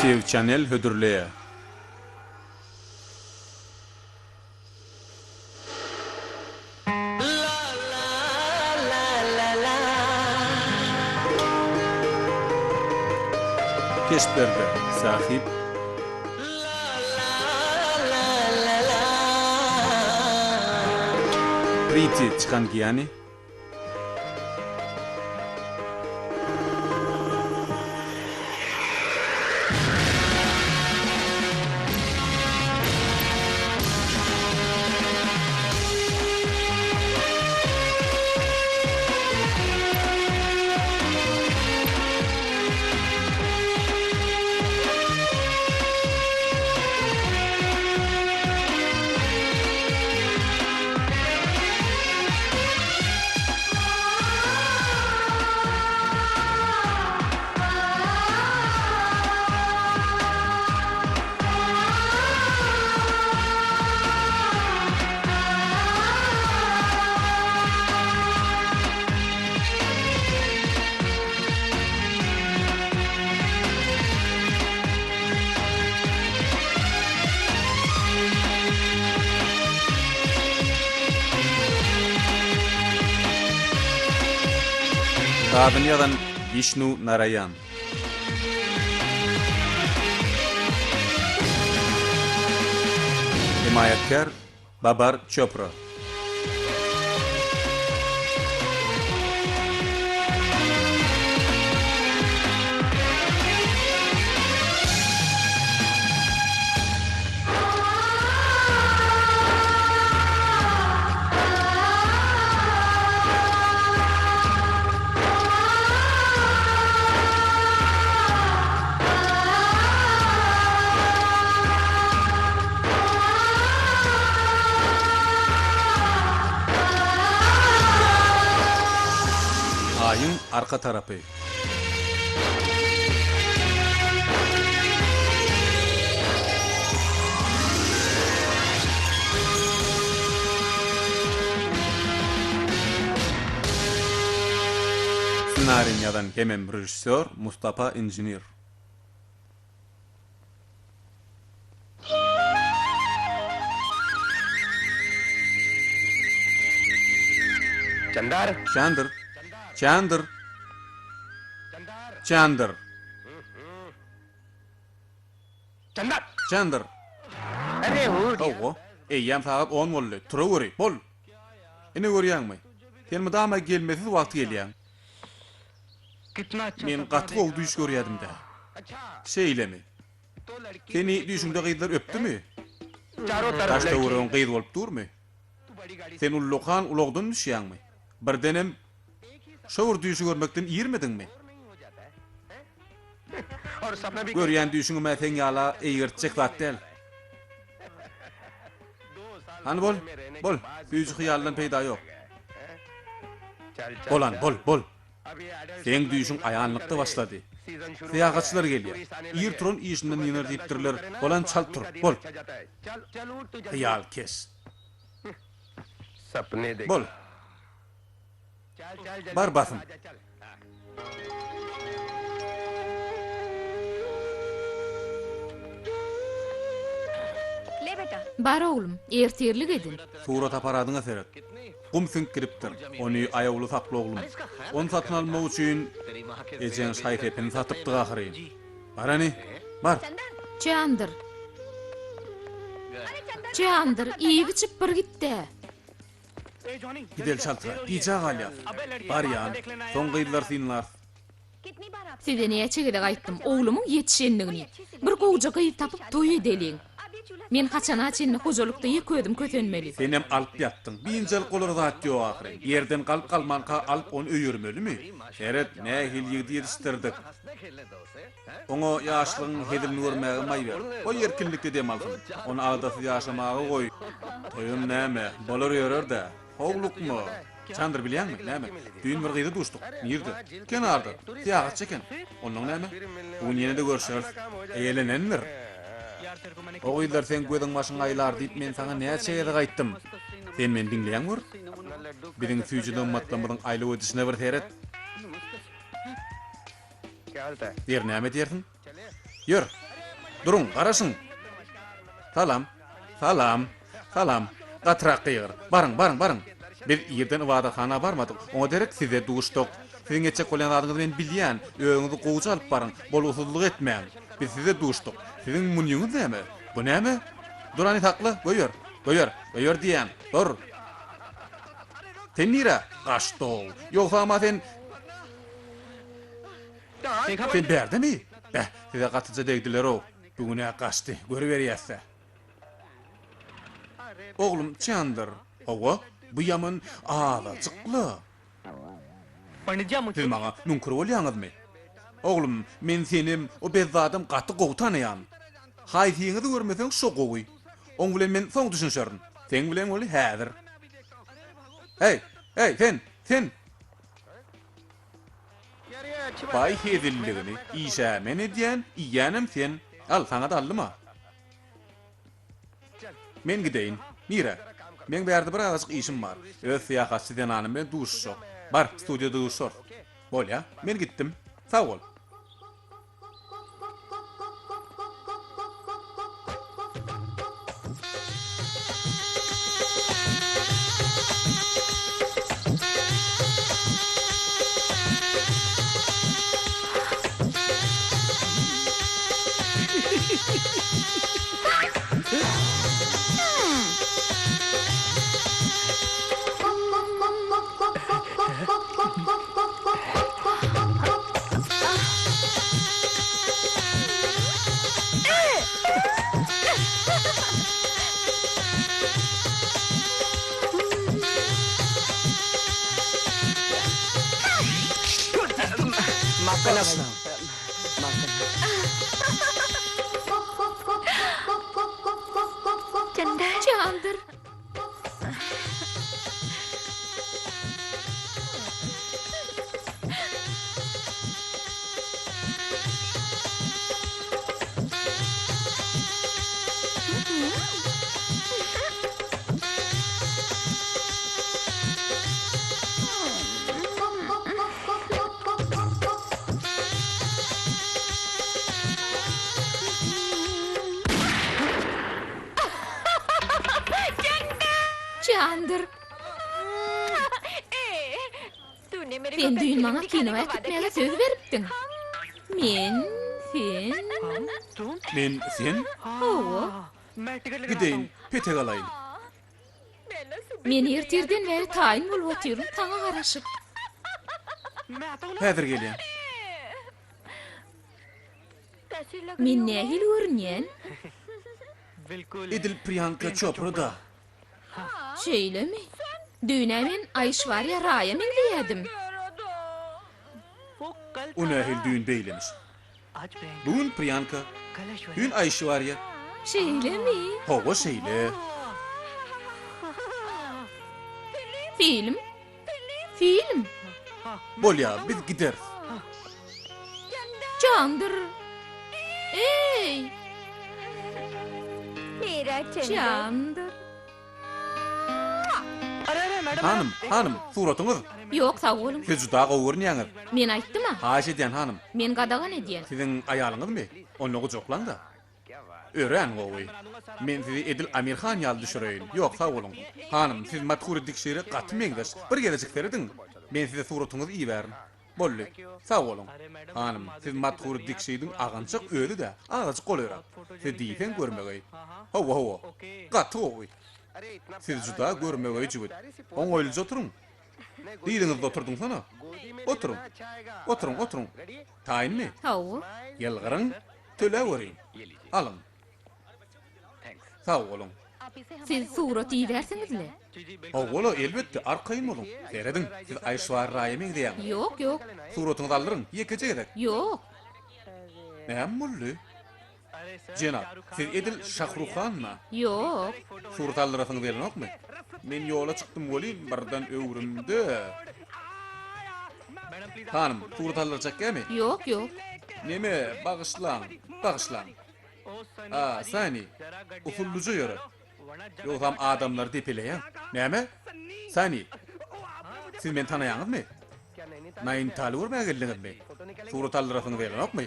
Sev Channel hödürleýär. Keşberde sahip Priti çıkan giyani Dünyadan Vishnu Narayan. Himayetkar Babar Chopra. Ayın arka tarafı. Ssenariyden hemem rejissör Mustafa İncinir. Chandar. Chandar. Chandar. Chandar. Chandar. Chandar. अरे हो Ogo. Eyyam saat 10 boldy. Tura göri. Bol. Ine görýärmi? Sen mudama gelmesiz wagt gelýän. कितना अच्छा Men gaty boldy iş görýärdim da. अच्छा Şeýlemi? तो लड़की Seni düşümde gyýdlar öpdümi? चारों तरफ Taşda लड़की uğrayan gyýd bolup durmy? तू बड़ी गाड़ी Sen ulluqan ulagdan düşýärmi? Birdenem şowur düşü görmekden ýermedingmi? नहीं हो जाता है हैं? और सपना भी Görýän düşüňi mäten ýala eýgertjek zat del. 2 साल Hani bol, bol. Büyücü hıyallan peyda yok. चल चल Bolan, bol, bol. अभी adult Sen düşün ayanlıkta başladı. Season शुरू Siyahatçılar geliyor. İyir turun iyişinden yener deyiptirler. Bolan çal tur, bol. अच्छा जाता है चल चल उठ तू जल्दी Hıyal kes. सपने देख Bol. चल चल जल्दी Bar basın. आजा चल ले बेटा Bar oğlum, erterlik edin. Surat aparadyňa seret. Gum sünk giripdir. Onu ayagly sakla oglum. Onu satyn almak üçin ejen şaýhepini satypdy ahyryn. Barani, bar. Çandır. Çandır, iyi bir çıpır gitti. Gidel çaltıra. Pica galya. Bar ýan. Soňky ýyllar synlar. कितनी बार आप Size niye çegede gaytdım oğlumun yetişenligini. Bir goğuca gıyıp tapıp toy edeliň. अभी चूल्हा Men haçana çenni hojalykda ýeködüm kötenmeli. Senem alıp ýatdyň. Birinjil golar zat ýok ahyryn. Yerden galyp galmanka alyp onu öýürmelimi? Seret nähil ýigdi ýetişdirdik. हंसने खेलने दो उसे हैं? Oňa ýaşlygyň hedilini görmäge maýber. O ýerkinlikde demalsyn. Onu aldasy ýaşamagy goý. Toýun näme? Bolar ýörer-de. Hoglukmy? Çandır bilýärmi? Näme? Düýün bir gyzy duşdyk. Nirdi? Kenarda. Tiýagat çeken. Onuň näme? Bugun ýene de görşeriz. Eýelenendir. O gyzlar sen gödüň başyň aýlar diýip men saňa näçe ýerde gaýtdym. Sen meni dinleýändir? Biziň süýjüde ummatlamyň aýly ödüşine bir teret. क्या हालत है Der näme dersin? Ýör. Durun, garaşın. Salam. Salam. Salam. Gatrak qıyır. Barın. Biz yerden ivadakhana barmadyk. Oňa derek size duşduk. Siziň etjek bolan adyňyzy men bilýän. Öňüňizi gowy alyp barın. Bolusuzlyk etmäň. Biz size duşduk. Siziň munýuňyz näme? Bu näme? Durany takly, goýar diýen. Dur. Sen nira? Gaşdol. Ýoksa ama sen berdimi? Size gatyja degdiler o. Bugüne gaçdy. Görüberýärse. Oğlum Çandır. Owa, bu yaman ağlacıklı. Siz maňa mümkün bolýaňyzmy? Oğlum, men senim o bezzadym gaty gowy tanaýan. Haýsyňyzy görmeseň şo gowy. Oň bilen men soň düşünşärdim. Sen bilen ol häzir. Hey, sen. Bay hedilligini işe men edýän, iýanem sen. Al, sana da aldyma. Men gideyin. Nire? Men berde bir azıcık işim var. Öz siýahatçydan anym ben duşşok. Bar, studiýada duşşor. Bolýa, men gittim. Sag ol. Çandır. Çandır. तूने मेरे Sen को düýün film maňa दिखाने kinoya का वादा gitmäge किया söz beripdiň. Men, sen, Men sen owa. gideyin, petek alayın. मैंने सुबह Men ertirden beri taýin bolup otyrym taňa garaşyp. Häzir gelýän. कैसी लग Men nähil görnýän? Edil Priyanka Chopra da. Şeýlemi? Düýne men Aýşwarya Raya meňleýädim. O nähil düýün beýlemiş. Bugün Priyanka, dün Aýşwarya. Şeýlemi? Howa şeýle. Film? Film? Bolýa, biz gider. Çandır. Ey, मेरा चंद्र Çandır. Hanım, suratyňyz. Yok sağ olun. Siz juda gowy görnýäňiz. Men aýtdyma? Haş edýän hanım. Men gadagan edýän. Siziň aýalyňyzmy? Onuňy joklan da. Ören gowy. Men sizi Edil Amirhan ýaly düşüreýin. Ýok, sag bolun. Hanım, siz mathury dikşeri gaty meňdeş. Bir gelecek berdiň. Men size suratyňyzy iý berin. Bolly. Sag bolun. Hanım, siz mathury dikşeýdiň agançyk öýdi de, agajyk golerak. Siz diýsen görmegey. Howa. Gaty gowy. Siz juda görmegey jibit. Oňoýlyja oturuň. Diýdiňizde oturdun sana. Oturun. Taýinmi? Hawa. Yelgiriň, tölewerin. Alın. Sag bolun. आप इसे हम Siz surat iýersiňizle? Oğulu elbette arkaýyn bolun. Seredin, siz Aýşwar Raýa meňdeýän. Yok. Suratyňyzy aldyryň, ýekece gerek. Yok. Näme boldy? Jenap, siz Edil Şahrukhanma. Yok. Surat aldyrasyňyz belenokmy? Men ýola çykdym bolýyn, birden öwrümde. Hanım, surat aldyrjak gelmi? Yok. Neme, bagışlan. Sani, usulluca ýöre. Ýoksam adamlar depeleýän. Näme? Sani. Siz men tanaýaňyzmy? Naýyn taly görmäge geldiňizmi? Surat aldyrasyňyz belenokmy?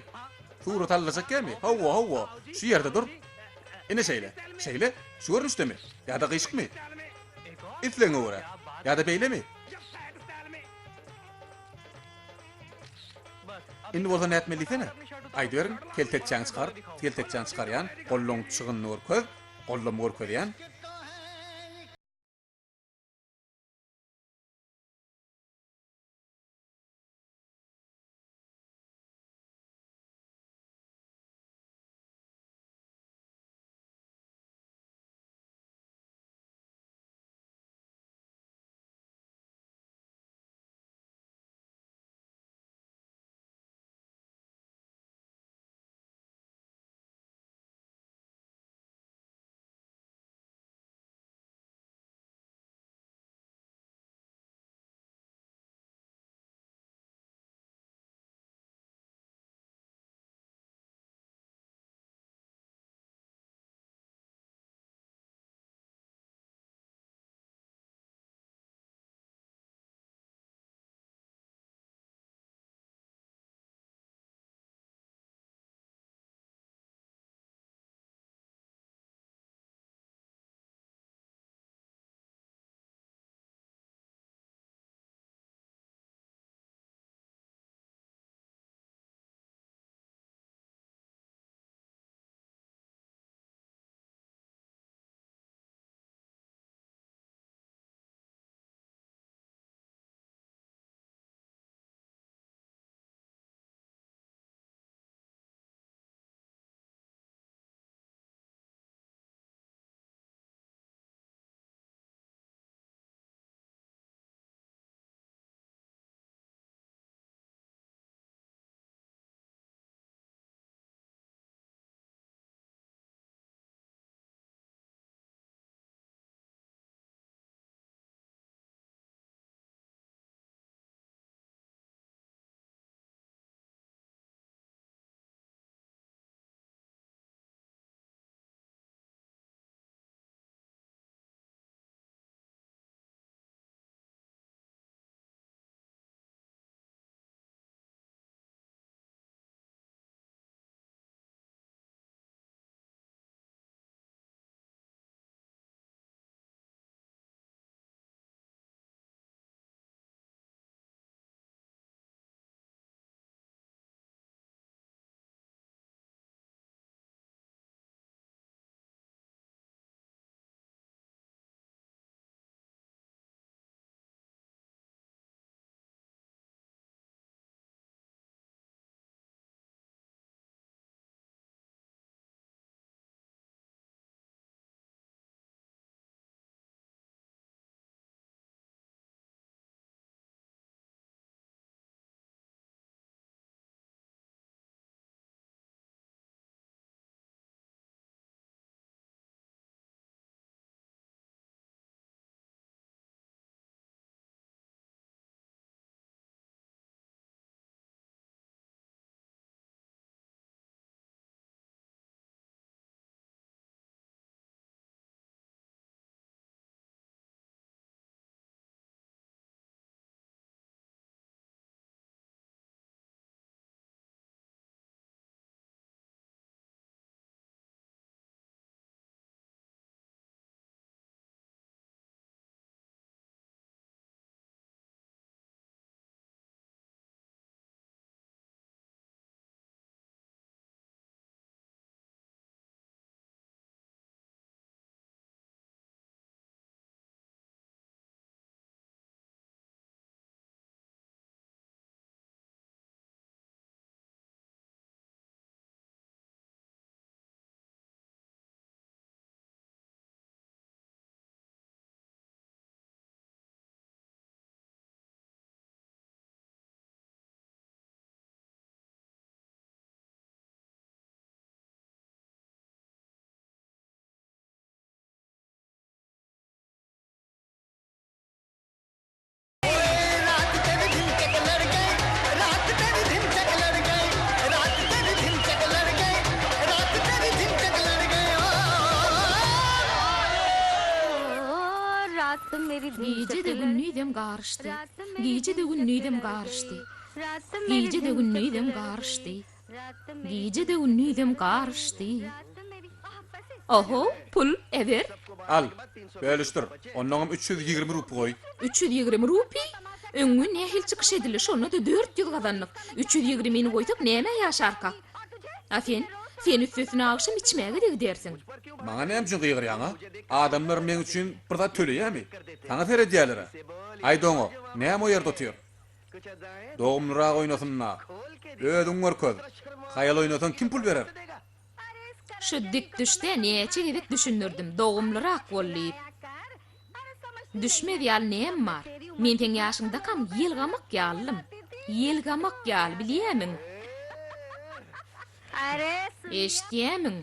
Surat alacak gelmi? Hawa. Şu yerde dur. Ine Şeyle, şu görünüşde mi? Ya da kıyışık mı? İtleğine uğra. Ya da beyle mi? Indi bolsa näetmelisene? Aýdýaryn, keltekçäň çykarýan, golluň çygyny görköz, gollum görkezýän. Gece de günnüydem garıştı. Gece de günnüydem garıştı. Gece de günnüydem garıştı. Gece de ünlüydüm karıştı. Oho, pul ever. Al, bölüştür. Ondan 320 rupi koy. 320 rupi. Öňü nähil çykyş ediliş onu da 400 gazanlyk. 320'ni goýdyk näme ýaşarka. Sen üstüne akşam içmege de gidersin. Maňa näme üçin gygyrýaň? Adamlar men üçin bir zat töleýärmi? Taňa seret diýerler. Aýdoňo, näme o ýerde otyr? Dogumlyra oýnasynna. Ödüň görköz. Haýal oýnasan kim pul berer? Şu dik düşde näçe gezek düşünürdim. Dogumlyrak bolýar. Düşmedi ýal näme bar? Men teň ýaşymda kam ýelgamak ýalym. Ýelgamak ýal bilýämiň. Eşdiýämiň?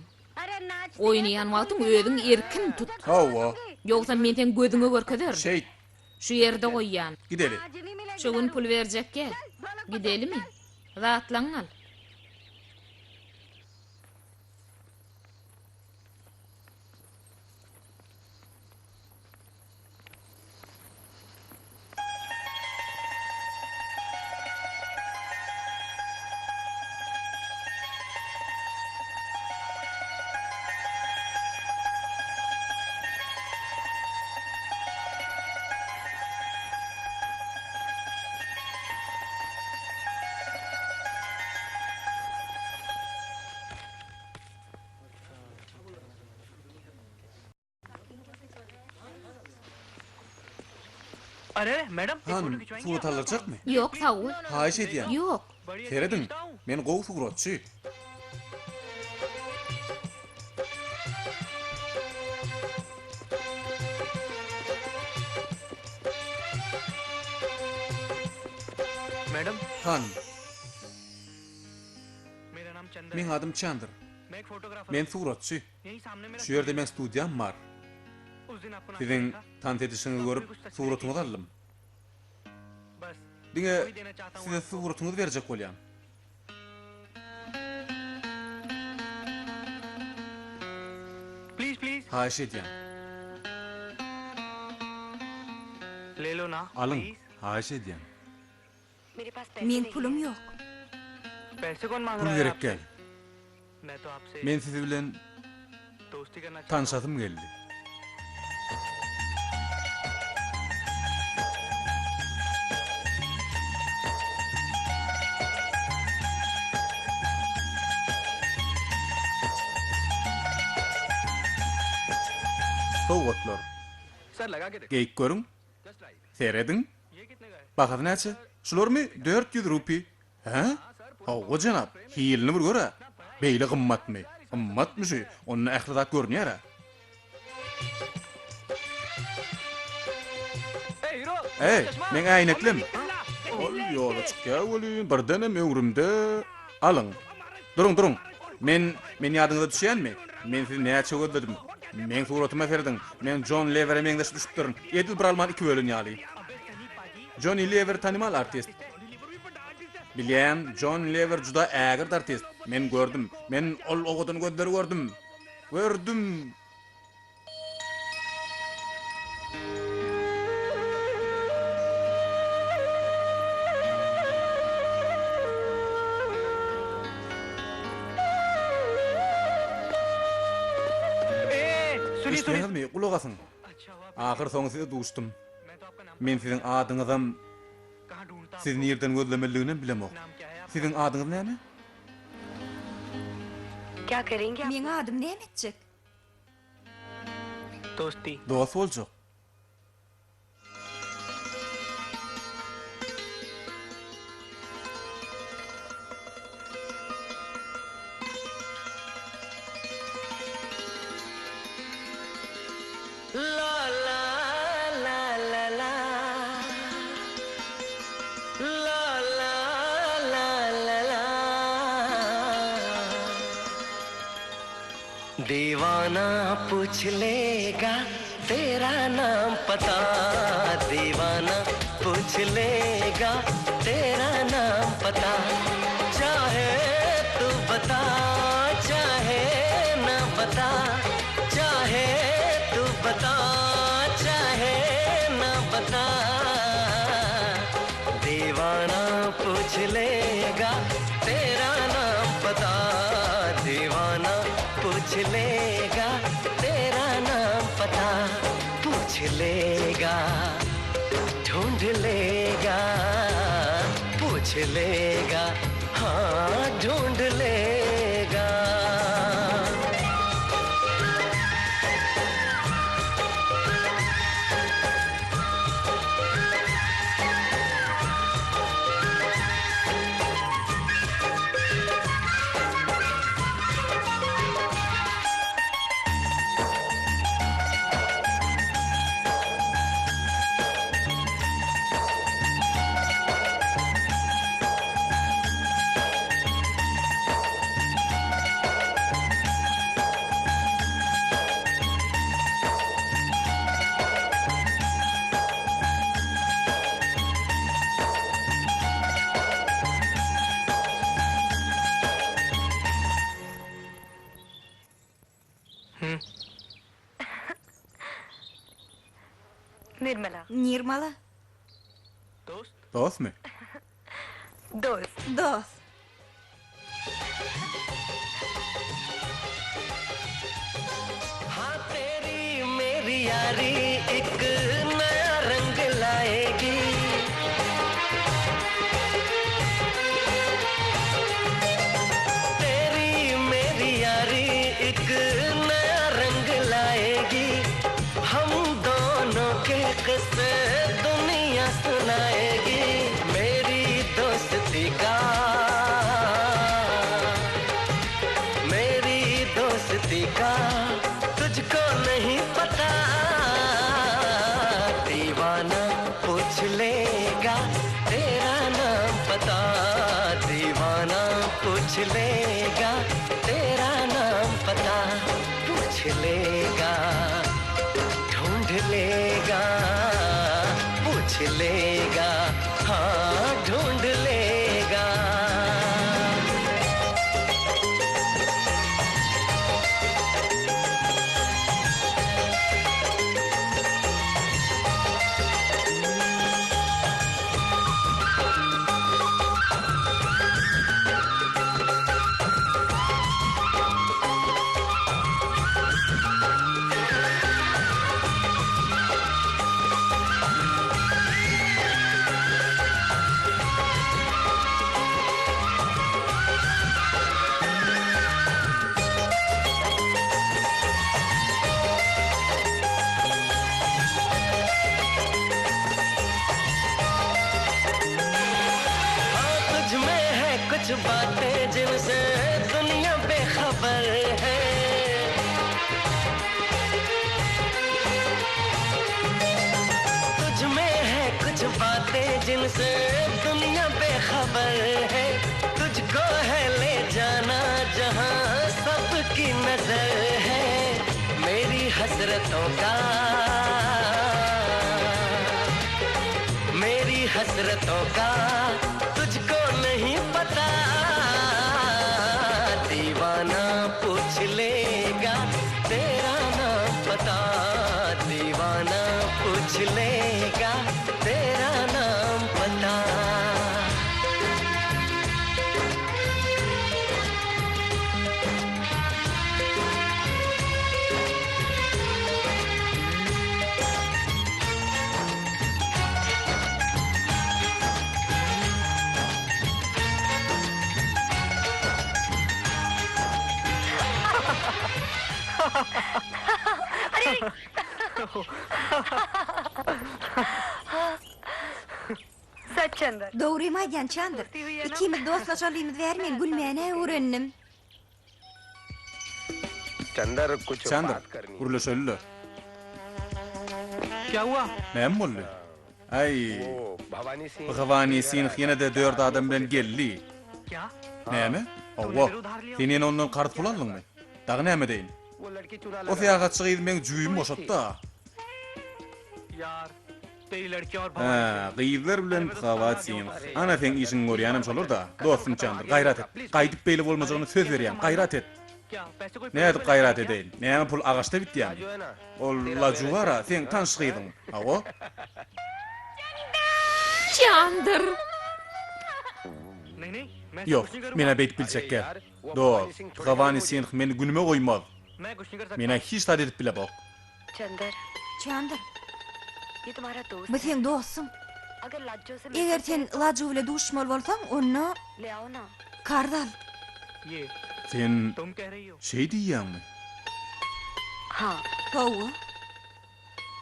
Oýnaýan wagtyň özüň erkin tut. Hawa, Ýogsa men teň gözüňe görkezer. şeýt, Şu ýerde goýýan. gideli. Şu gün pul berjekkä. Gidelimi? Zatlaň al. अरे मैडम एक photo Han, खिंचवाएंगे surat alacakmy? Yok sağ ol. Haýyş edýär. Yok. बढ़िया Seredin, खींचता हूँ। men gowy suratçy. Madam Han, मेरा नाम चंदर men है। adım Çandır. मैं एक फोटोग्राफर Men suratçy. यही सामने मेरा Şu ýerde men studiýam bar. उस दिन आपको नाम Sizin था tant edişiňizi görüp suratyňyzy aldım. बस Diňe वही देना चाहता हूँ size suratyňyzy berjek bolýan. Please please Haýyş edýän. ले लो ना Alyň, please haýyş edýän. Men pulum yok. पैसे कौन मांग Pul रहा है gerek आपसे? gel. मैं तो आपसे Men sizi bilen दोस्ती करना चाहता tanışasym geldi. Sowgatlar, हूँ। सर लगा के देखो geyik görüň, just right seredin. ये कितने का है Bakady näçe? Şularmy 400 rupi. Hä? Hawa janap, hilini bir görä. Beýle gymmatmy? Gymmatmy şu? Onu ählidat görnýär. ए हीरो Ey, चश्मा men äýneklim. निकला। Ol ýola çykýar bolýan, birdenem ömrümde. Alyň. Duruň. Men ýadyňyza düşýänmi? Men sizi näçe gözledim? Men suratyma serdin. Men John Lever'e meňdeş düşüpdirin. Edil bir alman 2 bölün ýaly. Johnny Lever tanymal artist. Bilýän, John Lever juda ägir artist. Men gördüm. Men ol ogadan gözleri gördüm. Gördüm. ए सुनिए सुनिए Eşdiňizmi? Kulak asyn. अच्छा हुआ Ahir soň sizi duşdum. मैं तो आपका नाम Men siziň adyňyzam कहाँ ढूंढता siz nerden gözlemeliğini bilemok. नाम क्या है Siziň adyňyz näme? क्या करेंगे Meňe adım näme etjek? दोस्ती Dost boljak. ला ला ला ला ला ला ला ला ला ला दीवाना पूछ लेगा तेरा नाम पता दीवाना पूछ लेगा तेरा नाम पता चाहे तू बता चाहे ना बता चाहे तू बता चाहे ना बता दीवाना पूछ लेगा तेरा नाम पता पता दीवाना पूछ लेगा तेरा नाम पता पूछ लेगा ढूंढ लेगा पूछ लेगा हाँ ढूंढ लेगा निर्मला निर्मला दोस्त में दोस्त दोस्त हाँ तेरी मेरी यारी एक नया रंग लाएगी तेरी मेरी यारी एक नया रंग लाएगी हम दोनों के किस्से दुनिया सुनाएगी मेरी दोस्ती का तुझको नहीं पता दीवाना पूछ लेगा तेरा नाम पता दीवाना पूछ लेगा तेरा नाम पता पूछ लेगा ढूंढ लेगा पूछ लेगा हाँ ढूंढ लेगा कुछ बातें जिनसे दुनिया बेखबर है तुझ में है कुछ बातें जिनसे दुनिया बेखबर है तुझको है ले जाना जहां सबकी नजर है मेरी हसरतों का मेरी हसरतों का तुझको नहीं पता दीवाना पूछ लेगा तेरा नाम पता दीवाना पूछ लेगा तेरा नाम पता Sat Chandar. Doğruymaydan Chandar. İkimiz dostlaşalıyımız vermeyin gülmeyene öğrendim. Chandar कुछ Chandar, बात करनी है। urla söyle. क्या हुआ? Ne oldu? Ay, वो भवानी Singh Gavani sin yine de 4 adam bilen geldi. क्या? Näme? Allah. Senin ondan kart pul aldın mı? Dağı näme deyin? वो लड़की चुरा O fiyagatçı gıydı men jüyüm boşattı. यार तेरी लड़की और Ha, gıydılar bilen Gavatin. Ana sen işin görýänem şolar da. Dostum Chandar, gayrat et. Gaýdyp beýle bolmajagyny söz berýär. Gayrat et. क्या पैसे कोई Ne edip gayrat edeýin? Näme pul agaçda bitýär? जो है ना Ol lajuvara sen tanış gıydyň. Ago? Chandar. नहीं नहीं Yok, mene beyt bilçekke. Dost, Gavani sen meni günüme koymaz. मैं कुछ नहीं कर सकता Mene hiç tadı edip bile bak. Çandır, ये तुम्हारा दोस्त bu sen dostum. अगर लाजो से Eğer sen Lacı ile düşman bolsan, onu ले आओ ना kardal. ये Sen तुम कह रही हो şey diyen mi? हाँ Hovu,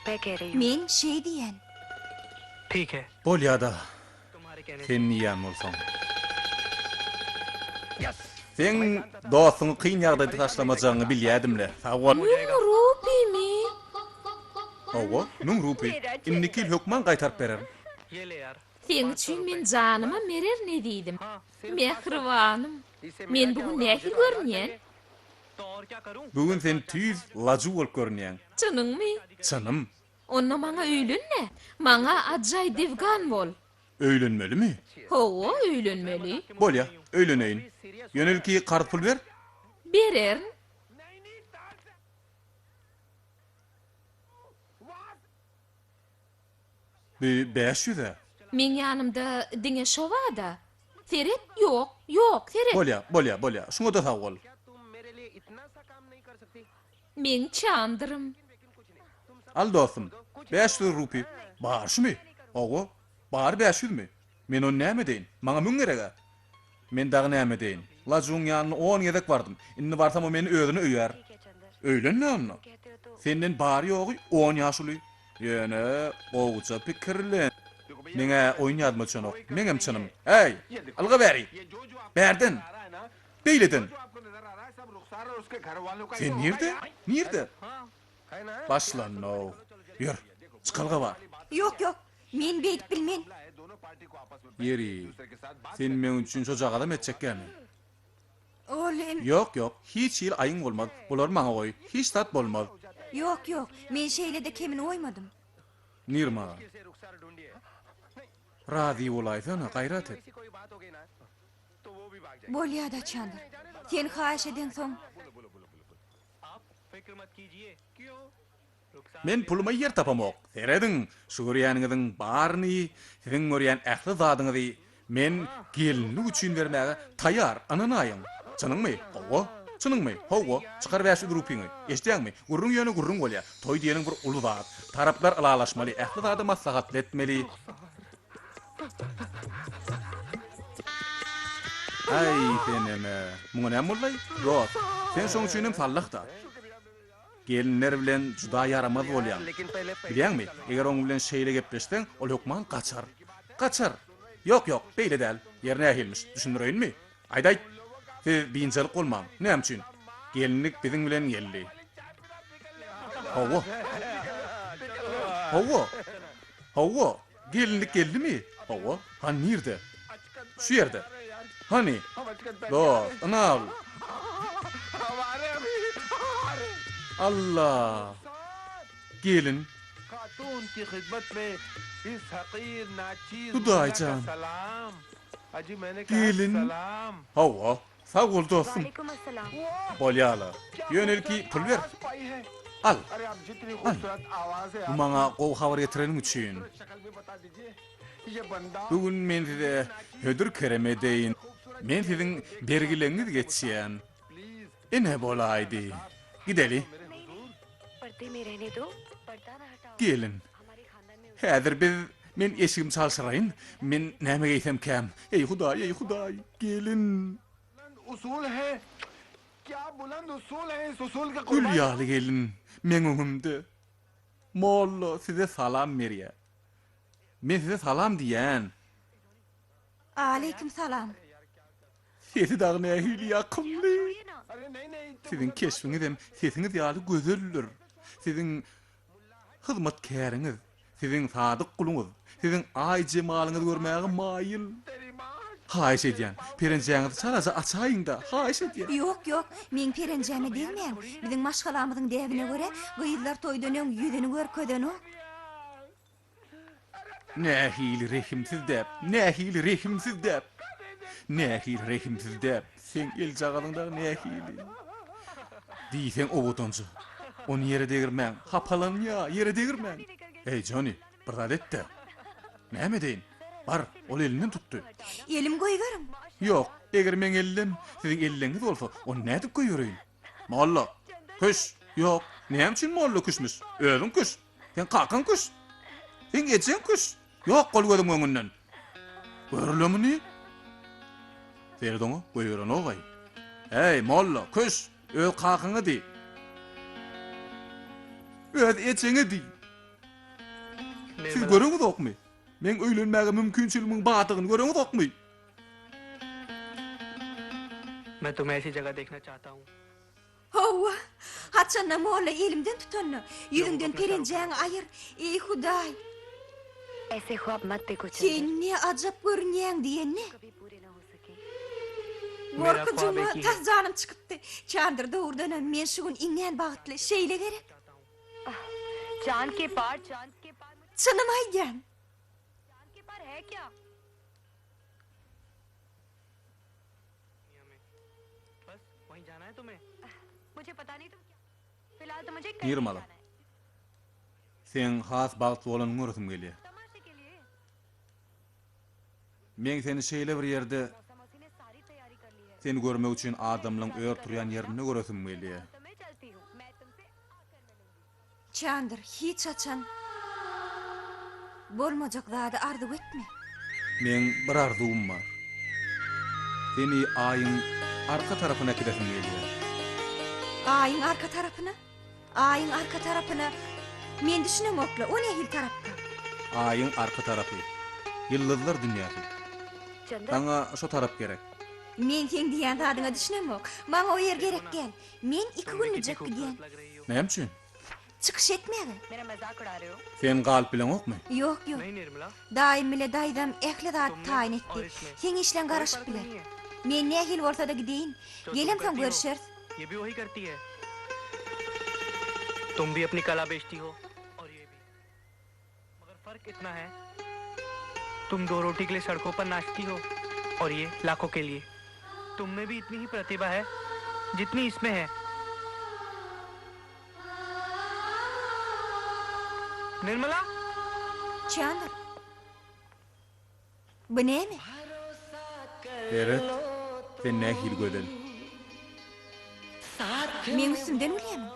मैं कह रही हूँ men şey diyen. ठीक है Bol ya da तुम्हारे कहने sen niyen olsan. Sen dostunu kıyın yağda taşlamacağını bilyadimle. Sağ ol. Rupi mi? Owa, nun rupi. İnnikil hükman qaytarıp bererim. ये ले यार Sen üçün men canıma merer ne deydim. Mehribanım. Men bugün nähil görnýän? तो और क्या करूं Bugün sen tüz lacı bolup görünýän. Çynyňmy? Çanım, Onna maňa öýlenme. Maňa ajay devgan bol. öýlenmeli mi? Howa öýlenmeli. Bol ya, öýleneýin. Yönel ki kart pul ver. Berer. Bir 500 de. Men ýanymda diňe şowada. Teret ýok, ýok, teret. Bol ya. Şuna da sağ ol. Men çandırım. Al dostum. 500 rupi. Bar şu mi? Owa, bar 500 mi? Men onu näme deyin? Maňa müň gerek. Men dagy näme deyin? Lacun ýanyna 10 ýedek bardym. Indi barsam o meni özüne öýär. Öýlenme onu. Senden bar ýogy 10 ýaşly. Ýene gowuça pikirlen. Meňe oýnýadmy çonok? Meňem çynım. Hey, alga beri. Berdin. Beýledin. Sen nirde? Nirde? Başlan no. Ýür, çykalga bar. Yok, men beyt bilmen. Yeri. Sen men üçin çocak adam etjekkämi? Oğlum, Yok, hiç ýyl aýyň bolmaz. Bolar maňa goý. Hiç tat bolmaz. yok, men şeyle de kemin oymadım. Nirma. Radi bolaýsana, gaýrat et. कोई बात हो गई ना तो वो भी भाग Bol ya da Çandır. Sen haýyş eden soň आप फिक्र मत कीजिए क्यों Men pulumy yer tapamok. Seredin, şugrýanyňyzyň baryny, siziň görýän ähli zadyňyzy men gelinlik üçin bermäge taýýar ananaýym. Çynyňmy? Owa, çynyňmy? Howa, çykar bäşi grupiňi. Eşdäňmi? Gurrun ýöne gurrun bolýar. Toý diýeniň bir uly zat. Taraplar alalaşmaly, ähli zady maslahat etmeli. Ay, seneme. Muňa näme boldy? Ýok. Sen şoň üçinem sallakda. Gelinler bilen juda yaramaz bolýar. लेकिन पहले Bilýärmi? Eger oň bilen şeýle gepleşseň, ol hukman kaçar. Kaçar. Yok, beýle däl. Ýerine ähilmiş. Düşündireýinmi? Aýdaýt. Siz biňçilik bolmaň. Näme üçin? Gelinlik biziň bilen geldi. Hawa. Gelinlik geldimi? Hawa. Han nirde? Şu ýerde. Hani? Dost, ana al. Allah. Gelin. खातून की खिदमत में इस हकीर नाचीज खुदाई मुल्ला का जान। सलाम अजी मैंने कहा Gelin. सलाम Hawa. Sağ ol dostum. वालेकुम अस्सलाम Bolýala. Yönel ki pul ver. पाई है Al. अरे आप जितनी खूबसूरत आवाज है Bu maňa gow habar getirenim üçin. शक्ल भी बता दीजिए ये बंदा Bugün men size hödür kereme deyin. Men siziň bergileňiz geçýän. Ene bolaýdy. Gideli. पर्दे में रहने दो पर्दा ना हटाओ Gelin. हमारे खानदान में Häzir biz men eşigim çalşyraýyn. Men näme geýsem käm? Ey Hudaý, gelin. उसूल है क्या बुलंद उसूल है इस उसूल का Gül कुर्बान ýaly gelin. Men öňümde. Molla size salam berýär. Men size salam diýän. Aleyküm salam. Sesi dağına ehil yakınlı. अरे नहीं Sizin keşfiniz hem sesiniz ýaly gözeldir. Sizin hyzmatkäriniz, sizin sadyk kuluňyz, sizin ay jemalyňyzy görmäge maýyl. Haýyş edýän, perenjäňizi çalaja açaýyň da, haýyş edýän. Yok, men perenjäme diýmän. Biziň maşgalamyzyň däwine görä, gyýyzlar toýdan öň ýüzüni görköden o. Nähili rehimsiz däp. Sen el jagalyňda nähili. Diýsen obutonçy. Onu ýere degirmän, hapalanýa, ýere degirmän. Ey Johnny, bir zat etdi. Näme deýin? Bar, ol elinden tuttu. Elim koyverim. Yok, eger men ellem, sizin elleňiz bolsa, o nädip goýuryň? Molla, küs. Yok, näme üçin molla küsmüş? Özüň küs. Sen kakan küs. Sen geçen küs. Yok, kol gözüm öňünden. Görülemini? Ferdoňa goýuran ogay. Hey, molla, küs. Öz kakyňy di. Öz eçeňi di. Siz görüňiz okmy? Men öýlenmäge mümkinçilimiň batygyny görüňiz okmy? मैं तुम्हें ऐसी जगह देखना चाहता हूँ Hova, haçanna molla elimden tutanna. Yüzünden perenjäň ayır. Ey Huday, ऐसे ख्वाब मत देखो sen ne ajap görünýäň diýenni. कभी पूरे ना हो सके Mera Morkujuma ख्वाब एक ही tas janım çıkıpdy. Çandır doğurdan men şu gün iňen bagtly şeýle gerek. चांद के पार Çynym aýdyan. चांद के पार है क्या बस वहीं जाना है तुम्हें मुझे पता नहीं तुम क्या फिलहाल तो मुझे कहीं Nirmala. जाना है Sen has bagtly bolan görüsüm gelýär. तमाशे के लिए Men seni şeýle bir ýerde मौसी ने सारी तैयारी कर ली है seni görmek üçin adamlaryň öýür turýan ýerini görüsüm gelýär. तो मैं चलती हूँ मैं तुमसे आकर मिलूंगी Çandır hiç açan. Bolmajak zady arzuw etme. Men bir arzuwum bar. Seni aýyň arka tarasyna gidesim gelýär. Aýyň arka tarapyna. Aýyň arka tarapyna. Men düşünemokla, o nähil tarapda. Aýyň arka tarapy. Ýyldyzlar dünýäsi. चंदा Taňa şo tarap gerek. Men teň diýen zadyňa düşünemok. Maňa o ýer gerek gel. Men 2 तुम भी günlük कितनी gidýän. खूबसूरत लग रही हो Näme üçin? Çıkış etmeli. मेरा मजाक उड़ा रहे हो Sen galp bilen okmy? Yok yok. नहीं Nirmala Daim bile daýdam ähli zat Tumne taýin or etdi. isme Sen işlen कोई garaşyp फर्क biler. नहीं है Men nähil bolsa da gideýin. जो तुम Gelem sen करती हो, görüşeriz. ये भी वही करती है तुम भी अपनी कला बेचती हो और ये भी मगर फर्क इतना है तुम 2 रोटी के लिए सड़कों पर नाचती हो और ये लाखों के लिए तुम में भी इतनी ही प्रतिभा है जितनी इसमें है Nirmala Çandır. Bu näme? Evet. Sen nähil gödel. Men üstümden ölýärmi?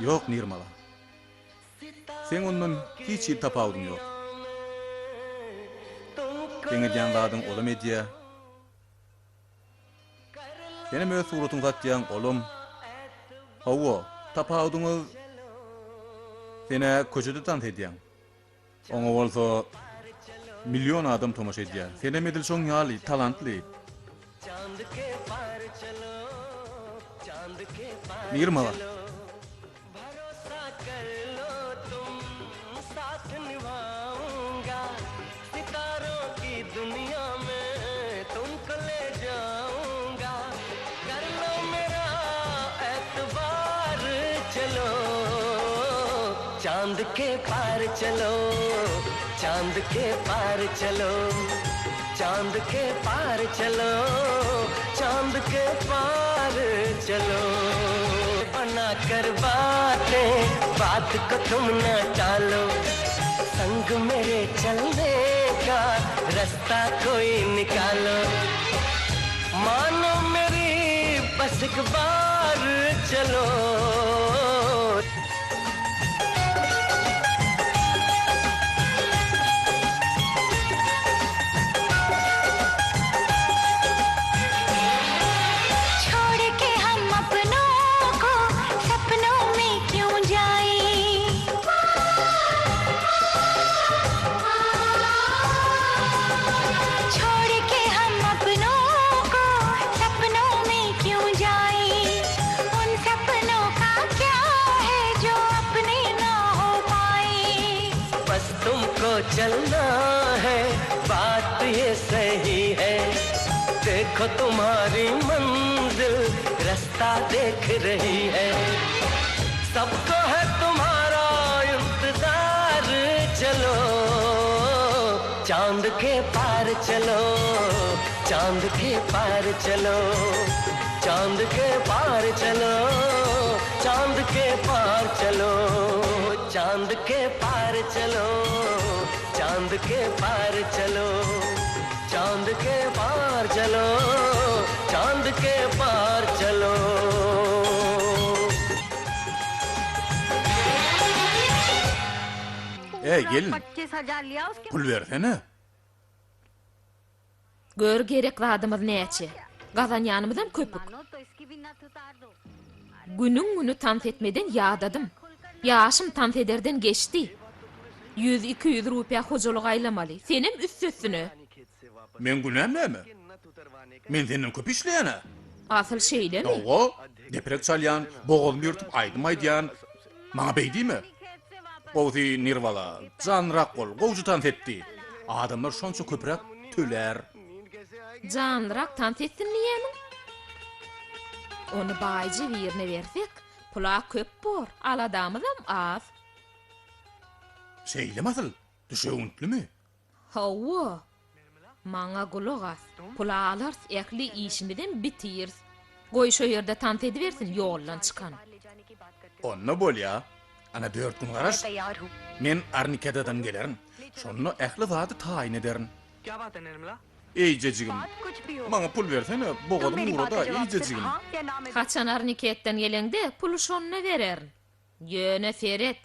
Yok Nirmala. Sen ondan hiç ýyl tapawdyň ýok. Seni diýen zadyň olam edýä. Seni öz suratyň zatýan olam. Hawa, tapawdyňyz seni köçede tant edýän. Oňa bolsa milyon adam tomaşa edýär. Seni medil şoň ýaly, talantly. चांद के पार चलो चांद के पार Nirmala. भरोसा कर लो तुम साथ निभाऊंगा सितारों की दुनिया में तुमको ले जाऊंगा कर लो मेरा एतबार चलो चांद के पार चलो चांद के पार चलो चांद के पार चलो चांद के पार चलो बना कर बातें बात को तुम न टालो संग मेरे चलने का रास्ता कोई निकालो मानो मेरी बस एक बार चलो छोड़ के हम अपनों को सपनों में क्यों जाएं? छोड़ के हम अपनों को सपनों में क्यों जाएं? उन सपनों का क्या है जो अपने ना हो पाए? बस तुमको चलना है बात ये सही है देखो तुम्हारी मंजिल रास्ता देख रही है सबको है तुम्हारा इंतजार चलो चांद के पार चलो चांद के पार चलो चांद के पार चलो चांद के पार चलो चांद के पार चलो चांद चांद के पार चलो, चांद के पार चलो, चांद के पार चलो। Gelin. 25,000 लिया उसके Pul versene. Gör gerek adamız näçe. Gazanyanymyzdan köpük. तो इसकी भी नथ उतार दो। Günün tant etmeden yadadım. Yaşım tant ederden geçti. 100-200 rupiya hocalyk aylamaly. Senem üstüne. Men günämmi? Men senden köp işleýän. Asıl şeyle mi? Ogo, deprek çalyan, boğazımı yırtıp aydım aydiyan. Maňa beýdimi? Gowy nirvala, janrak bol, gowju tant etdi. Adamlar şonça köprek töler. Canlırak tant ettin niýemi? Onu baýjy birine bersek, pula köp bor, aladamyzam az. Şeýle masal, düşeýüntlymi? Hawa. Maňa gulak as. Pula alars, ekli işimden bitir. Goý şo ýerde tant edibersin, ýollan çykan. Onna bol ya. Ana 4 gün garaş. तैयार हूँ। Men Arnikedadan gelerin. Şonu ähli zady taýyn ederin. क्या बात है निर्मला? Eýjejigim. बात कुछ भी हो। Maňa pul bersene, तुम boğazym मेरी बात urada का जवाब सिर्फ eýjejigim. हाँ या ना में दो। Haçan arniketten gelende pulu şonna bererin. Ýöne seret.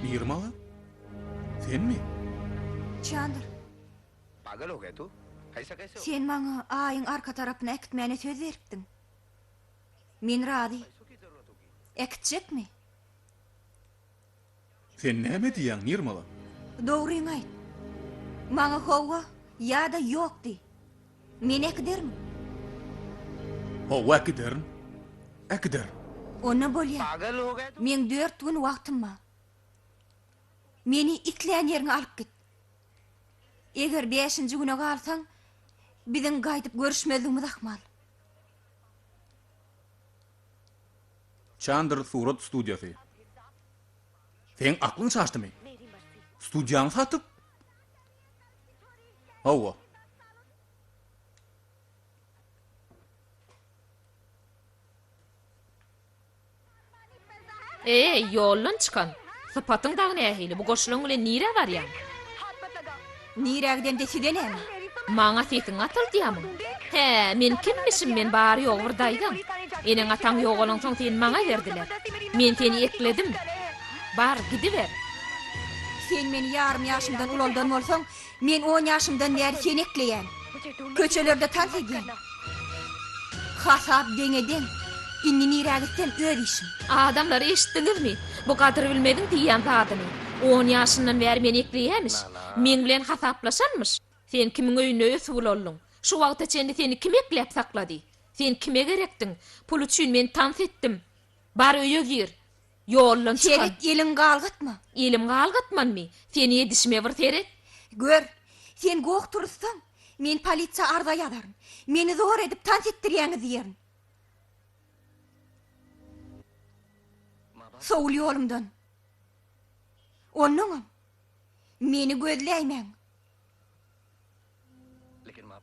Nirmala? Sen mi? Çandır, पागल हो गए तू ऐसा कैसे हो? sen maňa aýyň arka tarapyna ekitmäne söz beripdiň. Men razy. Ekitjekmi? Sen näme diýäň Nirmala? Dogryny aýt. Maňa howa ýa-da ýokdy. Men ekdermi? Ho wakiderin. Ekder. Onna bolýar. पागल हो गए तू? Men 4 gün wagtym bar. Meni itleýän ýerine alyp git. Eger 5-nji güne galsaň, biziň gaýdyp görüşmezligimiz ahmal. Çandır surat studiyası. Sen aklın şaştı mı? Studiyanı satıp? Hava. Ýollan çykan. Sypatyň dagy nähili? Bu goşulaň bilen nire barýan? Nirägden desidenemi? Maňa setin atyldyýamy? He, men kimmişim men bary ýok bir daýdan. Eneň ataň ýok bolan soň sen maňa berdiler. Men seni ekledim. Bar gidiber. Sen meni yarım ýaşymdan ulaldan bolsaň, men 10 ýaşymdan bäri seni ekleýän. Köçelerde tant edýän. Hasap deňeden, inni nirägden öz işim. Adamlar eşitdiňizmi? Bu gadyr bilmediň diýen zadyny. 10 ýaşyndan bäri meni ekleýämiş. Men bilen hasaplaşanmış. Sen kimiň öýüne ösüp bollaň? Şu wagta çenli seni kim eklep saklady? Sen kime gerekdiň? Pul üçin men tant etdim. Bar öýe gir. Ýollan çykan. Seret elin galgytma. Elim galgatmanmy? Seni edişme bir seret. Gör, sen goq tursaň, men polisiýa arza ýazaryn. Meni zor edip tant etdirýäňiz ýerin. Soğul ýolumdan. Onunam. Meni gözleýmeň. लेकिन माँ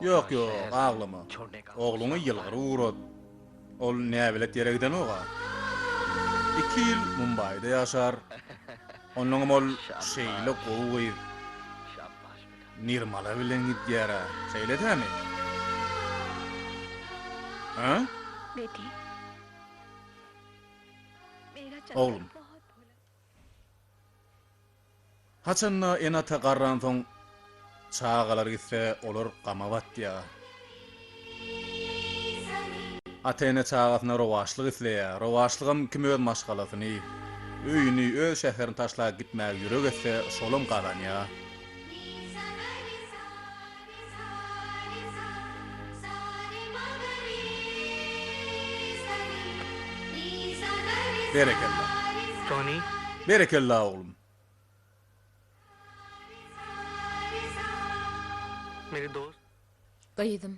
Yok yok, ağlama. Oğlunu yılgırı uğrat. Ol ne bilet yere giden oğa. 2 ýyl Mumbay'da yaşar. Onun ol şeyle qoğuyr. Nirmala bilen git yere. Şeyle tämi? Ha? बेटी मेरा चंदन Oğlum. बहुत भोला। Haçanna ena tagarran soň çağalar gitse olur qamabatya. Atene çağasyna rowaşlyk isleýär. Rowaşlygym kim öz maşgalasyny, öýüni, öz şäherini taşlap gitmäge ýürek etse, şolum galanýa. Berekellah. Tony Berekellah oğlum. मेरे दोस्त Gaýdym.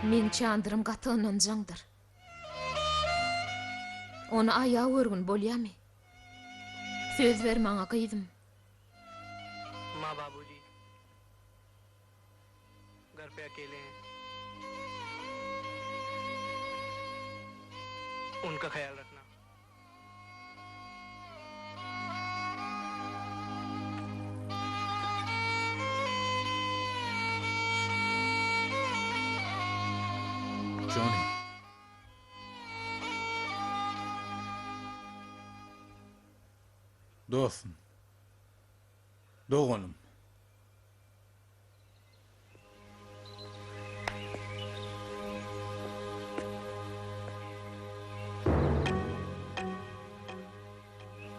Men çandyrym gatynyň jaňdyr. Onu ayağa örgün bolýamy. Söz ber maňa gaýdym. माँ बाबूजी घर पे अकेले हैं। उनका ख्याल रखना। Johnny. Dostum. Doğanım.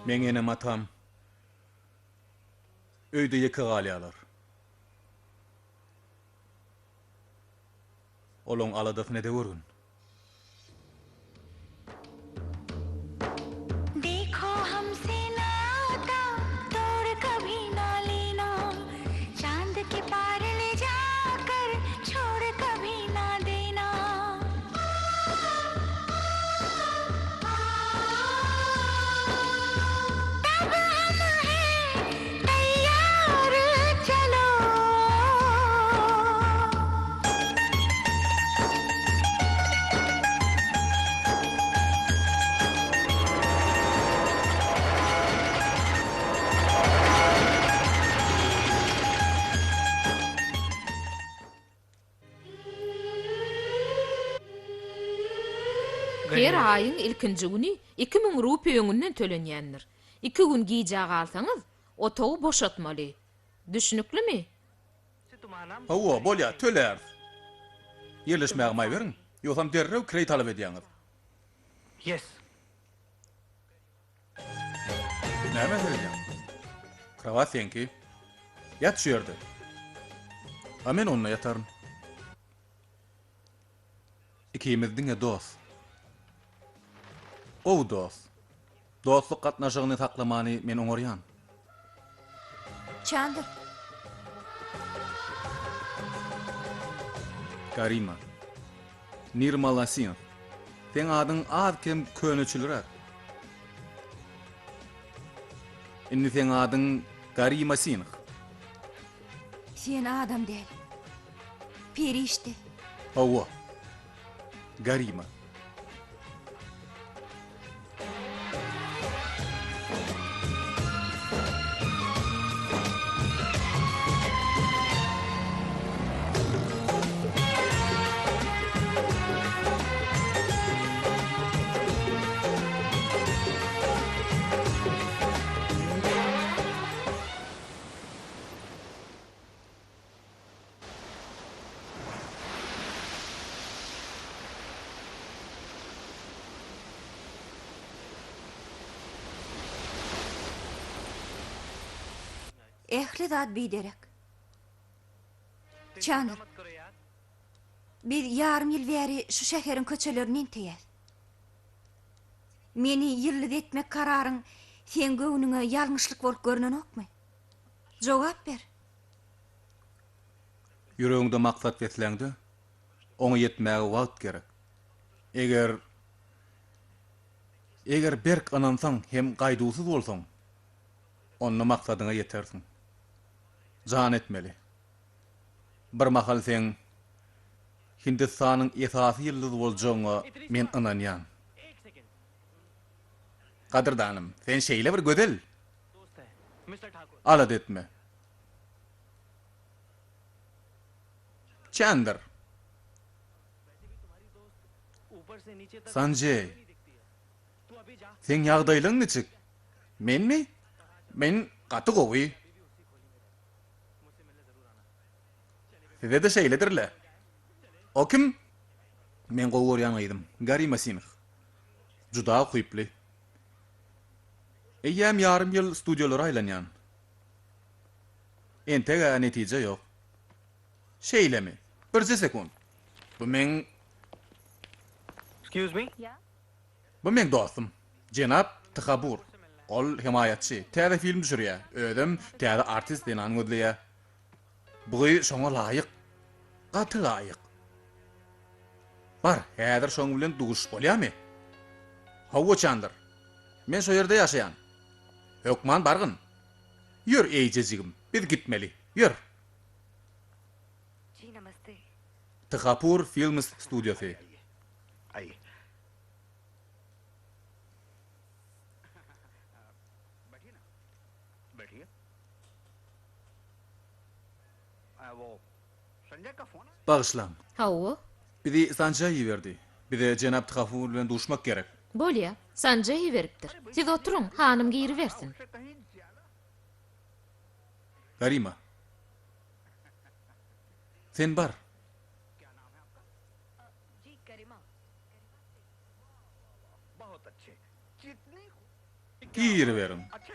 Men enem atam öýde ýeke galyalar. Olong aladas ne de görün. देखो हमसे नाता तोड़ कभी ना लेना चांद के पार ले जाकर छोड़ कभी ना देना तब हम हैं तैयार चलो Her aýyň ilkinji güni 2000 rupiýa öňünden tölenýändir. 2 gün giýjäk alsaňyz, otogy boşatmaly. Düşnüklimi? तुम्हारा नाम Hawa, bolýa, töler. Yerleşmäge maý berin. Ýoksam derrew kredit alyp edýäňiz. Yes Näme edýän? Krawat senki. Ýat şu ýerde. A men onna ýatarym. Ikimizdiň dost. O dost. Dostluk gatnaşygyny saklamany men oňarýan. Chandler, Karima. Nirmalasin. Sen adyň az kem könüçülürek. Inni sen adyň Karima Sin. sen adam değil. Perişte. Hawa. Karima. Ehli zat biderek. Chandler, मत करो यार। bir yarım yıl beri şu şehrin köçelerinden teýär. Meni ýyllyk etmek kararyň sen göwnüňe ýalňyşlyk bolup görnen okmy? Jogap ber. Yüreğinde maksat beslendi, ona yetmäge wagt gerek. Eger berk anansaň hem gaýdusuz bolsaň, onna maksadyna ýetersiň. Jan etmeli. Bir mahal sen Hindistanyň esasy ýyldyzy boljagyna men inanýan. Kadirdanym, sen şeýle bir gödel. दोस्त है मिस्टर Thakur. Alad etme. Chandler, ऊपर से नीचे तक Sanjay, तू अभी जा। sen ýagdaýlyň niçik? Men mi? Men gaty gowy. Size de şeýledirle. O kim? Men gowurýan aýdym. Garima Sin. Juda hyply. Eýýäm ýarym ýyl studiýalara aýlanýan. Entege netije ýok. Şeýlemi? 1 sekund. Bu men excuse me Bu men dostum. Jenap Tkabur. Ol himayatçy. Täze film düşürýär. Ödüm täze artist denan gözleýär. Bugy şoňa laýyk. Gaty laýyk. Bar, häzir şoň bilen duguş bolýarmy? Hawa Chandler. Men şo ýerde ýaşaýan. Hökman bargyn. Ýür eýjejigim. Biz gitmeli. Ýür. जी नमस्ते। Tkabur Films Studiosy. आइए। Bağışlan. Hawa, Bizi Sanjay verdi. Bize Cenab Tkaful bilen duşmak gerek. bolýa, Sanjay beripdir. Siz oturuň, hanım giri versin. Garima. Sen bar. जी गरिमा बहुत अच्छे कितनी Gir verin. अच्छा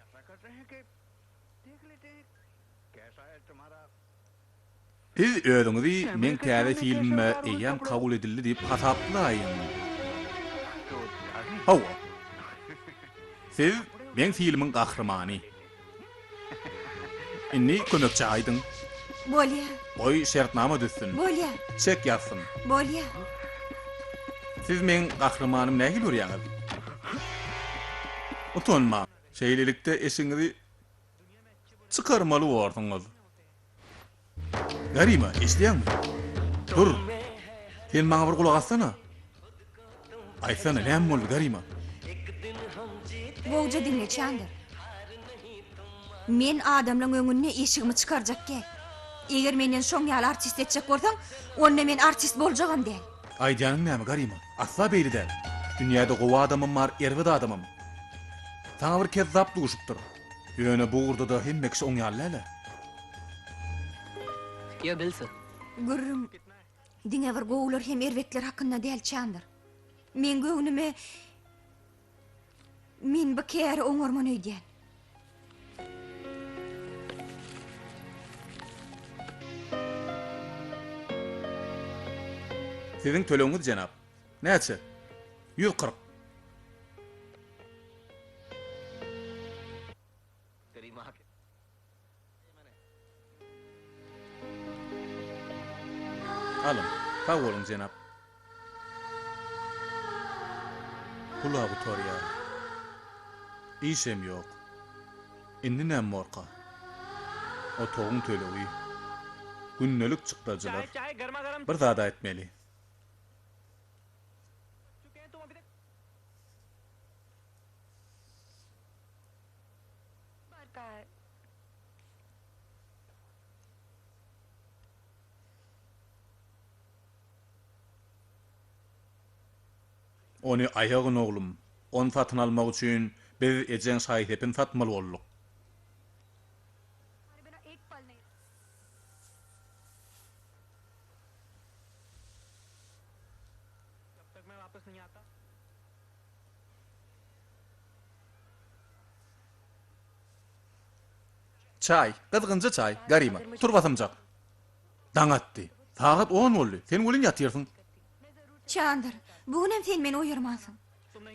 ऐसा कर रहे हैं कि देख लेते हैं कैसा है तुम्हारा Siz ödüňizi men täze filmime eýem kabul edildi diýip hasaplayın. Hawa. Siz men filmiň gahrymany. Inni kömekçi aýdyň. Bolýa, Oy şertnama düşsün. bolýa, Çek ýazsyn. bolýa. Siz men gahrymanym näme görýäňiz? Utanma. Şeýlelikde eşiňizi çykarmaly bolýarsyňyz. Garima, eşdiýärmi? Dur. Sen maňa bir kulak atsana. Aýsana, näme boldy Garima? Boğca dinle Çandır. Men adamlaň öňüne eşigimi çykarjak gel. Eger menden şoň ýaly artist etjek bolsaň, onda men artist boljagam däl. Aýdýanyň näme Garima? Asla beýli däl. Dünýäde gowa adamym bar, erwid adamym. Taňa bir kezzap duşupdyr. Ýöne bu urda da hemme kişi oň ýaly. ये दिल से Gürrüm, diňe bir gowular hem erwekler hakynda däl Çandır. Men göwnüme men bu kär oňarman öýdän. Siziň töleňiz jenap. Näçe? 140. Alın, sağ olun jenap. Kulağı tor ya. İşem yok. Indi näme morqa? O toğun töleği. Günnelik çıktaçılar. चाय गर्मा गर्म Bir zada etmeli. चुके हैं तुम अभी तक मरता है Onu ayağın oğlum. On satın almak üçün biz ejen şahidepin satmalı olduk. हमारे बिना एक पल नहीं जब तक मैं वापस नहीं आता Çay, kızgınca çay, Garima. Tur basamcak. Daňatdy. Saat 10 boldy. Sen welin ýatýarsyn? Çandır, bugünem sen meni oýarmansın.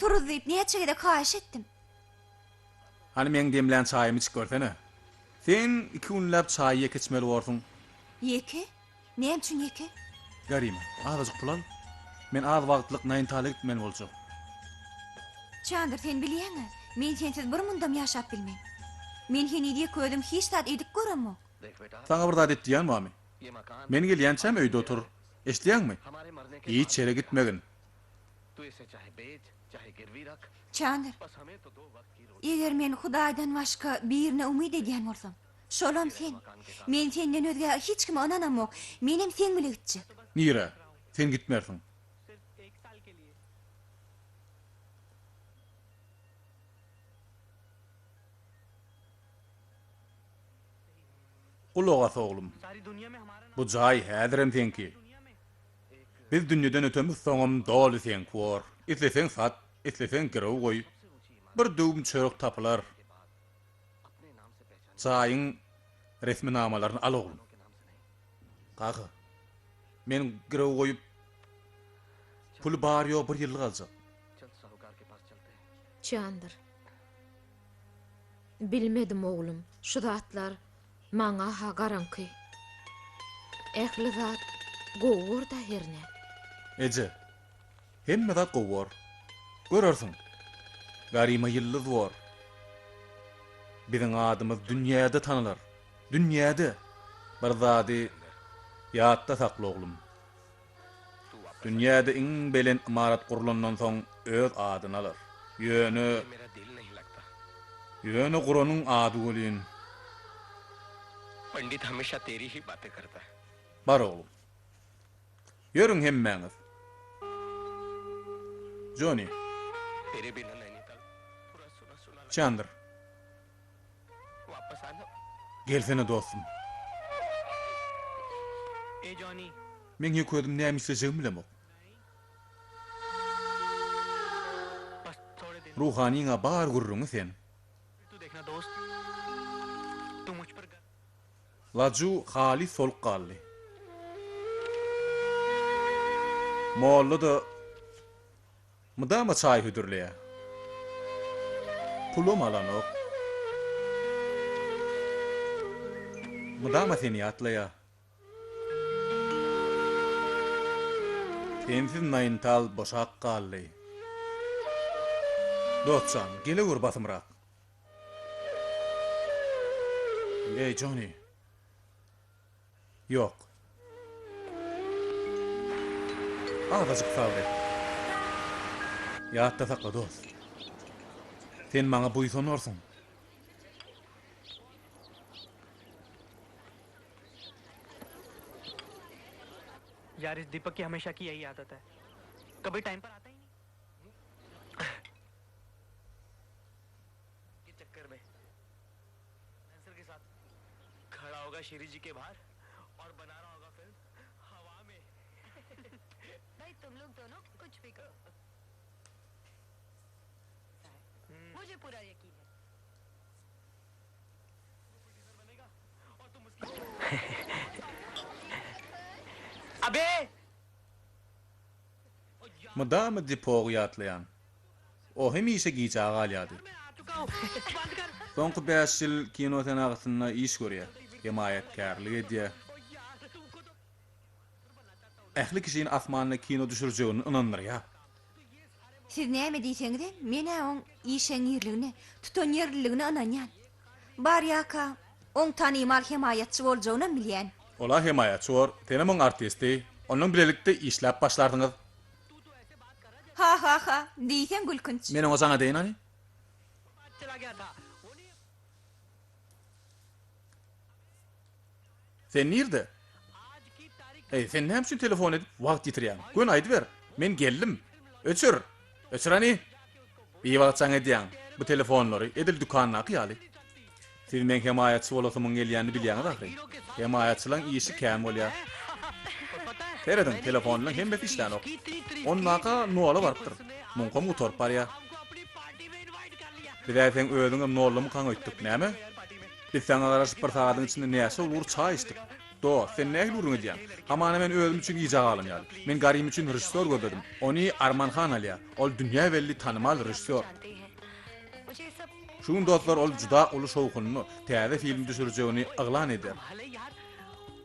Turuz diýip näçegede kaýyş etdim. Hani men demlän çaýymy içip görsene. Sen 2 günläp çaýy keçmeli bolsaň. Yeke? Näme üçin yeke? Garima, azajyk pul al. Men az wagtlyk Naýyntaly gitmeli boljak. Çandır, sen bilýäňi, men sensiz bir mundam ýaşap bilmem. Men seni diýip ködüm hiç tat edip göremok. Saňa bir zat etdiýän mami? ये मकान Men gelýänçem öýde otur. Eşdiýäňmi? हमारे मरने के Hiç ýere gitmegin. तू इसे चाहे बेच चाहे गिरवी रख Çandır, बस हमें तो 2 वक्त की रोटी eger men Hudaýdan başga birine umyd edýän bolsam, şolam sen. Men senden özge hiç kime onanamok. Menem sen bile gitjek. Nire? Sen gitmersin. सिर्फ 1 साल के लिए Ulagat oğlum. सारी दुनिया में हमारा नाम Bu jaý häzirem senki. दुनिया में Biz dünýeden ötemiz soňam doly sen kuwar. Islesen sat, islesen girew goý. Bir döwüm çörek tapylar. Çaýyň resmi namalaryny al oğlum. Gaga. Men girew goýup pul bar ýok, bir ýyl galjak. चल साहूकार के पास चलते हैं Çandır. Bilmedim oğlum, şu zatlar maňa ha garanky. Ähli zat gowur da herne. Ece. Hemme zat gowar. Görersiň. Garima ýyldyz war. Biziň adymyz dünýäde tanylar. Dünýäde. Bir zady ýatda sakla oglum. Dünýäde iň belen imarat gurulandan soň öz adyny alar. Ýöne मेरा दिल नहीं लगता Ýöne Guran'ın adı bolýan. पंडित हमेशा तेरी ही बातें करता है। Bar oğlum. Yörün hemmeňiz. Johnny, तेरे बिना नैनीताल पूरा सुना सुना लगा। Chandra, वापस आना। gelsene dostum. ए Johnny Men ýöködüm näme isleşegim bilemok. बस थोड़े दिन Ruhaniňa bar gurruňy sen. तू देखना दोस्त तू मुझ पर Laju hali soluk galdy. Molla da mydama çay hüdürleýär. Pulum alanok. Mydama seni atlaýar. Sensiz Nayntal boşak galdy. Dostsan, gele gur basymrak. Ey Johnny. Yok. Ağzıcık savret. Yaatta sakla dost. Sen maňa buýsanorsun. यार इस दीपक की हमेशा की यही आदत है कभी टाइम पर आता ही नहीं के चक्कर में आंसर के साथ खड़ा होगा श्री जी के बाहर और बना रहा होगा फिल्म हवा में। भाई तुम लोग दोनों कुछ भी करो मुझे पूरा यकीन है अबे Mydama dipogy ýatlaýan. O hemişe giýje galýady. आ चुका हूँ बंद कर Soňky 5 ýyl kino sanatynda iş görýär. Himayetkarlyk edýär. Ähli kişiň asmanyna kino düşürjegini inandyrýar. Siz näme diýseňiz, mene oň işeň ýerligine, tutan ýerligine ananýan. Bar ýaka oň tanymal himayetçi boljagyny bilýän. Ola himayetçi bor, tenemin artisti. Onuň bilelikde işläp başlardyňyz. Ha ha ha, diýsen gülkünç. Men oňa saňa deýin hani? चला गया था वो नहीं Sen nirde? आज की तारीख Ey, sen näme üçin telefon edip wagt ýitirýän? Gün aýdy ber. Men geldim. Öçür. Öçür hani? Bir wagt saňa edýän. Bu telefonlary edil dükanyna ýaly. Siz men himayetçi bolasymyň gelýänini bilýäňiz ahry. Himayetçilaň işi kän bolýar. Teredin telefonlaň hemme işlän ok. Onnaqa nola barpdyr. Muňka motor barýar. अपनी पार्टी में इनवाइट कर लिया Bize sen öýdüňe nolamy kaň öýtdik, näme? Biz sana garaşyp bir sagatyň içinde näse ulur çay içdik. Do, sen näme ulurun edýän? Hamana men özüm üçin ýyjak alym ýaly. Men Garim üçin rejissor gördüm. Ony Armanhan alýar. Ol dünýä belli tanymal rejissor. जानते हैं मुझे ये सब Şuň dostlar ol juda uly şowkuny, täze film düşürjegini aglan eder. भले यार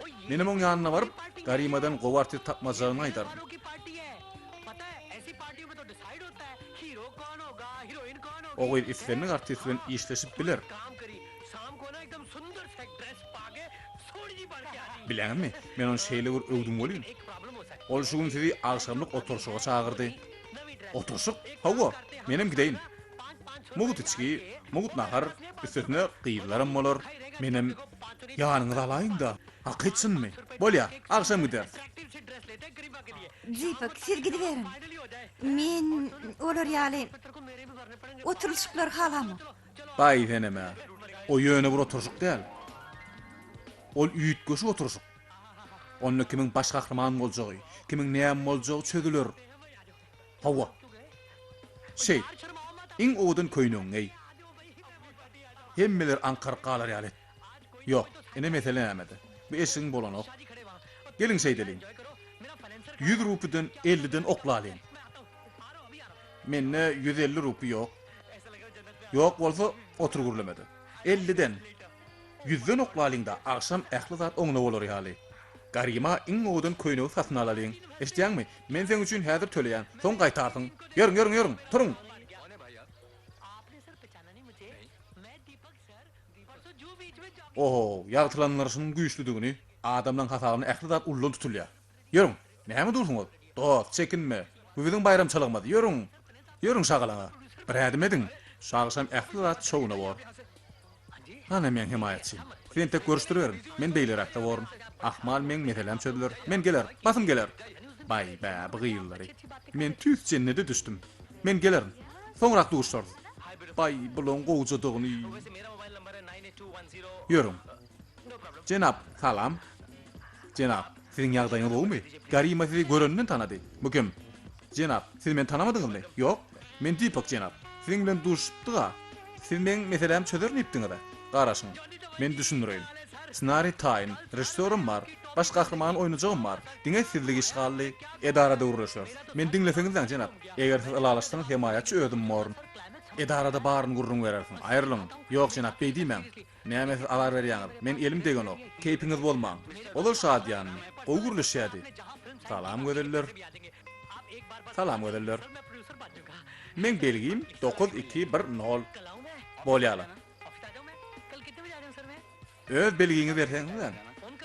ओ ये Menim oň ýanyna baryp Garimadan gowarty tapmajagyny aýdarym. वालों की पार्टी है पता है ऐसी पार्टियों में तो डिसाइड होता है हीरो कौन होगा हीरोइन कौन होगी O gyr islerini artist bilen işleşip biler. काम करी शाम को ना एकदम सुंदर सा ड्रेस पाके सोड़ी पड़ के आती Bileňmi? Men onu şeýle bir öwdüm bolýan. एक प्रॉब्लम हो सकती Ol şuň sizi agşamlyk oturşyga çağırdy. है नवी dress Oturşyk? Hawa, menem gideýin. Mugut içki, mugut nahar, üstüne qıyırlarım bolar. Menem ýanyňyza alaýyn da. Hakykatynmy? Bolýar, agşam gider. Active सी dress लेते हैं गरीबा के लिए Diýpek, siz gidiverin. फाइनली हो जाए Men olar ýaly तेरे को मेरे भी भरने पड़ेंगे oturuşyklar halamy. Baý deneme. O ýöne bir oturşyk däl. Ol üýtgeşi oturşyk. Onu kimiň baş gahrman boljagy, kimiň näme boljagy çözüler. Hawa. Şey, iň owdan köýnüň ey. Hemmeler ankar galar ýaly. Yok, ene mesele nämedi. Bu eşiň bolanok. Gelin şey delin. 100 rupiýeden 50'den oklalyn. Menne 150 rupi yok. Yok bolsa otur gurlamady. 50'den 100'den oklalyn da akşam ähli zat oňna bolar ýaly. Garima iň owdan köýnüň satyn alalyn. Eşdýäňmi? Men sen üçin häzir töleýän. Soň gaýtarsyň. Ýörüň, ýörüň, ýörüň. Turuň. आपने सर पहचाना नहीं मुझे मैं दीपक सर परसों जो बीच में Oho, ýagtylanlaryşynyň güýçlüdigini, adamdan hasagyny ähli zat ullan tutulýar. Ýörüň. Näme dursun ol? Dost, çekinme. Bu biziň bayram çalygmady. Ýörüň. Ýörüň şagalaňa. Bir ädim edin. Şaşam ähli çoğuna var. Ana men himayetçi. Sen tek görüştürüyorum. Men beylerakda varım. Ahmal men metelem çödülür. Men geler, basım geler. Bay be, bu yılları. Men tüs cennete düştüm. Men gelerim. Soňra duşlar. Bay bulun goğucadygyny. Ýörüm. Jenap, salam. Jenap, siziň ýagdaýyňyz bolmy? Garima sizi görenden tanady. Bu kim? Jenap, siz meni tanamadyňyzmy? Ýok. Men Dipak jenap. Siziň bilen duşupdyga. Siz men meselem çözerlipdiňiz. Garaşyň. Men düşünýärem. Ssenari taýyn, rejissörum bar, baş gahrymany oýnajagym bar. Diňe sizligi işgally edarada uruşýar. Men diňleseňizden jenap. Eger siz alalaşdyňyz himayatçy özüm morun. Edarada baryn gurrun berersiň. Aýrylyň. Ýok jenap, beýdimen. Näme siz alar berýäňiz? Men elim degen ok. Keypiňiz bolmaň. Olar şadýan. Gowgurlyşýady. Salam göderler. Salam göderler. Men belgim 9210 bolýaly. Öz belgiňi berseňiz.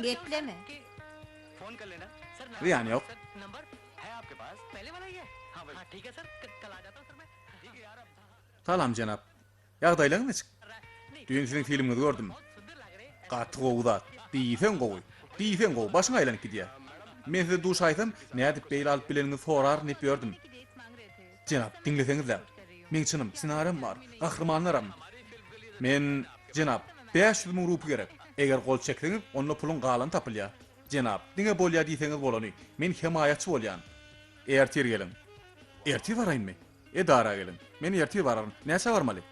Gepleme. Phone कर लेना sir Ziyan yok. Number है आपके पास पहले वाला ही है हाँ भाई ठीक है सर कल आ जाता हूँ सर मैं ठीक है यार अब Salam jenap. Ýagdaýlaryň neçik? Dün siziň filmiňizi gördüm. Gaty gowda. Diýsen gowy. Diýsen gowy başyňa aýlanyp gidýär. Men size duş aýsam, nädip beýle alyp bileniňizi sorar nip gördüm. Jenap, diňleseňizler. Men çynym, ssenariýam bar, gahrymanylaram. Men jenap 500 000 rupi gerek. Eger gol çekseňiz, onunla pulun galan tapylýar. Jenap, diňe bolýar diýseňiz bolany. Men himayatçy bolýan. Ertir gelin. Ertir baraýynmy? Edara gelin. Men ertir bararym. Näçe barmaly?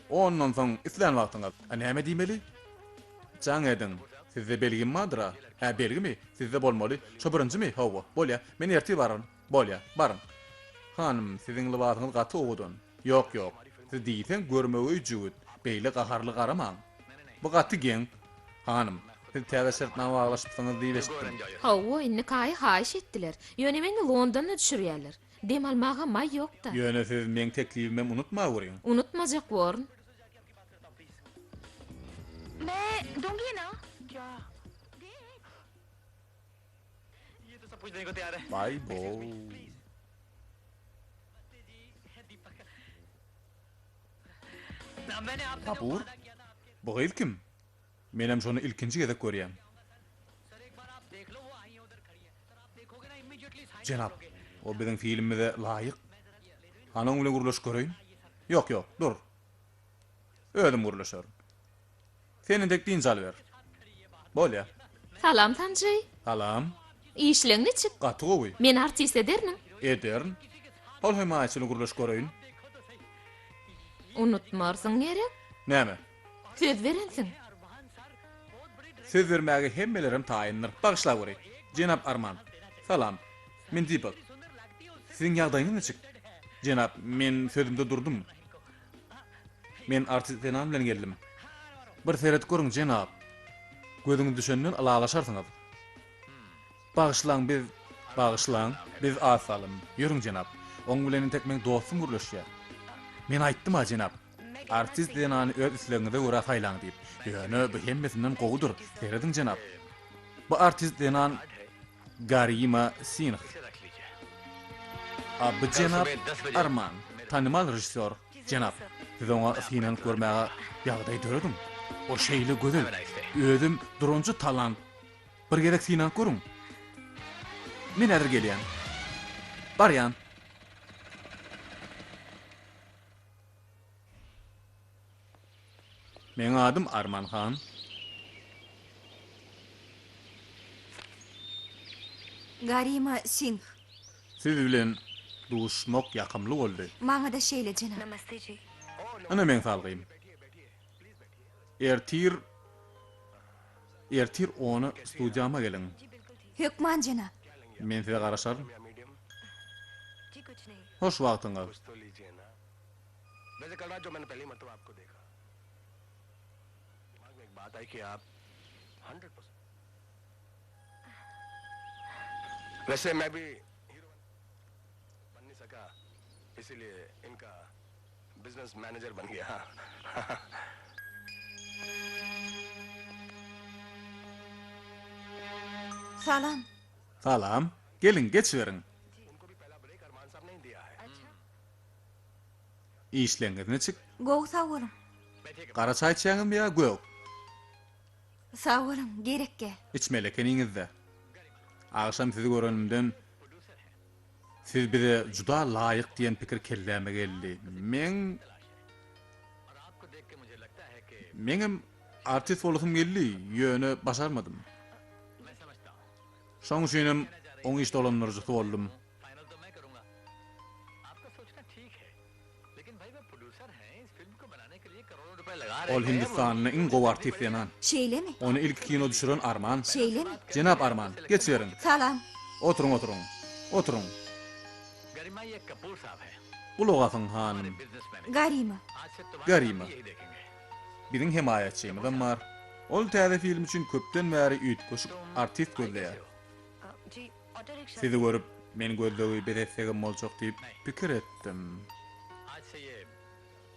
Ondan soň islan wagtyňyz. Näme diýmeli? Jaň edin. Sizde belgim madra? Ha, belgimi? Sizde bolmaly. Şo birinjimi? Hawa. Bolýar. Men ertir bararym. Bolýar. Barın. Hanım, siziň libasyňyz gaty owudun. Ýok, ýok. Siz diýsen görmegi üjüt. Beýle gaharly garamaň. Bu gaty geň. Hanım, siz täze şertnama baglaşypsyňyz diýeşdim. Hawa inni kaý haýyş etdiler. Ýöne meni Londonda düşürýärler. Dem almaga may ýokda. Ýöne siz meň teklifimi unutma görýän. Unutmajak borun. मैं दूंगी ना क्या ये तो सब कुछ देने को तैयार है Bay bo. ना मैंने आपसे Babur. Bu gyz kim? Menem şonu ilkinji gezek görýän. Sir एक बार आप देख लो वो आई है उधर खड़ी है सर आप देखोगे ना immediately sign Jenap, o biziň filmimize laýyk. Hanaň bilen gurulaş görýin? Ýok, ýok, dur. Özüm gurulaşar. Senin tek diň sal ber. Bolýar. Salam Tanjy. Salam. İşleň neçik? Gaty gowy. Men artist edernim. Edern. Hol himayatçyny gurulaş görýin. Unutmarsyň gerek. Näme? Söz berensiň. Söz vermäge hemmelerim taýynlar. Bagşla görýän. Jenap Arman. Salam. Men Dipak. Siziň ýagdaýyňyz neçik? Jenap, men sözümde durdum. Men artist denan bilen geldim. Bir seret görüň jenap. Gözüňiz düşenden alalaşarsyňyz. Bagşlaň, biz asalym. Ýörüň jenap. Oň bilen tekmeň dostum gurlaşýar. Men aýtdym ha jenap. Artist denany öz islegiňize görä saýlaň diýip. Ýöne bu hemmesinden gowudur. Serediň jenap. Bu artist denan Garima Singh. Bu jenap Arman, tanymal rejissor jenap. Siz oňa sinan görmäge ýagdaý töredim. O şeýle gözel. Özüm durunçy talant. Bir gerek sinan görüň. Men näder gelýän? Barýan. Meň adym Arman Khan. Garima Singh. Siz bilen duşmak ýakymly boldy. Maňa da şeýle jenap. नमस्ते जी Ana men salgym. Ertir onu studiýama gelin. Hökman jenap. Men size garaşarym. जी कुछ नहीं Hoş wagtyňyz. तो लीजिए ना वैसे कल रात जो मैंने पहली मरतबा आपको देखा दिमाग में एक बात आई कि आप 100% वैसे मैं भी हीरो बन नहीं सका इसीलिए इनका बिजनेस मैनेजर बन गया Salam. Salam. Gelin geçiverin. उनको भी पहला ब्रेक अरमान साहब ने ही दिया है işleňiňiz çık. Gow sağ bolun. Qara çay içýäňizmi ýa göw? Sağ bolun, gerekke. İçmelekeniňizde. Agşam sizi görenimden siz bize juda laýyk diýen pikir kelläme geldi. Meňem artist bolasym geldi, ýöne başarmadym. Şoň üçinem oň iş dolanlarjy boldum. Ol Hindistanyň iň gowy artistiýanan. Şeýlemi? Onu ilk kino düşüren Arman. Şeýlemi? Jenap Arman, geçerin. Salam. Oturun. गरिमा ये कपूर साहब है Ulugasın hanım. Garima. आज से तुम्हारे Garima. सामने यही देखेंगे Biziň himayetçimizem bar. Ol täze film üçin köpden bäri üýtgeşik artist gözleýär. जी auto rickshaw Sizi görüp men gözlegi bedessegim boljak diýip pikir etdim. आज से ये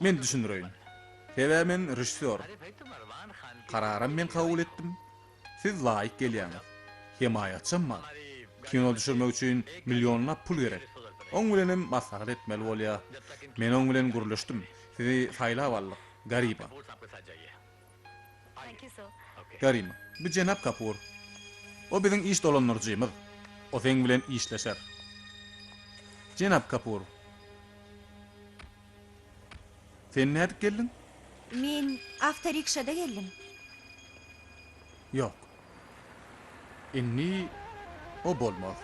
Men düşünýärin. Sebäbi men rejissor. अरे भाई तुम अरमान खान की Kararym men kabul etdim. Siz laýyk gelýäňiz. Himayetçim bar. Kino düşürmek üçin millionlap pul gerek. Oň bilenim maslahat etmeli bolýar. Men oň bilen guruluşdum. Sizi saýlap aldyk. Garima. Kapoor साहब के साथ जाइए thank you sir Garima. Bu Jenap Kapur. O biziň iş dolanlarjymyz. O seň bilen işleşer. Jenap Kapur. Sen näde geldin? Men avtorikşada geldim. Yok. Inni o bolmaz.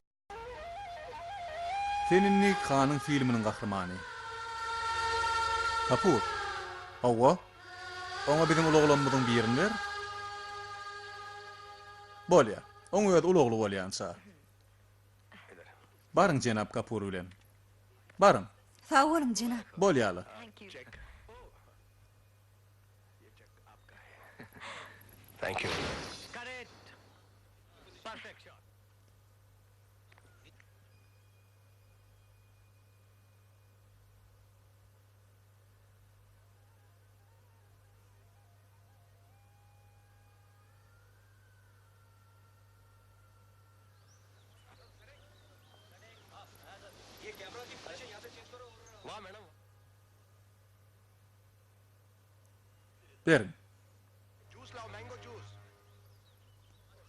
Sen inni Kanyň filminiň gahrymany. Kapur. Awa. Oňa biziň ulaglamyzyň birini ber. Bolýar. Oň öýde ulagly bolýança. Barın Jenap Kapur bilen. Barın. Sağ bolun jenap. Bolýaly. Thank you thank you correct perfect shot वाह madam Berin. Juice लाओ mango juice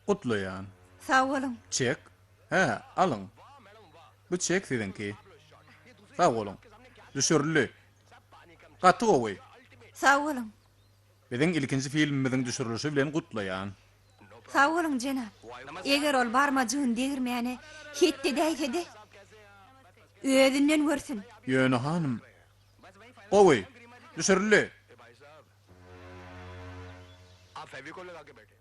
Kutlayan. Sağ bolun. Çek. He, alın. Bu çek sizinki. Sağ olun. Düşürlü. Katı oğuy. Sağ bolun. Bizim ilkinci filmimizin düşürülüşü bilen kutlayan. Sağ bolun jenap. Eger ol barmajygyny degirmäni hitde däýsede. Özünden görsün. Yönü hanım. Oğuy. Düşürlü. आप फेविकोल लगा के बैठे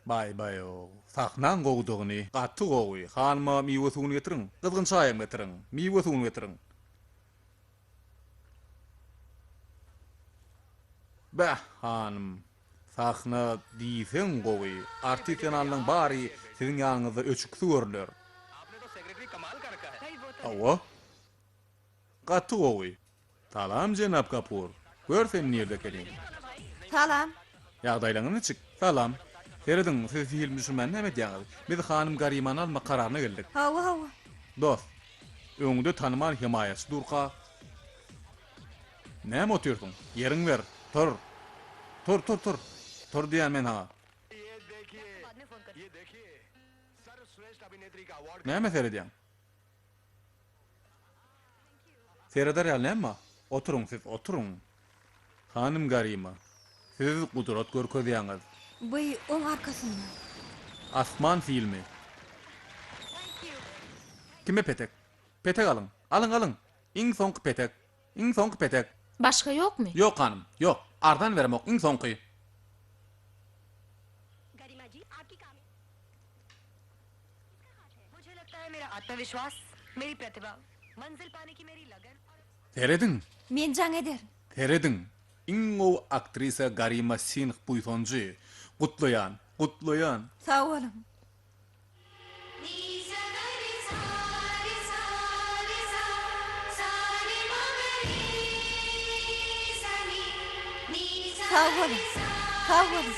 Bay o. Sahnan goğuduğunu. Katı oğuy. Hanıma miwe suwuny getirin. Kızgın çayım getirin. Miwe suwuny getirin. Bah hanım. Sahna diýsen gowy. Artisanalnyň bary siziň ýanyňyzda öçük görler. आपने तो सेक्रेटरी कमाल कर रखा है Awa. Katı oğuy. Salam Jenap Kapur. Görsen nerede kelin? Salam. Ýagdaýlaryny çık. Salam. Feridin siz film düşürmän näme diýäňiz? Biz hanım Garimany alma kararyna geldik. Hawa hawa. Dost. Öňünde tanımal himayesi durka. Näme oturdyň? Ýeriň ber. Tur. Tur diýän men ha. ये देखिए सर्वश्रेष्ठ अभिनेत्री का award Näme seredýän? Seredar ýa näme? Oturun siz, oturun. Hanım Garima. Siz gudrat görkezýäňiz. Bu oň arkasyndan. Asman filmi. Kime petek? Petek alın. Alın. Iň soňky petek. Iň soňky petek. Başga ýokmy? Yok hanım, yok. Ardan veremok, iň soňky. गरिमा जी आपकी काम मुझे लगता है मेरा आत्मविश्वास मेरी प्रतिभा मंजिल पाने की मेरी लगन Teredin, Men jaň eder. teredin. Iň o aktrisa Garima Singh buýsonjy. Gutlayan. Sağ bolun. Sağ bolun.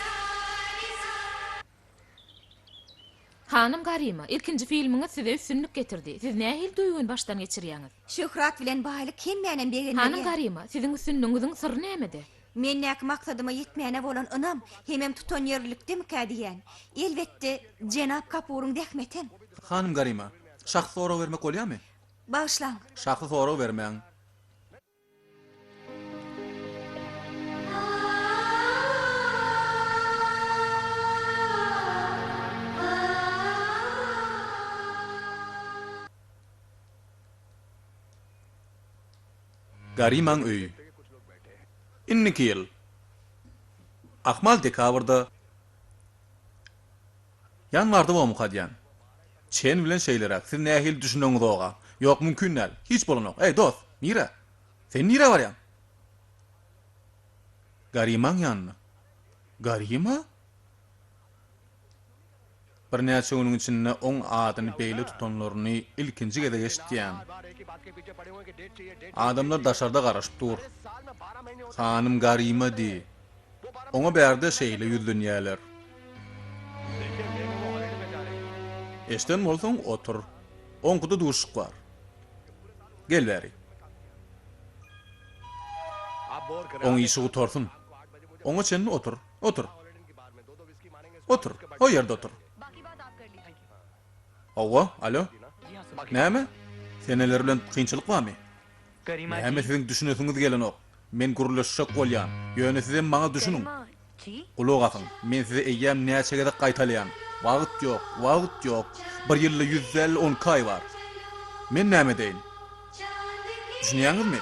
Hanım Garima, ilkinji filmiňiz size üstünlük getirdi. Siz nähil duýgun başdan geçirýäňiz? Şöhrat bilen baýlyk kim menen begenler? Hanım Garima, siziň üstünlüğüňiziň sirri nämede? Men näki maksadyma ýetmäne bolan ynam hemem tutan ýerlikde mi kädiýän? Elbetde Jenap Kapuryň däkmeten. Hanım Garima, şahsy soraw bermek bolýarmy? Bağışlaň. Şahsy soraw bermeň. Garimaň öýü. Inniki ýyl. Akmal dekabrda ýanwarda bolmak hadýan. Çen bilen şeýlerak siz nähil düşünýäňiz oga? Ýok mümkin näl. Hiç bolanok. Ey dost, nire? Sen nire barýan? Garimaň ýanyna. Garima? Bir näçe günüň içinde oň adyny beýle tutanlaryny ilkinji gede eşitýän. Adamlar daşarda garaşyp dur. Hanım Garima di. Oňa bärde şeýle ýüzlenýärler. Eşten bolsaň otur. Oňkuda duşuk bar. Gel bäri. Oň işi otursun. Oňa çenli otur. Otur. Otur. O ýerde otur. Awa, alo. Näme? Seneler bilen kynçylyk barmy? गरिमा Näme siziň düşünýäsiňiz gelen ok? Men guruluşak bolýan. Ýöne sizem maňa düşünüň. Ulug asyň, men size eýýäm näçegede gaýtalýan. Wagt ýok, wagt ýok. Bir ýylda 150 kay bar. Men näme deýin? Düşünýäňizmi?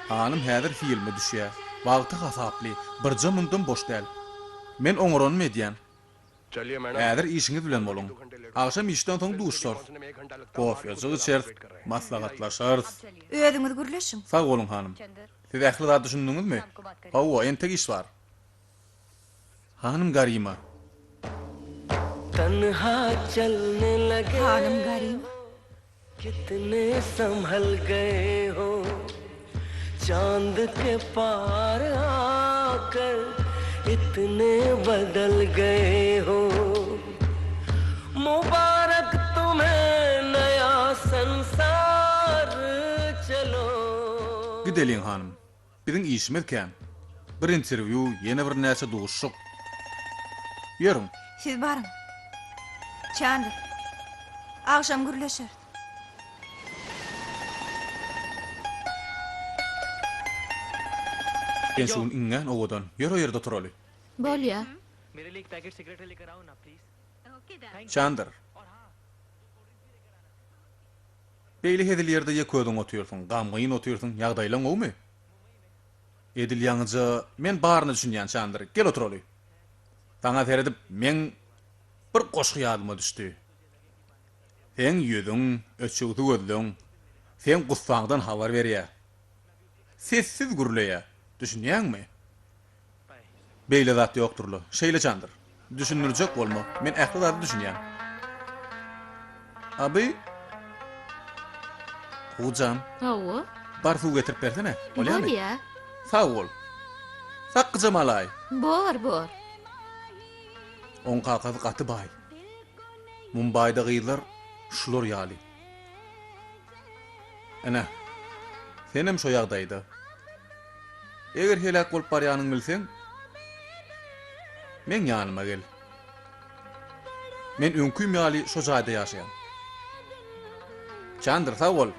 Hanım häzir filme düşýär. Wagty hasaply, birje mundum boş däl. Men oňuranmy edýän. चलिए madam Häzir işiňiz bilen boluň. Akşam işden soň duşlar. Kofe içer, maslahatlaşar. Özüňiz gürleşiň. Sag bolun hanım. Siz ähli zat düşündüňizmi? Hawa, entek iş var. Hanım Garima. तन्हा चलने लगे Hanım Garima. कितने संभल गए हो चांद के पार आकर इतने बदल गए हो मुबारक तुम्हें नया संसार चलो Gidelin hanım. Biziň işimiz kän. Bir interview, ýene bir näçe duşuk. Ýörüň. Siz barın. Çandır. Akşam gürleşer. Ben şuň iňen owadan ýör o ýerde turaly. Bolýa. मेरे लिए एक पैकेट सिगरेट लेकर आओ ना please Çandır. Beýle hedil ýerde ýeködüň oturýarsyň, gamgyň oturýarsyň, ýagdaýlaň owmy? Edil ýaňyja men baryny düşünýän Çandır. Gel oturaly. Taňa teredip men bir goşgy ýadyma düşdi. Sen ýüzüň, öçügdi gözleň, sen gussaňdan habar berýär. Sessiz gürleýär. Düşünýäňmi? Beýle zat ýokturly. Şeýle Çandır. Düşünürjek bolma. Men ähli zat düşünýän. Abi Hocam, Hawa, bar suw getirip bersene. Bolýarmy? bolýa. Sag bol. Sakkyja malay. Bor. On kakazy gaty bay. Mumbayda gyýlar şular ýaly. Ana. Senem şo ýagdaýda. Eger helak bolup barýanyň bilseň, men ýanyma gel. Men öňkü ýaly şo jaýda ýaşaýan. Çandır, sag bol.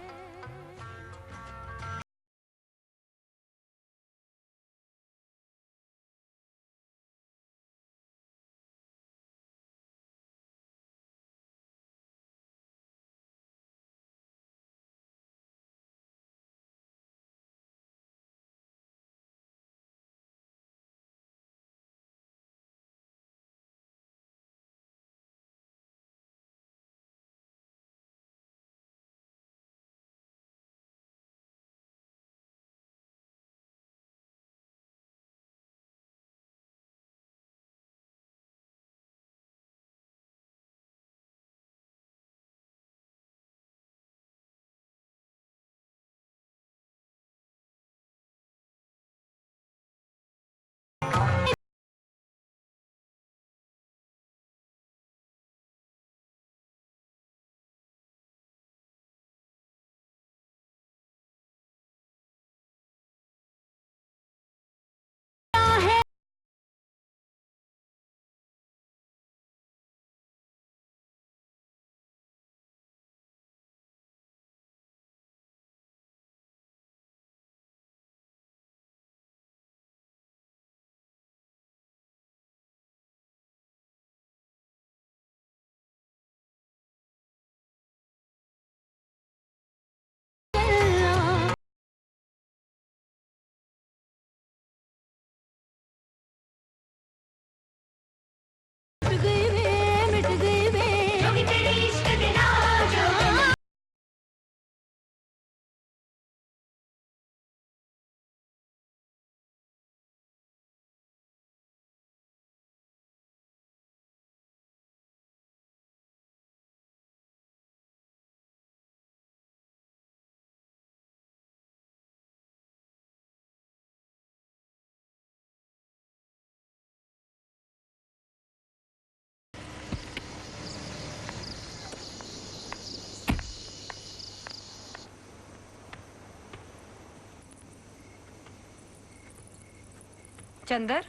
Chandar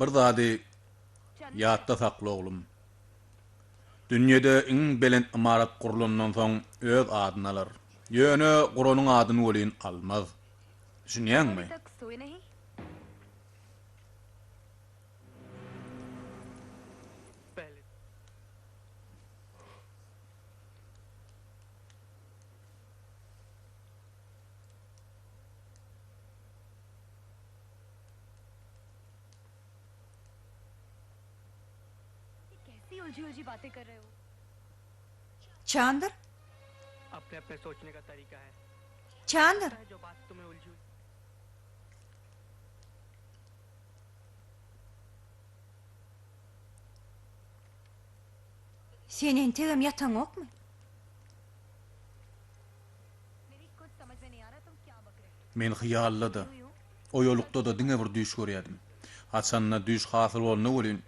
Bir zady ýatda sakly oglum. Dünýede iň belent imarat gurulandan soň öz adyny alar. Ýöne Guranyň adyny bolýan almaz. Düşünýärmi? तक सोए नहीं पहले कैसी उलझी उलझी बातें कर रहे हो Çandır, अपने अपने सोचने का तरीका है Çandır. जो बात तुम्हें उलझी हुई Senin tegem yatan ok mu? मेरी कुछ समझ में नहीं आ रहा तुम क्या बक रहे हो Men hyýallada. O ýolukda da diňe bir düş görýärdim. Haçanna düş hasyl bolna bolýan.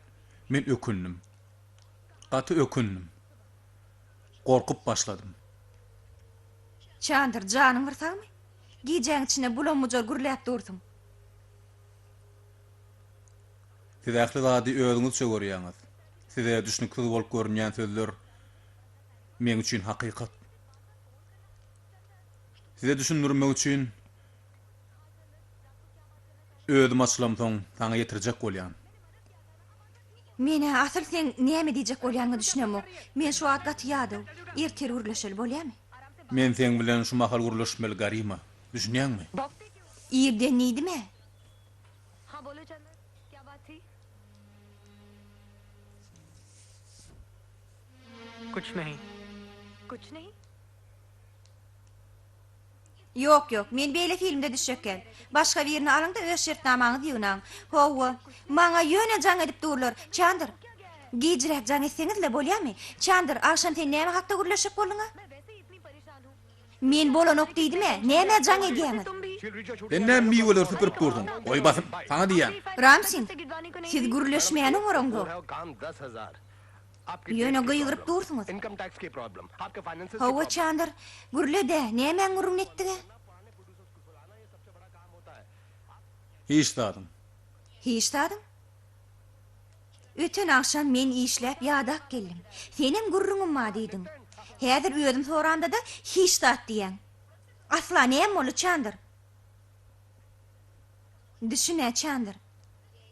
Men ökündüm. Gaty ökündüm. Gorkup başladym. Çandır, canın vursaňmy? Giyjäň içine bulan mujor gürläp durdum. Siz ähli zady özüňizçe görýäňiz. Size düşnüksiz bolup görünýän sözler men üçin hakykat. Size düşündirmek üçin özüm açlamsoň saňa ýetirjek bolýan. Mene asıl sen näme diýjek bolýaňy düşünemok. Men şu wagt gaty ýady. Erter urlaşyl bolýarmy? Men sen bilen şu mahal guruluşmaly garima. Düşünýärmi? Ýerden nidime? हाँ बोलो चंदर क्या बात थी कुछ नहीं कुछ नहीं Yok yok, men beýle filmde düşecekkel. Başga birini alyň da öz şertnamaňy diýýän. Howa, maňa ýöne jaň edip durlar. Çandır. Gijrek jaň etseňizle bolýarmy? Çandır, akşam sen näme hakda gürleşip bolýaň? मैं वैसे ही इतनी परेशान हूँ Men bolanok diýdime? Näme jaň edýäňiz? तुम भी Sen näme miweler süpürip durdun? Oy basym, saňa diýýän. Ramsin, से गिरवाने को नहीं siz gürleşmeýän oňoraňdy. है वो काम 10,000 आपकी Ýöne gyýryp dursunuz. Income tax की प्रॉब्लम आपके finances Howa Çandır, gürlede näme gurun etdi? Hiç dadym. Hiç dadım. Öten akşam men işläp ýadak geldim. Senem gurruňum ma diýdim. Häzir özüm soranda da hiç dat diýen. Asla näme bolu Çandır? Düşünä Çandır.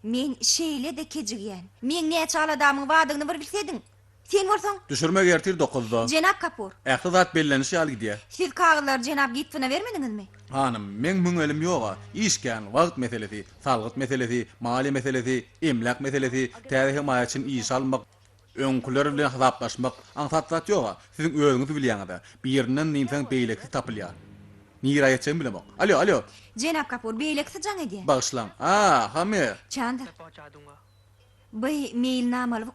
Men şeýle de kejigýän. Men näçe adamyň wadygyny bir bilsediň. Sen bolsaň, Düşürmek ertir 9-da. Jenap Kapur, Ähli zat bellenişi al gidýär. siz kağıtlar Jenap Gitfin'e vermediňizmi? Hanım, men müň elim ýoga. İşken, wagt meselesi, salgyt meselesi, mali meselesi, emlak meselesi, täze himaýa üçin iş almak, öňküler bilen hasaplaşmak, aňsatlat ýoga. Siziň özüňiz bilýäňiz. Birinden nimseň beýleki tapylýar. Nira ýetjek bilemok. Alo, alo. Jenap Kapur beýlekse jaň edýär. Bagşlan. Hame. Çandır, पहुंचा दूंगा bey mailnamalyk.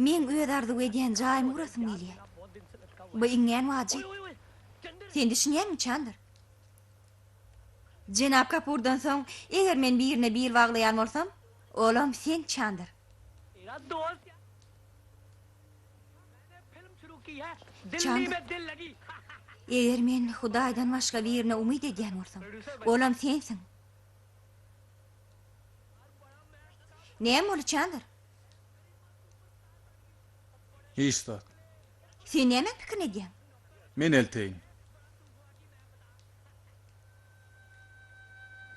Men öz arzu edýän jaýym burasy milýä. Bu iňňen wajyp. Sen düşünýärmi Çandır? Jenap Kapurdan soň eger men birine bir baglaýan bolsam, olam sen Çandır. मेरा दोस्त यार मैंने फिल्म शुरू की है दिल्ली चंद। में दिल लगी Eger men Hudaýdan başga birine umyt edýän bolsam, olam sensiň. Näme bolu Çandır? Hiç zat. Sen näme pikir edýän? Men elteýin.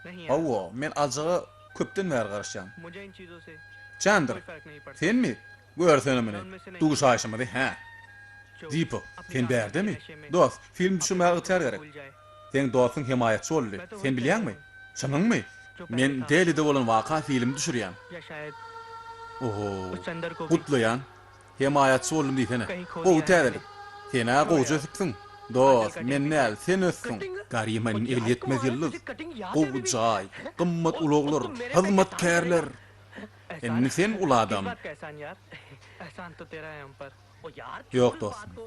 नहीं यार Hawa, men ajaga köpden bäri garaşýan. मुझे इन चीजों से Çandır. कोई फर्क नहीं पड़ता Sen mi? Görsene meni. Duş aşamadı, he. जो Dipo, अपनी sen आंखों berde के mi? नशे में Dost, film düşünmäge ýeter gerek. भूल जाए Sen dostun himayetçi boldy. Sen bilýärmi? Şanyňmy? Men delide bolan waka film düşürýän. या शायद Oho. उस चंदर को भी Gutlayan. Himayetçi boldum diýsene. Kayın kodu O yani. täzelik. Sen ha gowy ösüpsiň. Dost, men näl sen össüň. Garymaň el yetmez ýyldız. Gowy jaý, gymmat ulaglar, hyzmatkärler. Enni sen ul adam. बात का एहसान यार एहसान तो तेरा है हम पर ओ यार Yok छोड़ dostum. बात को।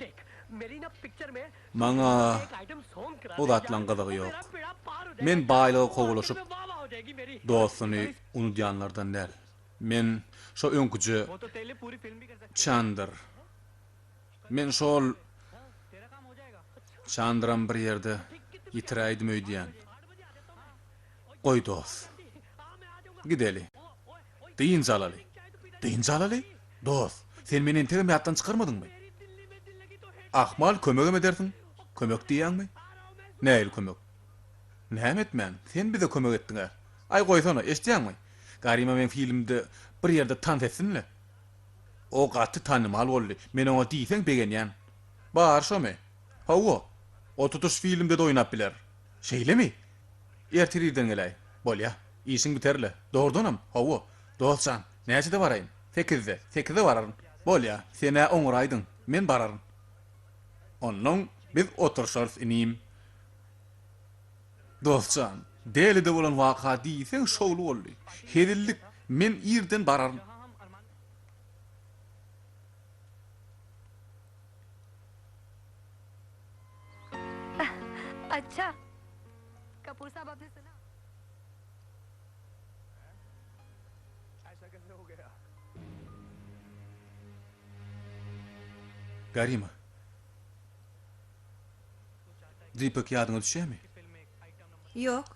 देख मेरी ना पिक्चर में Maňa एक आइटम सॉन्ग करा o दे zatlan यार, gazygy तो ýok. मेरा पेड़ा पार हो जाएगा। Men baýlygy kowalaşyp वाह वाह हो जाएगी मेरी dostuny unutýanlardan däl. Men şo öňküji वो तो तेरे लिए पूरी फिल्म भी कर सकते Çandır. Men şol तेरा काम हो जाएगा Çandıram bir ýerde ýitiräýdim öýdýän. Koy dost. Gideli. Deyin zalalı. Deyin zalalı. Dost, sen meni entegem yattan çıkarmadın mı? Ahmal kömögem edersin. Kömök diýen mi? Näil kömök? Näme etmän? Sen bize kömök etdiň. Ay goýsana, eşdýän mi? Garima men filmde bir ýerde tan etsinle. O gaty tanımal boldy. Men oňa diýseň begenýän. Bar şomy? Hawa. O tutuş filmde de oýnap biler. Şeýle mi? Ertiriden gelay. Bolýa. İşiň biterle. Doğrudanam. Hawa. Dostsan, näçede baraýyn? 8-de bararyn. Bolýa, sene oňraýdyň. Men bararyn. Ondan biz oturşarys inim. Dostsan, deli de bolan waka diýseň şowlu boldy. Hedillik men ýerden bararym. अच्छा कपूर साहब आपने सुना ऐसा कैसे हो गया? Garima. Deepak ýadyňa düşýärmi? Yok.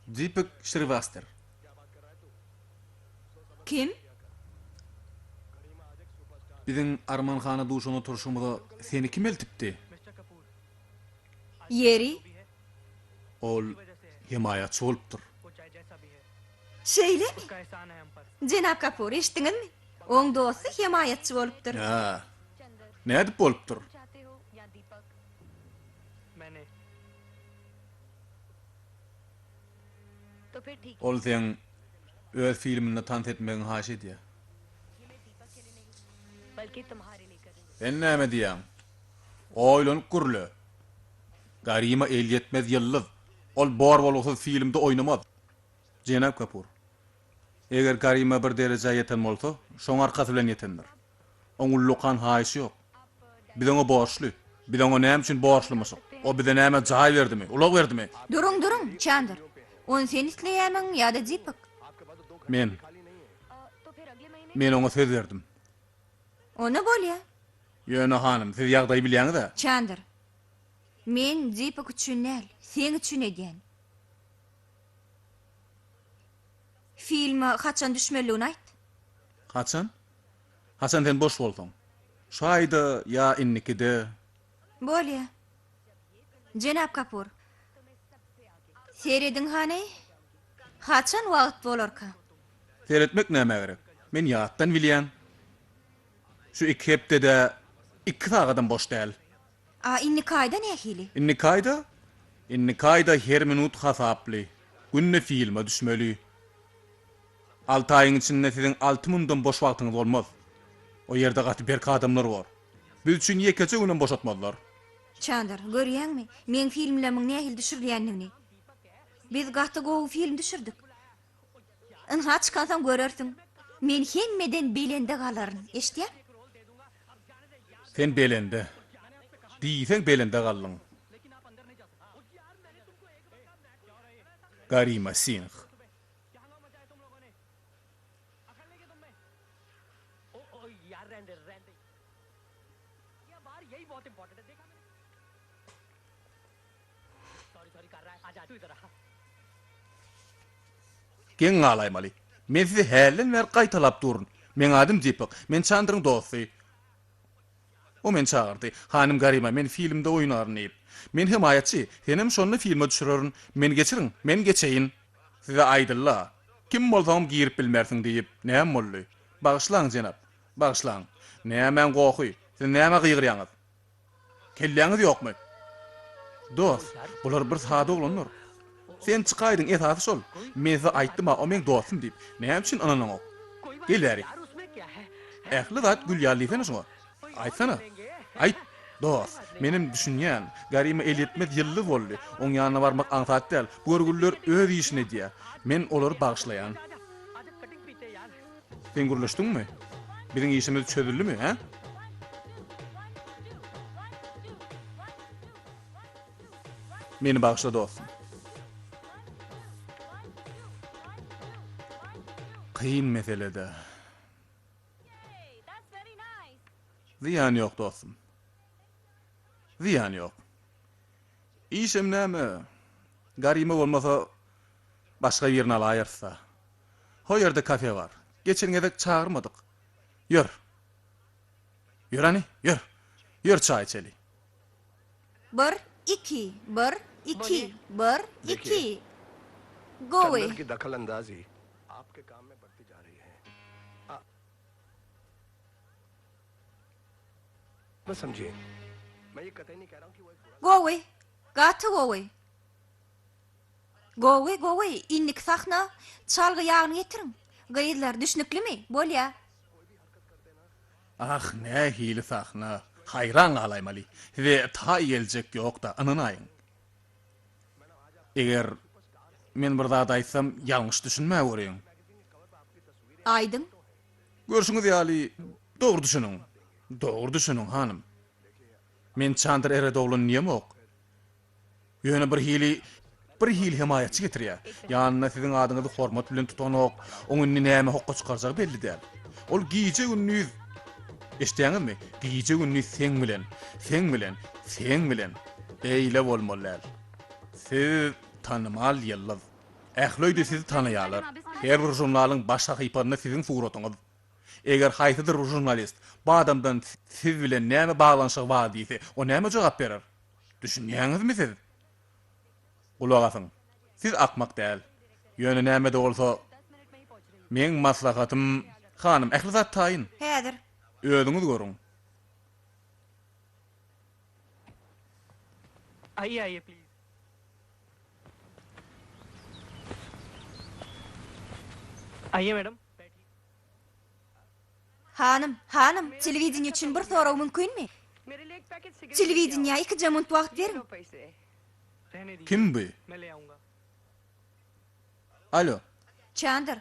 Deepak Shrivastar. Kim? Biziň Arman Hana duşuny turşumyza seni kim eltipdi? Yeri? Ol himayatçy bolupdyr. वो चाहे जैसा भी है Şeýle mi? उसका एहसान है हम पर Jenap Kapur, eşdiňizmi? Oň dosty himayatçy bolupdyr. Ha. Nädip bolupdyr? चाहते हो या दीपक मैंने तो फिर ठीक Ol sen öz filmini tant etmegiň haş edýär. बल्कि तुम्हारे लिए करेंगे Ben näme diýäň? Oýlanyp gürle. Garima el yetmez ýyllys. Ol bor bolsa filmde oýnamaz. Jenap Kapur. Eger Garima bir derejä ýeten bolsa, şoň arkasy bilen ýetendir. Oň ullukan haýsy ýok. Biz oňa borçly. Biz oňa näme üçin borçlymysyk? O bize näme jaý berdimi? Ulak berdimi? Durun, Çandır. On sen isleýämiň ýa-da Deepak? Men, तो फिर अगले महीने men oňa söz berdim. Ona bolýa? Ýöne hanım, siz ýagdaýy bilýäňiz-de. Çandır. Men Deepak üçin näl, sen üçin edýän. Filmi haçan düşmeligini aýt. Haçan? Haçan sen boş bolsaň. Şaýda ýa innikide. Bolýa. Jenap Kapur. Seredin hany? Haçan wagt bolarka? Seyretmek näme gerek? Men ýatdan bilýän. Şu iki hepde 2 sagadan boş däl. A inni kaýda nähili? Inni kaýda her minut hasaply. Günne filme düşmeli. 6 aýyň içinde siziň 6 mundan boş wagtyňyz bolmaz. O ýerde gaty berk adamlar bar. Biz üçin ýekeçe günden boşatmadylar. Çandır, görýäňmi? Men filmleriň nähil düşürýändigini. Biz gaty gowy film düşürdik. Inha çykansam görersiň. Men hemmeden belende galaryn. Eşdýär? Sen belende. Diýseň belende gallyň. Garima Singh. ओ यार रहने ये बार यही बहुत इंपॉर्टेंट है देखा मैंने सॉरी कर रहा है आजा तू इधर आ Gen galaymaly. Men sizi hälen wer gaýtalap durun. Men adym Deepak. Men Çandryň dosty. O men çağırdy. Hanım Garima, men filmde oýnaryn diýip. Men himayatçy, senem şonu filme düşürerin. Men geçirin, men geçeyin. Size aýdylla. Kim bolsam girip bilmersiň diýip, näme boldy? Bagyşlaň jenap. Bagyşlaň. Näme goky? Siz näme gyýgyrýaňyz? Kelläňiz ýokmy? Dost, bular bir sada oglanlar. Sen çıkaydın esası şol. Men size aýtdym, o men dostum diýip. Näme üçin ananyň ok? Gelýär. यार उसमें क्या है Ähli zat gül ýalysyna şoňa. Aýtsana. Aýt. Dost, menim düşünýän, Garima el yetmez ýyllys boldy. Oň ýanyna barmak aňsat däl. Bu görgüller öz işini diýär. Men olary bagşlaýan. आज कटिंग पीते यार Sen gürleşdiňmi? Biziň işimiz çözüldümi, ha? Meni bagşla dostum. Kıyın meselede. Ziyan yok dostum. Ziyan yok. İşim näme? Garime bolmasa başga ýerine alayarsa. O ýerde kafe var. Geçen gedek çağırmadık. Ýör. Ýör ani, ýör. Ýör çay içeli. 1 2 1 2 1 2 Go away. Colonel की दखल अंदाजी आपके काम में बढ़ती जा रही है मैं समझिए मैं ये कतई नहीं कह रहा हूँ कि वो एक बुरा Go away. Got to go away. Go away, go away. İndik sahna. Çalgı yağını getirin. Gıydılar düşnüklü mi? Bol ya. Ah ne hili sahna. Hayran alaymaly. Ve ta gelecek yok da ananayın. Eger men bir zat aýsam ýalňyş düşünme görýän. Aydın. Görüşüňiz ýaly dogry düşünüň. Dogry düşünüň hanım. Men Çandır ere doglan niýe ok? Ýöne bir hili himayatçy getirýär. Ýanyna siziň adyňyzy hormat bilen tutanok, onuň näme hokka çykarjak belli däl. Ol giýje günnüz. Eşdiňizmi? Giýje günnüz sen bilen eýle bolmalylar. Siz tanımal ýyllaz. Ähloýdy sizi tanaýarlar. Her bir jurnalyň baş sahypasyna siziň suratyňyz. Eger haýsydyr jurnalist bu adamdan siz bilen näme baglanşyk bar diýse, o näme jogap berer? Düşünýäňizmi siz? Ulak asyň. Siz akmak däl. Ýöne näme de bolsa men maslahatym hanım ähli zat taýyn. Häzir. Özüňiz görüň. आइए आइए प्लीज आइए मैडम बैठिए Hanım, televizyon için bir soraw mümkün mi? मेरे लिए एक packet cigarette Televizyona 2 minut wagt verin. पैसे रहने दीजिए Kim bu? मैं ले आऊंगा Alo. Çandır.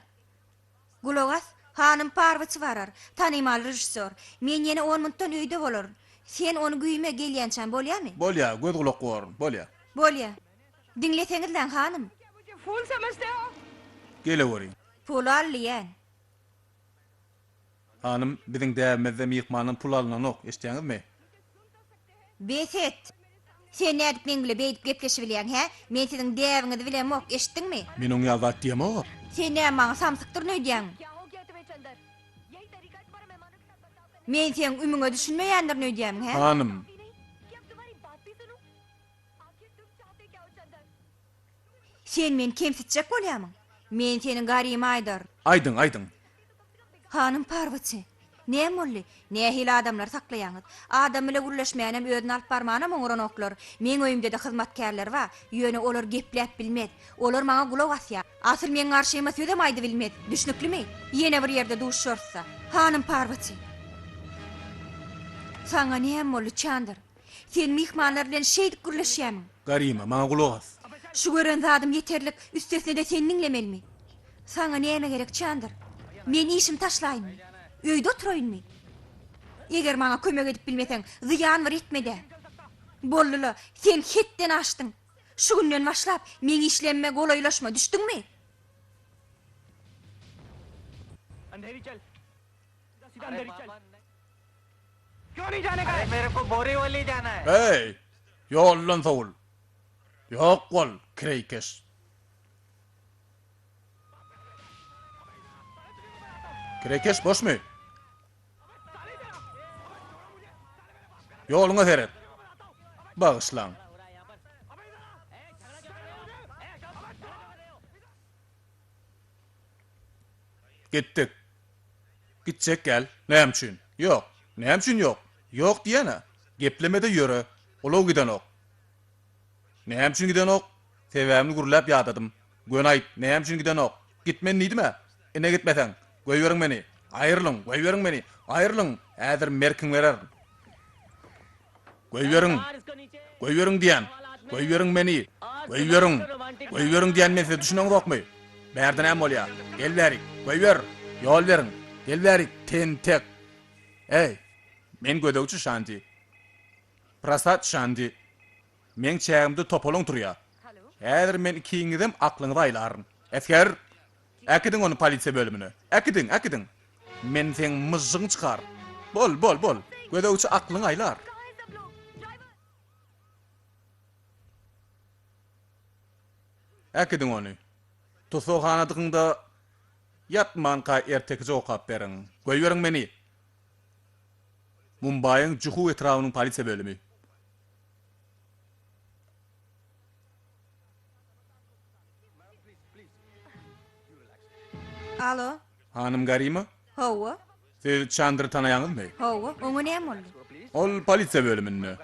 Gulogas, hanım parvaçy barar. Tanymal rejissor. Men ýene 10 minutdan öýde bolar. Sen onu güýme gelýänçän bolýarmy? Bolya, göz kulak gorun. Bolya. Bolýa. Dinleseňizler hanım. मुझे फूल समझते हो Gele görýin. Pul alýan. Hanım, biziň däwimizde myhmanyň pul alynan ok, eşdiňizmi? Beset. Sen nädip men bile beýip gepleşip bilýän, he? Men siziň däwiňizi bilem ok, eşitdiňmi? Men oňa ýazat diýemok. Sen näme maňa samsykdyr öýdýän? क्या हो गया तुम्हें चंदर यही तरीका है तुम्हारे मेहमानों के साथ बर्ताव करने Men sen ümüňe düşünmeýändir öýdýän, he? Hanım, का? कि अब तुम्हारी बात भी सुनूं आखिर तुम चाहते क्या हो Chandar Sen men kemsitjek bolýarmyň? Men seniň garym Aýdar. aydın. Hanım parvaçy. Näme boldy? Nähili adamlar saklaýaňyz? Adam bilen gürleşmeýänem öýdüni alyp barmanam oňranoklar. Men öýümde de hyzmatkarlar wa, ýöne olar gepläp bilmez. Olar maňa gulak asýar. Asyl men garşyma söýdem aýdy bilmez. Düşnüklimi? Ýene bir ýerde duşursa. Hanım parvaçy. Saňa näme boldy Çandır? Sen mihmanlar bilen şeýdik gürleşýärmiň. Garima, maňa kulak as. Şu gören zadım yeterlik, üstesine de sen dinlemelmi? Sana näme gerek Çandır? Men işim taşlayın. Öýde oturaýynmy? Eger maňa kömek edip bilmeseň, ziyan bir etmede. Bolluly, sen hetden açdyň. Şu günden başlap men işlenme golaylaşma düşdüňmi? अंधेरी चल सीधा अंधेरी चल क्यों नहीं जाने का मेरे को बोरीवली जाना है Hey! Yollan savul. Yok ol, kreykes. Kreykes boş mu? Yoluna seret. Bağışlan. Gittik. Gitcek gel. Näme üçin? Yok. Näme üçin yok? Yok diýene. Geplemede ýöre. Olaw giden ok. Näme üçin giden ok? Sebäbini gurlap ýadadym. Gön aýt, näme üçin giden ok? Gitmen niýdime? Ene gitmeseň, goýberiň meni. Aýrylyň, goýberiň meni. Aýrylyň. Häzir merkin berer. Goýberiň. Goýberiň diýen. Goýberiň meni. Goýberiň. Goýberiň diýen men size düşüneňiz okmy? Bärde näme bolýar? Gel berik. Goýber. Ýol beriň. Gel berik. Tentek. Ey, men gödögçü Şanti. Prasat Şanti. Men çägimde topolun turýar. Häzir men ikiňizem aklyňyza aýlaryn. Esker, äkidiň onu polisiýa bölümine. Äkidiň. Men sen myzyň çykar. Bol. Gödögçü aklyň aýlar. Äkidin onu. Tusohanadygyňda yatmanka ertek jogap beriň. Goýberin meni. Mumbay'ın Juhu etrawynyň polisiýa bölümi. Alo, Hanım Garima, hawa, siz Chandra tanaýaňyzmy? hawa, oňa näme boldy? Ol polisiýa bölüminde.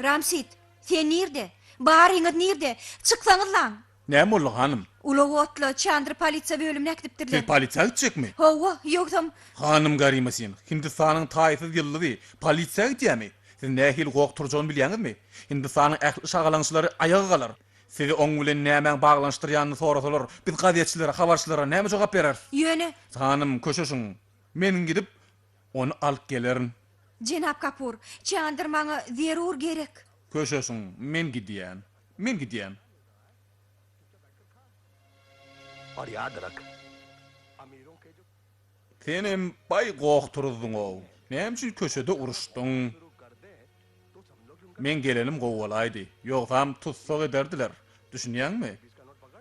Ramsit, sen nirde? Baryňyz nirde? Çyksaňyz lan. Näme boldy hanım? Ulagotla Chandra polisiýa bölümine Siz gidipdirler. polisiýa gitjekmi? Hawa, ýoksam Hanım Garima sen, Hindistanyň taýsyz ýyllygy, polisiýa gitýärmi? Siz nähil gokturjany bilýäňizmi? Hindistanyň ähli şagalançylary ayaga galar. Sizi oň bilen näme baglanşdyrýanyny sorasalar, biz gazetçilere, habarçylara näme jogap berer? ýöne, Hanım köşeşiň, men gidip onu alyp gelerin. Jenap Kapur, Chandra maňa zerur gerek. Köşeşiň, men gidýän. Men gidýän. और याद रख अमीरों के जो Senem bay gokturdyň o. Näme üçin köşede uruşdyň? Men gelenim gowwalaydy. Ýoksam tutsak ederdiler. Düşünýäňmi?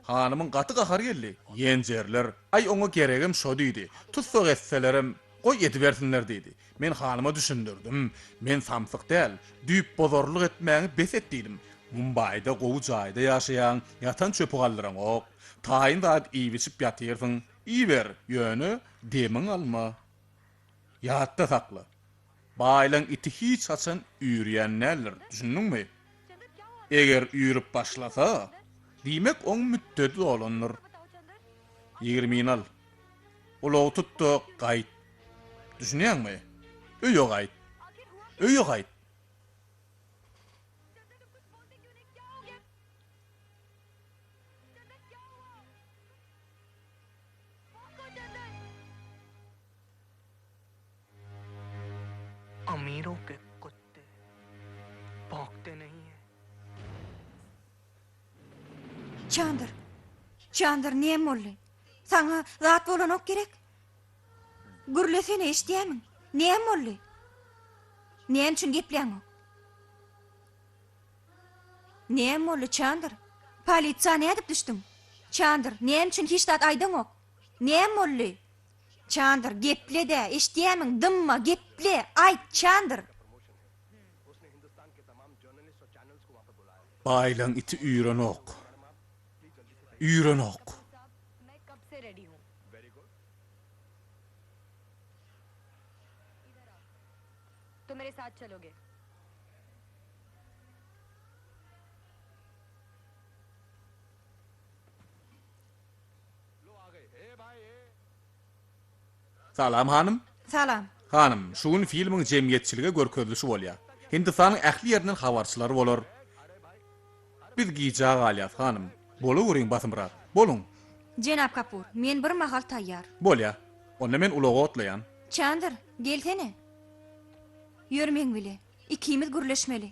Hanymyň gaty gahar geldi. Ýenjerler, ay oňa geregim şo diýdi. Tutsak etselerim, goý edibersinler diýdi. Men hanyma düşündirdim. Men samsyk däl, düýp bozorluk etmäňi bes etdidim. Mumbayda gowy jaýda ýaşaýan, ýatan çöpü galdyran ok. Taýyn zat iýbiçip ýatyrsyň, iýber, ýöne demiň alma. Ýatda sakla. Baýlaň iti hiç açan üýrýänler, düşündiňmi? Eger üýrüp başlasa, diýmek oň müddeti dolanır. 20 al. Ulaw tutdy, gaýt. Düşünýäňmi? Öýe gaýt. Öýe gaýt. अमीरों के कुत्ते भौंकते नहीं हैं। Chandra, Chandra näme boldy? Saňa zat bolanok gerek. Gürlesene eşdiýämiň. Näme boldy? Näme üçin gepleňiň? Näme boldy Chandra? Polisiýa näme dip düşdüň? Chandra, näme üçin hiç dat aýdyň ok? Näme boldy? Chandra, geple de, eşdiýämiň, dymma, geple, aýt Chandra. Baýlaň iti üýren ok. Üýren ok. मैं कब से रेडी हूँ तो मेरे साथ चलोगे Salam hanım. Salam. Hanım, şuň filmiň jemgyýetçiligi görkezlişi bolýar. Hindistanyň ähli ýerinden habarçylary bolar. Biz giýjä galýas hanım. Bolaweriň basymrak. Bolun. Jenap Kapur, men bir mahal taýýar. Bolýa. Onda men ulaga otlaýan. Chandra, gelsene. Yürmeň bile. İkimiz gürleşmeli.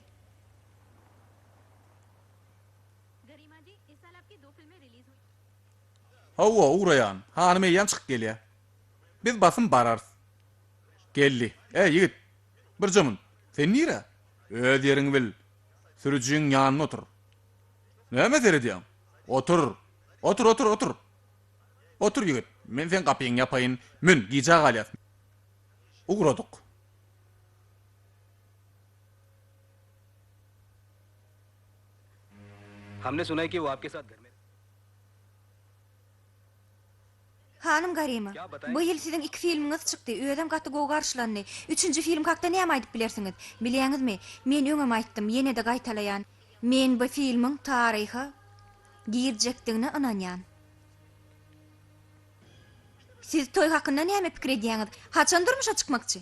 गरिमा जी इस साल आपकी 2 फिल्में रिलीज हुई Hawa urayan. Hanım eýän çykyp gelýär. Biz basym barars. Geldi. Ýigit. Bir jomun. Sen nire? Öz ýeriňi bil. Sürüjüň ýanyna otur. Näme seredýäň? Otur. Otur, otur, otur. Otur ýigit. Men sen gapyň ýapaýyn. Mün giýjä galýas. Ugradyk. हमने सुना है कि वो आपके साथ घर में Hanım Garima, Ya batayın. bu ýyl siziň 2 filmiňiz çykdy. Öýdem gaty gowy garşylandy. 3-nji film hakda näme aýdyp bilersiňiz? Bilýäňizmi? Men öňem aýtdym, ýene de gaýtalaýan. Men bu filmiň taryhy girjekdigine inanýan. Siz toy hakynda näme pikir edýäňiz? Haçan durmuşa çykmakçy?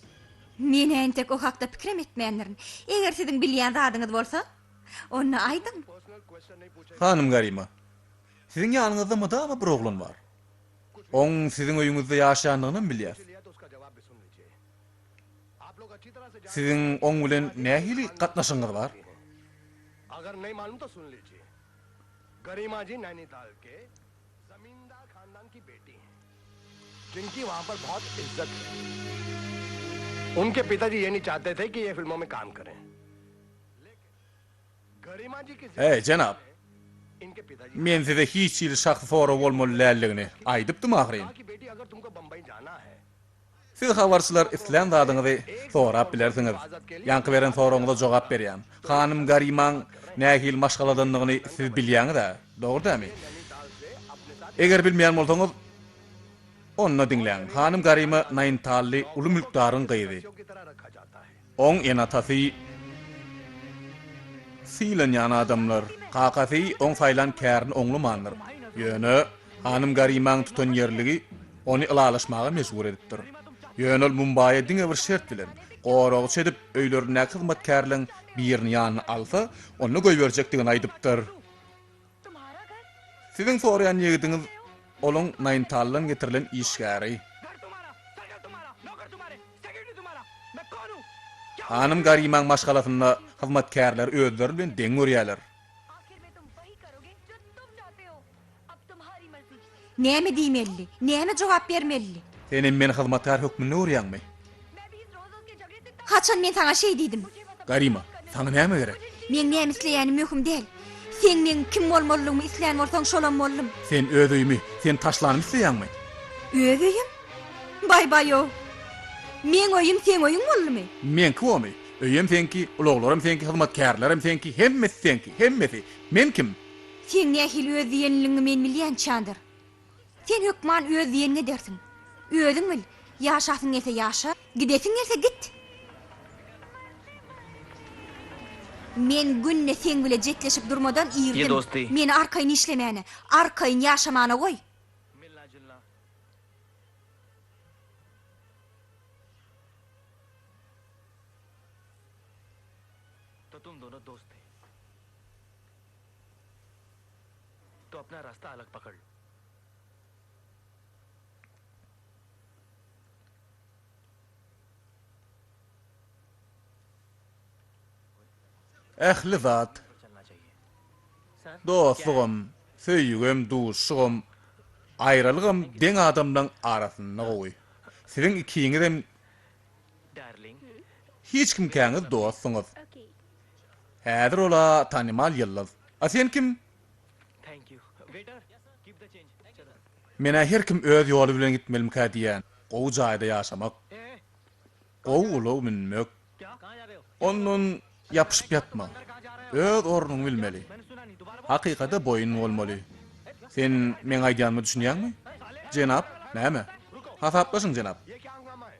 Men entek o hakda pikirim etmeýänlerin. Eger siziň bilýän zadyňyz bolsa, onu aýdyň. Hanım Garima. Siziň ýanyňyzda mydama bir oglan bar. Oň siziň öýüňizde ýaşaýandygyny bilýär. लिया तो उसका जवाब भी सुन लीजिए आप लोग अच्छी तरह से जानते Siziň oň bilen nähili gatnaşyňyz bar? हैं। अगर नहीं मालूम तो सुन लीजिए गरिमा जी नैनीताल के जमींदार खानदान की बेटी हैं जिनकी वहां पर बहुत इज्जत है उनके पिताजी ये नहीं चाहते थे कि ये फिल्मों में काम करें लेकिन गरिमा जी की Hey cenap. इनके पिताजी Men size hiç ýyl şahsy sora bolmalyligini aýdypdym ahyryn. की बेटी अगर तुमको बंबई जाना है Siz habarçylar islen zadyňyzy sorap bilersiňiz. Ýanky beren soraňyza jogap berýän. Hanym Garimaň nähil maşgaladanlygyny siz bilýäňiz-de, dogry-dämi? Eger bilmeýän bolsaňyz, onu dinleň. Hanym Garima Nayntally uly mülkdaryň gyzy. की तरह रखा जाता है Oň enatasy Silenýan adamlar, kakasy oň saýlan kärini oňlamandyr. Ýöne hanym Garimaň tutan ýerligi ony ılalaşmaga mejbur edipdir. Ýöne ol Mumbaýa diňe bir şert bilen goragy çedip öýlerine hyzmatkarlyň birini ýanyna alsa, onu goýberjekdigini aýdypdyr. Siziň soraýan ýigitiňiz olaň Nayntaldan getirilen işgäri. घर तुम्हारा, सरकार तुम्हारा, नौकर तुम्हारे, सेक्रेटरी तुम्हारा, मैं कौन हूँ? Hanym Garimaň maşgalasynda hyzmatkarlar özleri bilen deň görýärler. आखिर में तुम वही करोगे जो तुम चाहते हो अब तुम्हारी मर्जी Näme diýmelli? Näme jogap bermelli? Senin men hyzmatkar hökmüni görýänmi? मैं भी इस रोज के झगड़े से Haçan men sana şey diýdim. Garima, sana näme gerek? Men näme isleýänim möhüm däl. Sen men kim bolmalygymy isleýän bolsaň şolan boldum. Sen öýümi, sen taşlanyp isleýänmi? Öýüm? Bay yo. Men öýüm sen öýüň boldymy? Men kimi? Öýüm senki, ulaglarym senki, hyzmatkarlarym senki, hemmesi senki, hemmesi. Men kim? Sen nähil öz ýenligiňi men bilýän çandyr. Sen hökman öz ýenine dersiň. Özüň bil, ýaşasyň ese ýaşa, gidesiň ese git. Men günne sen bile jetleşip durmadan ýyrdim. Ye dosti. Meni arkaýyn işlemäne, arkaýyn ýaşamana goý. मिलना जुलना तो तुम दोनों दोस्त थे तो अपना रास्ता अलग पकड़ लो Ähli zat, चलना चाहिए dostlugum, söýgüm, duşugum, aýralygym deň adamlaň arasynda goý. Siziň ikiňizem darling hiç kim käňiz dostsuňyz. Häzir ola tanymal ýyllys. A sen kim? Thank you waiter keep the change चलो Mene her kim öz ýoly bilen gitmelim ka diýen. Gow jaýda ýaşamak, gow ulu minmek. क्या कहाँ जा रहे हो Onun yapışıp yatma. Öz ornuny bilmeli. मैंने सुना नहीं दोबारा Hakykata boyun bolmaly. Sen men aýdýanmy düşünýärmi? Jenap, näme? Hasaplaşyň jenap. ये क्या हंगामा है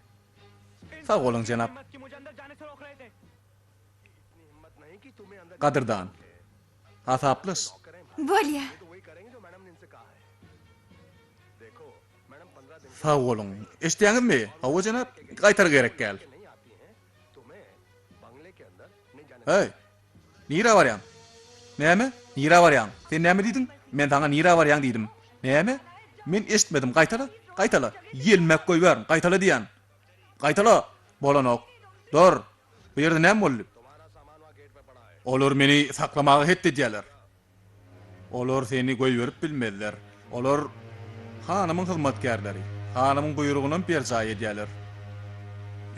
Sag bolun jenap. कि मुझे अंदर जाने से रोक रहे थे हिम्मत नहीं कि तुम्हें अंदर Qadırdan. Hasaplaş. Bolýa. तो वही करेंगे जो मैडम ने इनसे कहा है देखो मैडम 15 दिन Sag bolun. Eşdiňizmi? Hawa jenap gaýtar gerek gel. नहीं आती हैं तुम्हें बंगले के अंदर नहीं जाने Hey. Nira barýan? Näme? Nira barýan? Sen näme diýdin? Men taňa nira barýan diýdim. Näme? Men eşitmedim. Gaýtala. Gaýtala. Ýelmek goýber. Gaýtala diýen. Gaýtala. Bolanok. Dur. Bu ýerde näme boldy? तुम्हारा सामान वहाँ गेट पे पड़ा है Olar meni saklamagy hetdi diýerler. Olar seni goýberip bilmediler. Olar hanymyň hyzmatkarlary. Hanymyň buýrugynyň berjaý edýärler.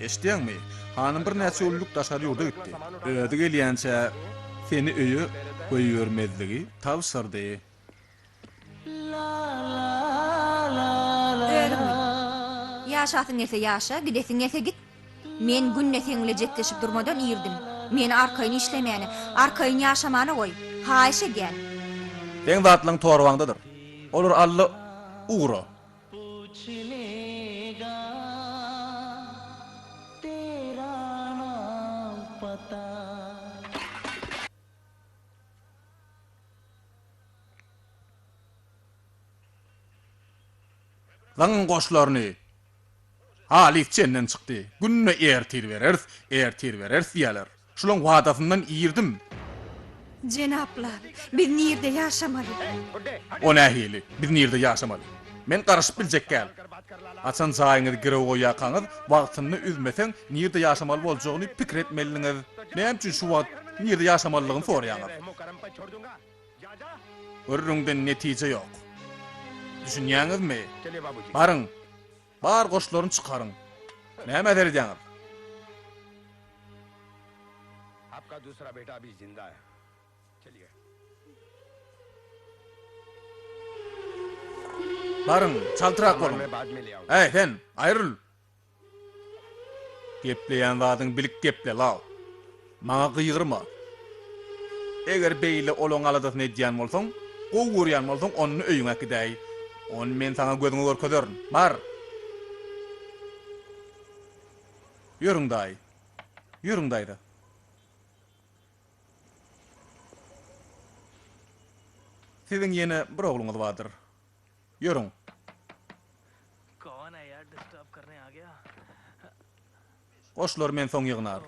Eşdiňmi? Hanym bir näçe ulluk daşary ýurda gitdi. Öýde gelýänçe seni öýü goýbermezligi tawsyrdy. Öýüm. Ýaşasyň ese ýaşa, gidesiň ese git. Men günne sen bile jetleşip durmadan ýyrdim. Meni arkaýyn işlemäne, arkaýyn ýaşamana goý. Haýşa gel. Sen zatlaň torwaňdadyr. Olar alla ugra. Lan goşlaryny Halif çenden çykdy. Günne ertir berers diýerler. Şulaň wadasyndan ýyrdim. Jenaplar, biz nirde ýaşamaly. O nähili, biz nirde ýaşamaly. Men garaşyp biljek gel. Açan saýyňyzy girew goýýakaňyz, wagtyny üzmeseň nirde ýaşamaly boljagyny pikir etmeliňiz. Näme üçin şu wagt nirde ýaşamalygyny soraýaňyz? रहमो करम पे छोड़ दूंगा जा जा Örrüňden netije ýok. Düşünýäňizmi? चलिए बाबूजी Barıň. Bar goşlaryny çykaryň. Näme edýäňiz? आपका दूसरा बेटा अभी जिंदा है चलिए Barın, çaltırak olun. मैं बाद में ले आऊंगा। Hey sen, ayrıl. Gepleyen zadın bilik geple law. Maňa gıýgyrma. Eger beýle olaň aladasyny edýän bolsaň, gow görýän bolsaň, onu öýüňe gidäý. Onu men sana gözüňe görkezerdim. Bar. Yürüň daý. Yürüň daýda. Sizin ýene bir ogluňyz bardyr. Yürüň. कौन है यार डिस्टर्ब करने आ गया Goşlar men soň ýygnar.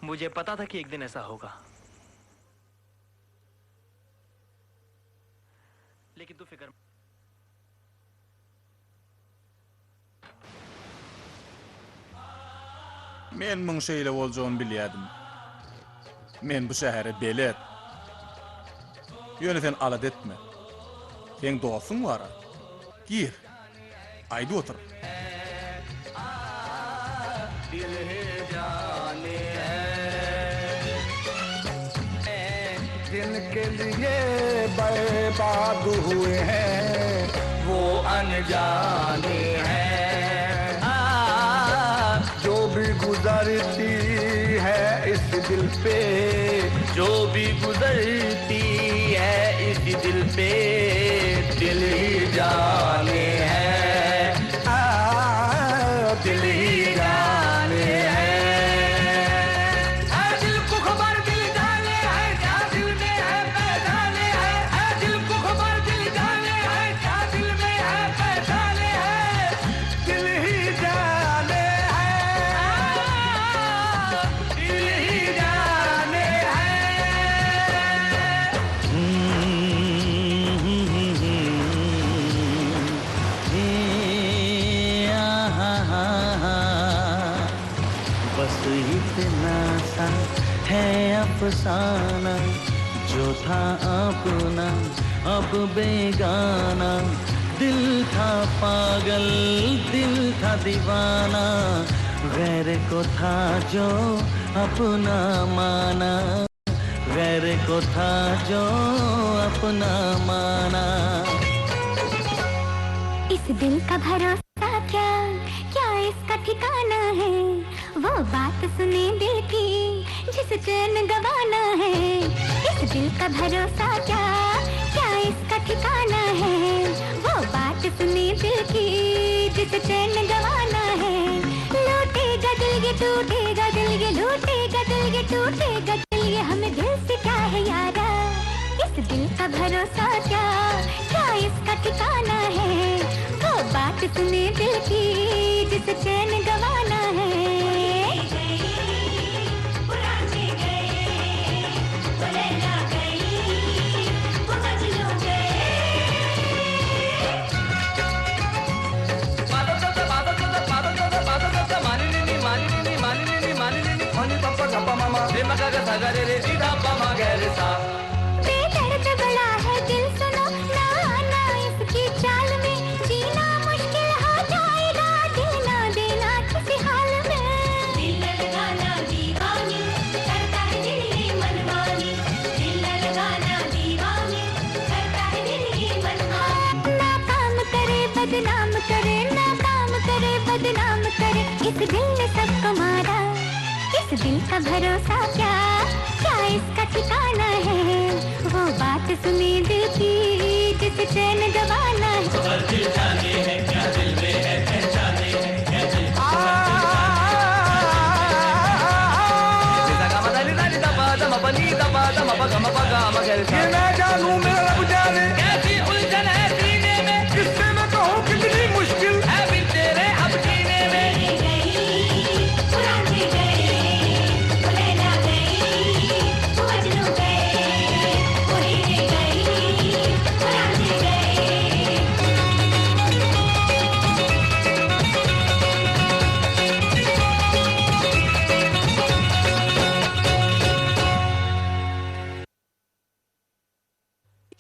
मुझे पता था कि एक दिन ऐसा होगा लेकिन तू फिक्र Men müň şeýle boljagyny bilýärdim. Men bu şähere belet. Ýöne sen alad etme. Sen dostun bar. Gir. Aýdy otur. जिनके लिए बर्बाद हुए हैं वो अनजाने हैं। जो भी गुजरती है इस दिल पे, जो भी गुजरती है इस दिल पे, दिल ही जाने हैं, दिल ही जाने हैं। दिल को खबर दिल जाने है, क्या दिल में है पहचाने है। दिल को खबर दिल जाने है, क्या दिल में है पहचाने है। दिल ही जाने है, दिल ही जाने है। बस इतना सा है अफसाना, जो था अपना अब बेगाना। दिल था पागल, दिल था दीवाना, गैर को था जो अपना माना, गैर को था जो अपना माना। इस दिल का भरोसा क्या, क्या इसका ठिकाना है। वो बात सुने दिल की जिसे चैन गवाना है। इस दिल का भरोसा क्या, क्या इसका ठिकाना है। वो बात सुने दिल की जिसे चैन गवाना है। लूटेगा दिल ये टूटेगा दिल ये, लूटेगा दिल ये टूटेगा दिल ये, हमें दिल से क्या है यारा। इस दिल का भरोसा क्या, क्या इसका ठिकाना है। वो बात सुने दिल की जिसे चैन गवाना है। बेदर्द बड़ा है दिल सुनो, ना आना इसकी चाल में। जीना मुश्किल हो जाएगा, दिल ना देना किसी हाल में। दिल लगाना दीवानी, करता है दिल ही मनमानी। दिल लगाना दीवानी, करता है दिल ही मनमानी। ना काम करे बदनाम करे, ना काम करे बदनाम करे, इस दिल ने सबको मारा। इस दिल का भरोसा क्या, क्या इसका ठिकाना है। वो बात सुनी दिल की जिसे चैन गवाना है। दिल जाने है क्या दिल में है पहचाने है, क्या दिल ये मैं जानूं मेरा रब जाने, कैसी उलझन है सीने में। किससे मैं कहूँ कितनी मुश्किल है भी तेरे अब जीने में।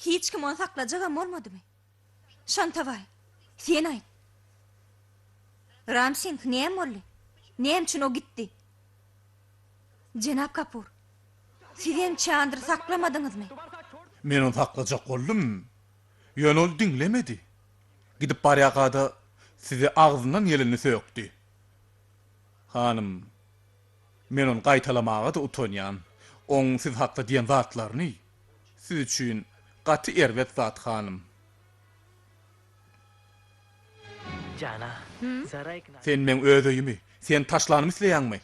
Hiç kim onu saklayacağım olmadı mı? Şantavay, sen ayt. Ram Singh neyem oldu? Neyem için o gitti? Cenab Kapur, Sizden Çandır saklamadınız mı? Men onu saklajak boldum. Ýönol dinlemedi. Gidip barýakada sizi ağzından yelini sökdi. Hanım, men onu gaýtalamaga da utanýan. Oň siz hakda diýen zatlaryny siz üçin gaty erwet zat hanım. जाना जरा एक ना Sen men ödüýümi, sen taşlanymy isleýänmi?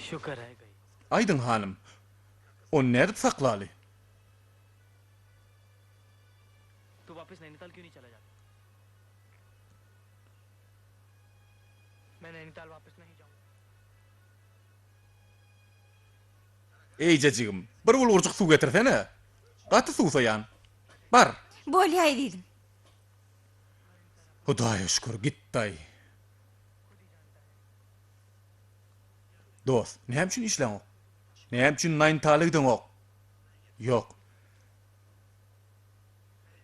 शुक्र है गई Aydın hanım, o nerede saklaly? तू वापस नैनीताल क्यों नहीं चला जाता मैं नैनीताल वापस नहीं जाऊंगा Eýjejigim, bir bulgurjyk suw getirsene. Gaty suw soýan. Bar. Bolýay dedim. Hudaýa şükür gitdi. Dost, näme üçin işleň? Näme üçin Nayintaly gidin ok? Ýok.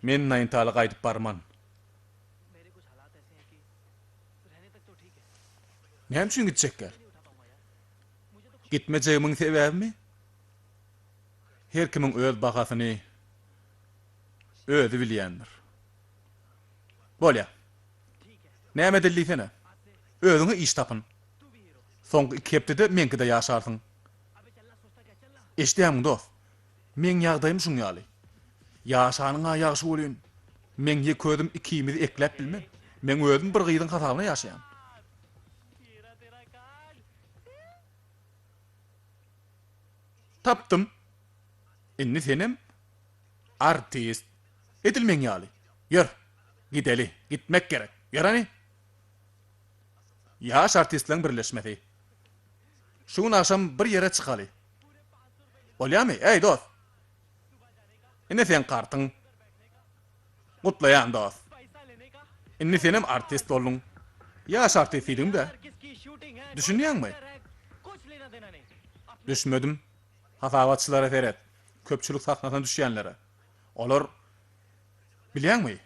Men Nayintaly gaýdyp barman. मेरे कुछ हालात ऐसे हैं कि रहने तक तो ठीक है Näme üçin gitjekler? Gitmejegimiň sebäbimi? Her kimiň öz bagasyny özü bilýändir. Bolýa. Näme dillisene? Özüňe iş tapyn. Soňky 2 hepdede menkide ýaşarsyň. Eşdäňmi dost? Men ýagdaýym şuň ýaly. Ýaşanyň ýagşy bolýan. Men ýeközüm ikimizi ekläp bilmem. Men özüm bir gyýdyň hasabyna ýaşaýan. Taptım. Inni senem artist. Edilmeň ýaly. Ýör. Gideli. Gitmek gerek. Ýörani. Ýaş artistleň birleşmesi. Şuň akşam bir ýere çykaly. Bolýarmy? Ey dost. Inni sen kartyň. Gutlaýan dost. Inni senem artist boldun. Ýaş artist idim de. किसकी शूटिंग है Düşünýärmi? कुछ लेना देना नहीं Düşmedim. Hasabatçılara feret. Köpçülük sahnasına düşýänlere. Olar bilýärmi?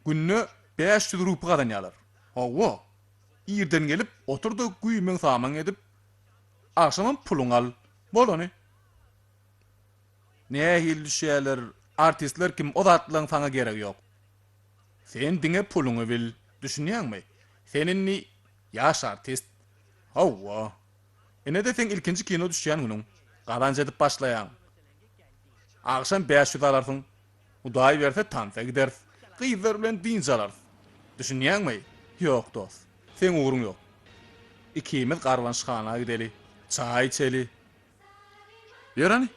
Günne 500 rupi gadanýarlar. Hawa. Ýerden gelip oturdy güýmeň saman edip akşamam puluň al. Bolany. Nähil düşýärler, artistler kim o zatlaryň saňa gerek ýok. Sen diňe puluňy bil, düşünýärmi? Seninni ýaş artist. Hawa. Enede sen ilkinci kino düşýän günüň. Gadanç edip başlayan. Akşam 500 alarsyň. Udaý berse tansa gider. Gyýzlar bilen din salar. Düşünýärmi? Ýok dost. Sen uğrun ýok. İkimiz garwanşgana gideli. Çay içeli. Ýörani?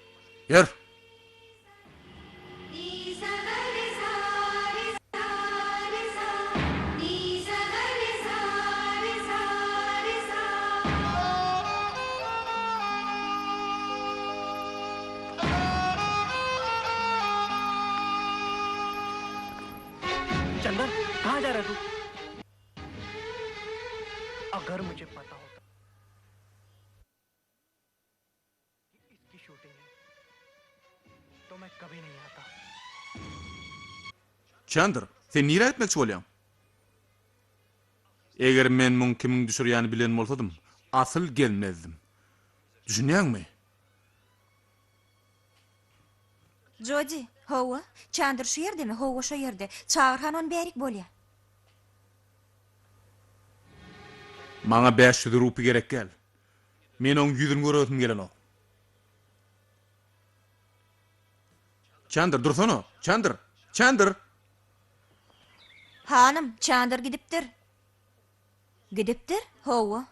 Ýör. चंदन कहाँ जा रहा है तू अगर मुझे पता होता कि इसकी शूटिंग है तो मैं कभी नहीं आता Çandır, sen nire etmekçi bolýan? Eger men muň kimiň düşürýäni bilen bolsadym, asyl gelmezdim. Düşünýärmi? Jody, hawa, Çandır şu ýerdemi? Hawa şu ýerde. Çağırhan on berik bolýar. Maňa 500 rupi gerek gel. Men oň ýüzüni görýäsim gelenok. Çandır, dursana. Çandır. Çandır. Hanım, Çandır gidipdir. Gidipdir, hawa.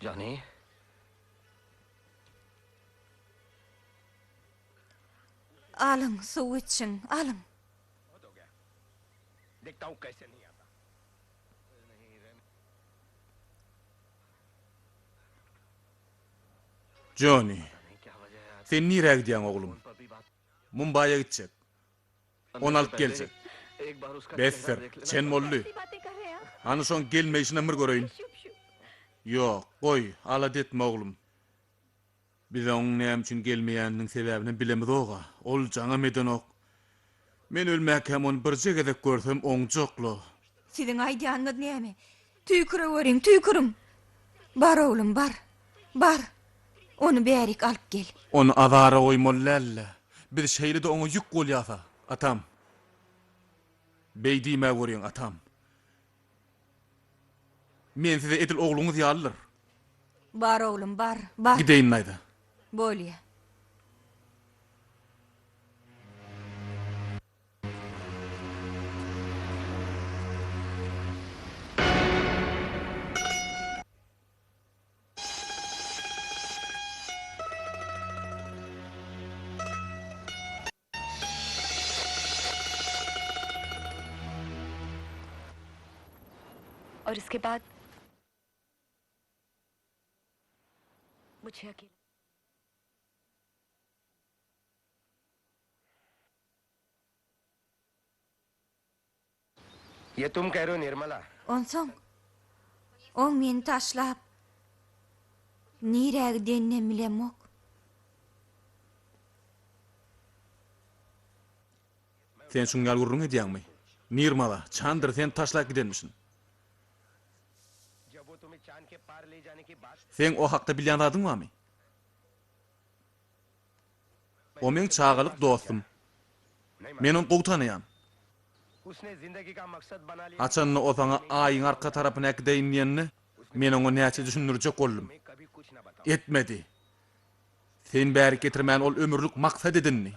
जानी Alın, suw için, alın. देखता हूँ कैसे नहीं आता Johnny, क्या वजह है sen nire gidiýän oglum? पर भी बात Mumbaýa gitjek. On alyp geljek. एक बार उसका Besser, sen molly. Ana şoň gelmeýişine mir göreýin. Ýok, goý, alad etme oglum. Biz oň näme üçin gelmeýäniniň sebäbini bilemiz oga. Ol jaňa medenok. Men ölmäk hem onu bir jegede görsem oň joklo. Sizin aýdýanyňyz näme? Tüýküre görüň, tüýkürüň. Bar oğlum bar. Bar. Onu berik alıp gel. Onu azara koymollalle. Bir şeyli de onu yük kolyasa. Atam. Beydime görüyorsun atam. Men size edil oğlunuz yalılır. Bar oğlum bar. Bar. Gideyim nayda. Bolya. और इसके बाद मुझे अकेला ये तुम कह रहे हो Nirmala? Onsoň oň meni taşlap niräge dennem bilemok. Sen şungal gurrun edýäňmi? Nirmala, Çandır sen taşlap gidenmişsin. जब वो तुम्हें चांद के पार ले जाने की बात, Sen o hakda bilýän adyň barmy? O men çağalyk dostum. Men onu gowtanaýam. उसने जिंदगी का मकसद बना लिया। Açanny o sana aýyň arka tarapyna gideýin diýenni, men oňa näçe düşündirjek boldum. मैं कभी कुछ ना बताऊं। Etmedi. Sen bäri getirmän ol ömürlük maksat edinni.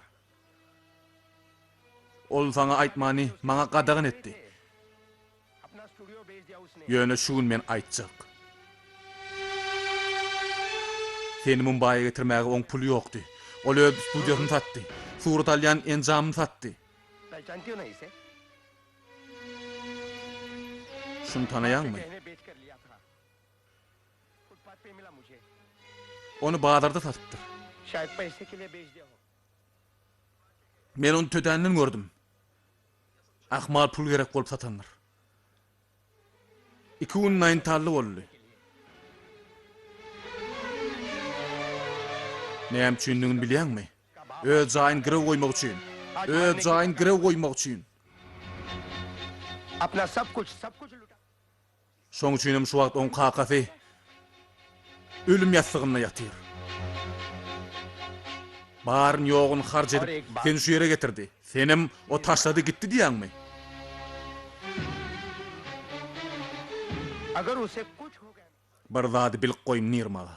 Ol sana aýtmany maňa gadagyn etdi. अपना स्टूडियो बेच दिया उसने। Ýöne şuň men aýtjak. Seni Mumbaýa getirmäge oň puly ýokdy. Ol öz studiýasyny satdy. Surat alýan enjamyny satdy. पहचानती हो ना इसे? Şunu tanaýanmy? गहने बेच कर लिया था। फुटपाथ पे मिला मुझे। Onu bazarda satypdyr. शायद पैसे के लिए बेच दिया हो। Men onu tödänden gördüm. Ahmal pul gerek bolup satanlar. 2 gün naýyntally boldy. Näme üçindigini bilýärmi? Öz jaýyn girew goýmak üçin. Öz jaýyn girew goýmak üçin. अपना सब कुछ लुटा। Şoň üçinem şu wagt on kakasy ölüm ýastygyna ýatyr. Baryn ýogun harj edip seni şu ýere getirdi. Senim o taşlady gitdi diýäňmi? अगर उसे कुछ हो गया Bir zady bilip goýum Nirmala.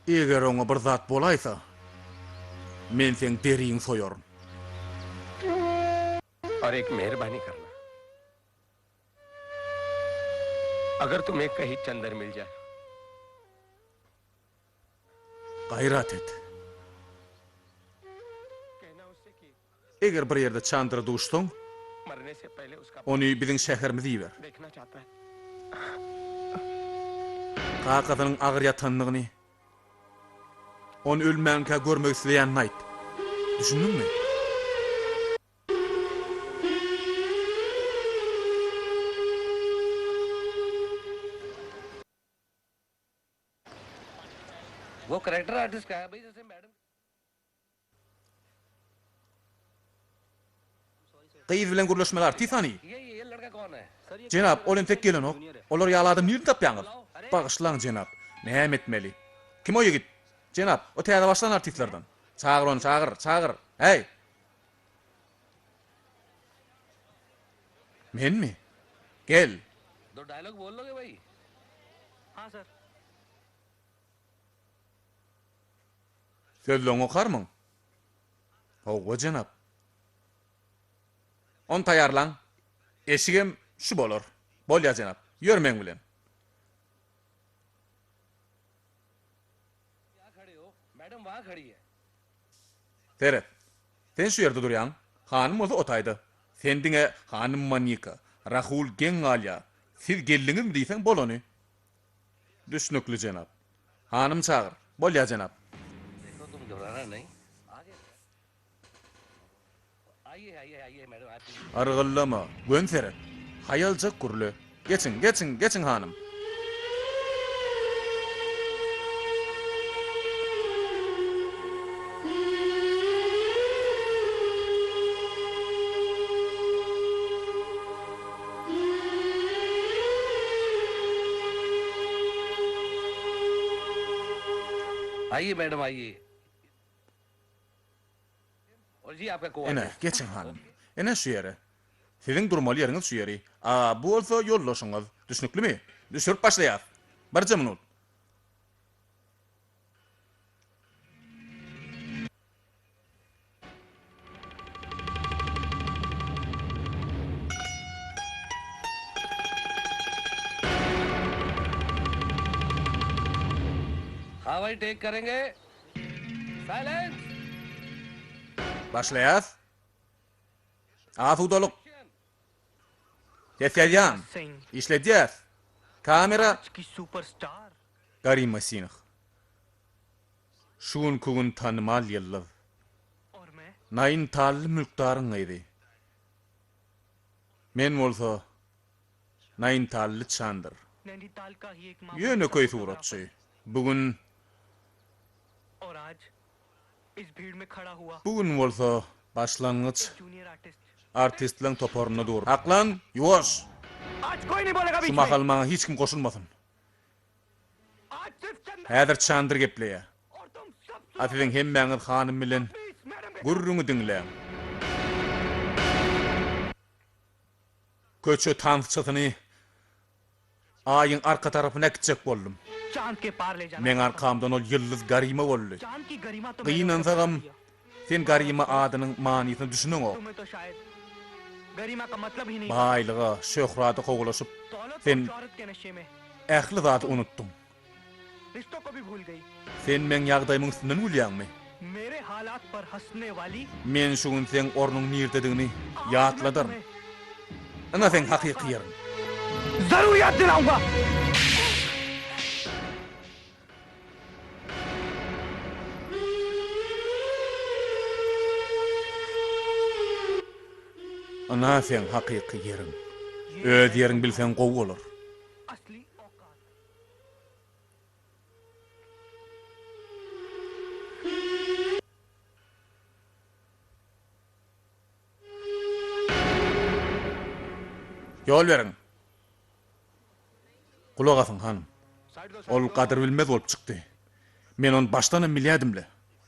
Eger oňa bir zat bolaýsa, men sen deriň soýarym. और एक मेहरबानी करना, अगर तुम्हें कहीं चंदर मिल जाए, Gayrat et. कहना उससे कि Eger bir ýerde çandyr duşdyň, मरने से पहले उसका ony biziň şäherimize ýiber. देखना चाहता है। Kakasynyň agyr ýatanlygyny, onu ölmänkä görmek isleýän aýt. Düşündiňmi? वो करेक्टर आर्टिस्ट का है भाई, जैसे madam Gyýyz bilen gürleşmeler Tiffany. ये लड़का कौन है? Jenap, olim tek gelenok. Olar ýaladım ýerde tapýaňyz. Bagyşlaň jenap. Näme etmeli? Kim o ýigit? Jenap, o täze başlan artistlerden. Çağır onu, çağır. Hey. Men mi? Gel. दो डायलॉग बोल लोगे भाई? हाँ sir. Sözleň okarmyň? Hawa jenap. On taýarlaň. Eşigem şu bolar. Bolýa jenap. Ýörmeň bilen. क्या खड़े हो? मैडम वहाँ खड़ी है. Seret. Sen şu ýerde durýaň. Hanym oza otaýdy. Sen diňe hanym Monika, Rahul Gengalya. Siz geldiňizmi diýsen bolany. Düşnükli jenap. Hanym çağır. Bolýa jenap. देखो तुम घबराना नहीं. आगे. आइए मैडम आप. Argyllama, gön seret. Hayalca gürlü. Geçin hanım. आइए मैडम आइए और जी आपका Ene, geçin hanım. Ene şu yere. Sizin durmalı yeriniz şu yeri. Bu olsa yollaşınız. Düşünüklü mü? Düşürüp başlayaz. Barca minut. हाँ भाई टेक करेंगे silence Başlayaz. Afudoluk. Keseceğim. Singh İşleyeceğiz. Kamera. आज की superstar Garima sinih. Şuun kugun tanımal yıllıv. और मैं Nayın tallı mülktarın aydı. Men olsa nayın tallı çandır. Nainital का ही एक मामूली Yönü सा koy फोटोग्राफर suratçı. Bugün और आज इस भीड़ में खड़ा हुआ bugün olsa başlangıç junior artist artistlerin toporuna doğru. Aklan, yuvaş. आज कोई नहीं बोलेगा Şu बीच में makalmana hiç kim koşulmasın. आज सिर्फ चंदा Häzir çandır gepleye. और तुम सब Atidin hemmeňiz hanım bilen please madam gurrunu dinleýän. Köçü tansçysyny ayın arka tarapyna gitjek boldum. चांद के पार ले जाना Men arkamdan ol yıldız Garima boldy. चांद की गरिमा तो Gıynansagam sen Garima adynyň manysyny düşünüň o. तुम्हें तो शायद गरिमा का मतलब ही नहीं Baýlyga, şöhrata kogulaşyp दौलत sen और शोहरत के नशे में ähli zaty unutdum. रिश्तों को भी भूल गई Sen men ýagdaýymyň üstünden bilýärmi? मेरे हालात पर हंसने वाली Men şuň sen ornuň nirdedigini ýatladyr. Ana sen hakyky ýerim. जरूर याद दिलाऊंगा Ana sen hakyky ýerim. Öz ýeriň bilsen gowy bolar. असली औकात Yol verin. Kulak asın hanım. Ol kadir bilmez olup çıktı. Men onu baştanın bilýädimle.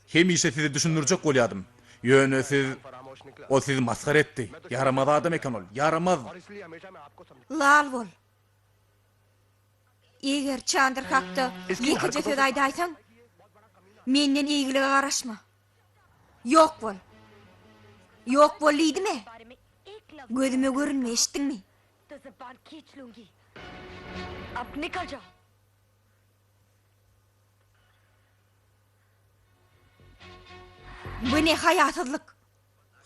Hemişe sizi düşündürjek bolýadym. Ýöne siz फरामोश निकला o sizi maskar etdi. Yaramaz adam eken ol. Yaramaz. और इसलिए हमेशा मैं आपको समझ Lal bol. Eger çandır hakda ýekiji söz aýdaýsaň, menden eýgilige garaşma. Ýok bol. Ýok bol diýdimi? बारे में एक लफ्ज Gözüme görünme, eşitdiňmi? तो जुबान खींच लूंगी अब निकल जाओ Bu ne hayatsızlyk?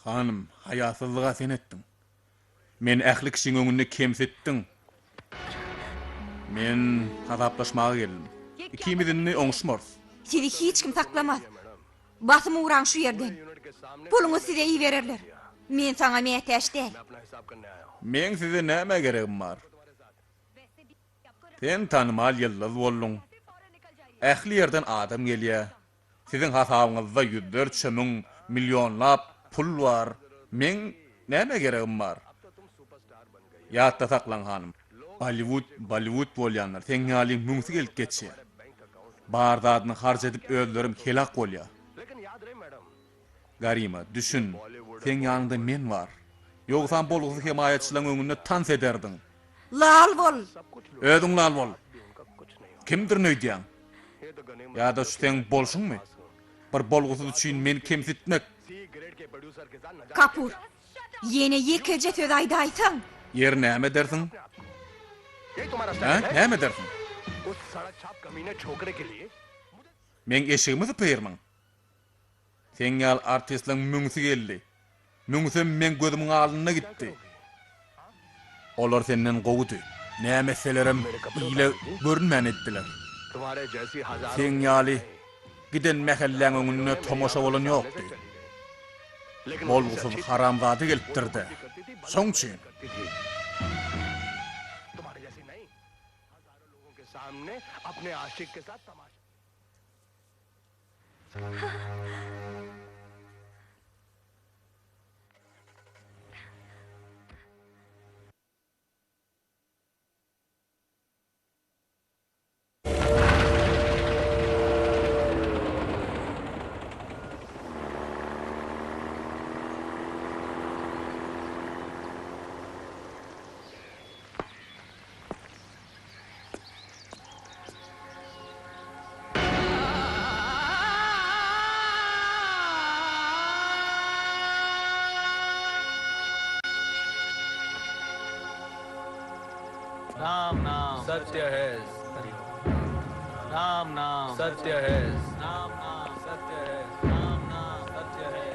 Hanım, hayatsızlyga sen etdiň. Men ähli kişiň öňünde kemsetdiň. Men hazaplaşmaga geldim. İkimizini oňuşmaz. Sizi hiç kim saklamaz. Basım uğran şu yerden. Puluňy size iyi bererler. Men sana mehteş değil. अपना हिसाब करने आया हूँ Men size näme geregim bar? Sen tanımal yıldız boldun. Ähli yerden adam gelýär. Sizin hasabyňyzda yüzlerçe müň, milyonlap pul var. Men näme geregim bar? Ýatda saklan hanım. Bollywood bolýanlar sen ýaly müňsi gelip geçýär. Bar zadyny harç edip özlerim helak bolýar. लेकिन याद रहे madam Garima, düşün. Sen ýanynda men var. Ýogsa bolguzy himayetçileň öňünde tans ederdiň. Lal bol. Özüň lal bol. उनका कुछ नहीं Kimdir nöýdýän? ये तो गनीम Ýa-da şu sen bolşuňmy? Bir bolgusy üçin men kemsitmek. C grade के producer के साथ नजर Kapur. Yine ýekiji söz aýdaýsaň, Yer näme dersiň? यही तुम्हारा Ha? स्टाइल है Näme dersiň? उस सड़क छाप कमीने छोकरे के लिए Men eşigimi sypyrmyň. Sen ýal artistleň müňsi geldi. Müňsem men gözümiň aldyna gitdi. Olar senden gowdy. Nämeselerim ýyle görünmän etdiler. तुम्हारे जैसी हजारों Sen ýaly giden mähelläň öňünde tomoşa bolan ýokdy. लेकिन Bolgusy haramzady gelipdirdi. Soň üçin करती थी तुम्हारे जैसी नहीं हजारों लोगों के सामने अपने आशिक के साथ तमाशा राम नाम सत्य है, राम नाम सत्य है, राम नाम सत्य है, राम नाम सत्य है,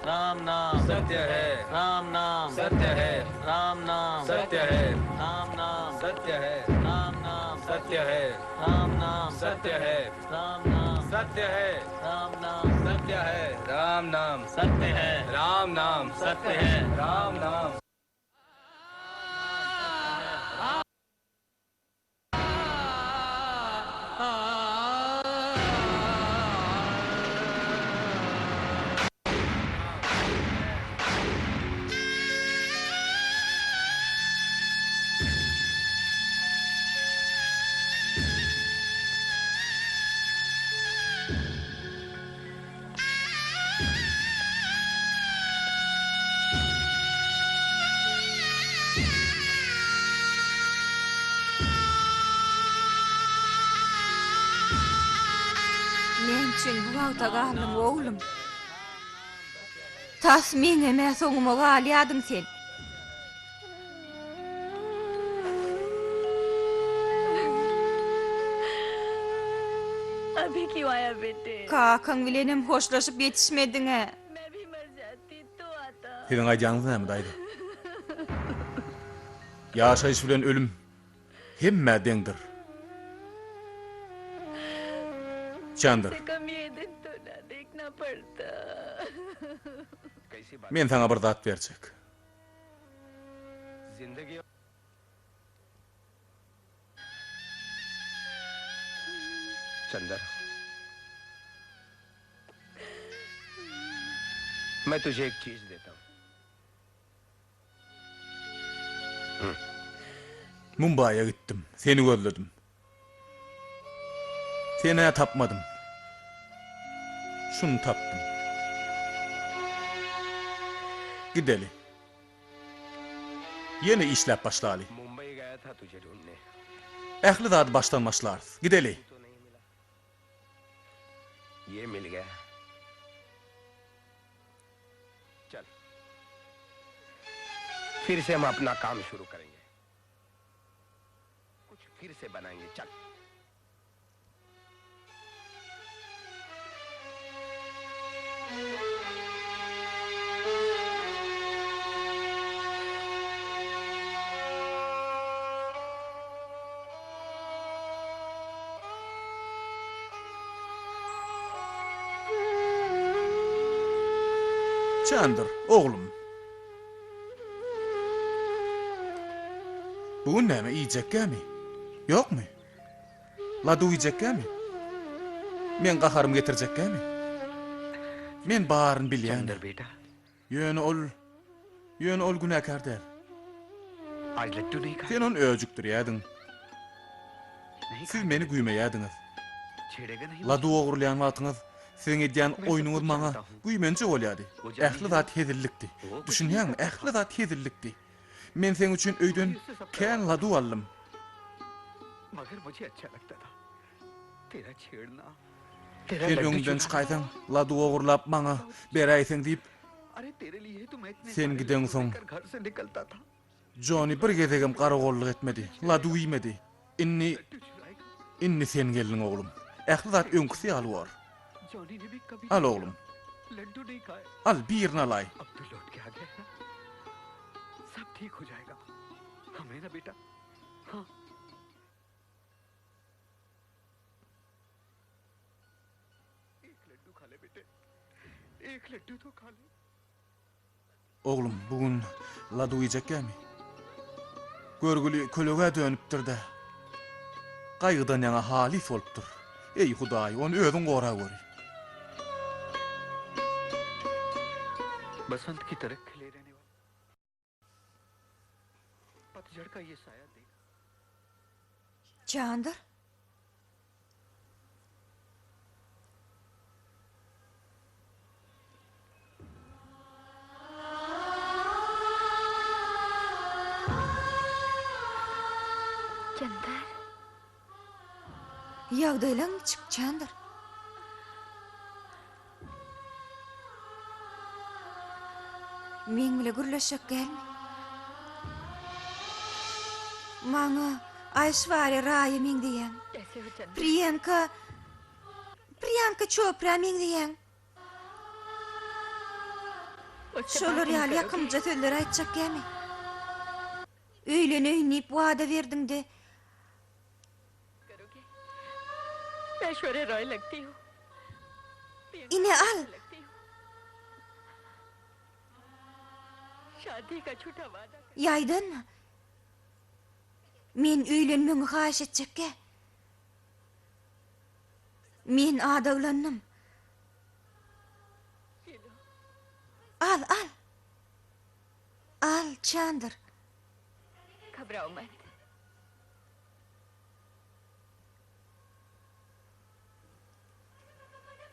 राम नाम सत्य है, राम नाम सत्य है, राम नाम सत्य है, राम नाम सत्य है, राम नाम सत्य है, राम नाम सत्य है, राम नाम सत्य है, राम नाम सत्य है, राम नाम सत्य है, राम नाम सत्य है, राम नाम Men üçin bu wagta galym oglum. Tas men emas oňuma galýadym sen. अभी क्यों आया बेटे? Kakaň bilenem hoşlaşyp ýetişmediňe. मैं भी मर जाती तो आता। Senin aýdýaňyz näme daýdy? Ýaşaýyş bilen ölüm hemme deňdir. Çandır, कम ये दिन तो ना देखना पड़ता। men sana bir zat berjek. जिंदगी चंदर, मैं तुझे एक चीज देता हूं। Mumbai'ya gittim, seni gözledim. Seni tapmadım. Şunu tapdım. Gideli. Yeni işlep başlalı. Mumbai गया था तुझे ढूंढने, Ehli zat baştan başlarız. Gideli. तो नहीं मिला, ये मिल गया। चल, फिर से हम अपना काम शुरू करेंगे, कुछ फिर से बनाएंगे। चल। Çandır, oğlum. Bugün näme yiyecekkä mi? Yok mu? Ladu yiyecekkä mi? Men gaharym getirjekkä mi? Men baryn bilýän. बेटा, Ýöne ol günäkär der. आज लड्डू नहीं खाए? Sen onu öjükdirýädiň. Siz meni güýmeýädiňiz. छेड़ेगा नहीं? Ladu ogurlayan watyňyz, siň edýän oýnuňyz maňa güýmençe bolýardy. Ähli zat hezillikdi. Düşünýärmi? Ähli zat hezillikdi. Men sen üçin öýden kän ladu aldym. मगर मुझे अच्छा लगता था तेरा छेड़ना, Sen öňünden çykaýsaň, ladu ogurlap maňa beräýsen diýip, अरे तेरे लिए तो मैं इतने sen सारे giden लड्डू soň लेकर घर से निकलता था। Johnny bir gezegem garagollyk etmedi. Ladu ýmedi. Inni sen geldin oğlum. Ähli zat öňküsi alýar. Johnny ने भी कभी Al oğlum. लड्डू नहीं खाए। Al birini alay. अब तो लौट के आ गया है, सब ठीक हो जाएगा। हमें ना बेटा, हाँ। एक लड्डू खा ले बेटे, एक लड्डू तो खा ले। Oğlum bugün ladu yiyecekkä mi? Görgüli kölege dönüpdir de. Gaýgydan ýaňa halis bolupdyr. Ey Hudaý, onu özüň gora göri. बसंत की तरह खिले रहने वाला पतझड़ का ये साया देख। Çandır. Chandar, Ýagdaýlaň çık Çandır. Men bile gürleşek gelme. Maňa Aýşwary Raýy meň diýen. Priyanka Chopra meň diýen. Şolar ýaly ýakymja sözler aýtjak gämi. Öýlen öýnip wada berdiň-de. Aishwarya रॉय लगती हो Ine al. शादी का झूठा वादा Ýaýdynmy? Men öýlenmeňi haýyş etjekkä. Men adawlanyň. Al. Al Chandr. घबराओ मत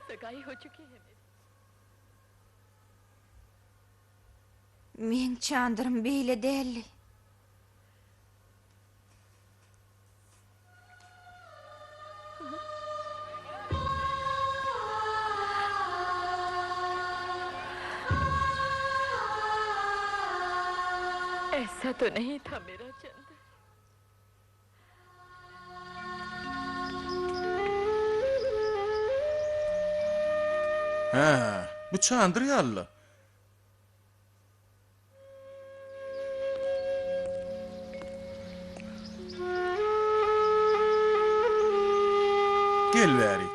सगाई हो चुकी है Men Chandrym beýle dälli. ऐसा तो नहीं था मेरा चंद्र Ha, bu Chandr ýaly. Gel bärik.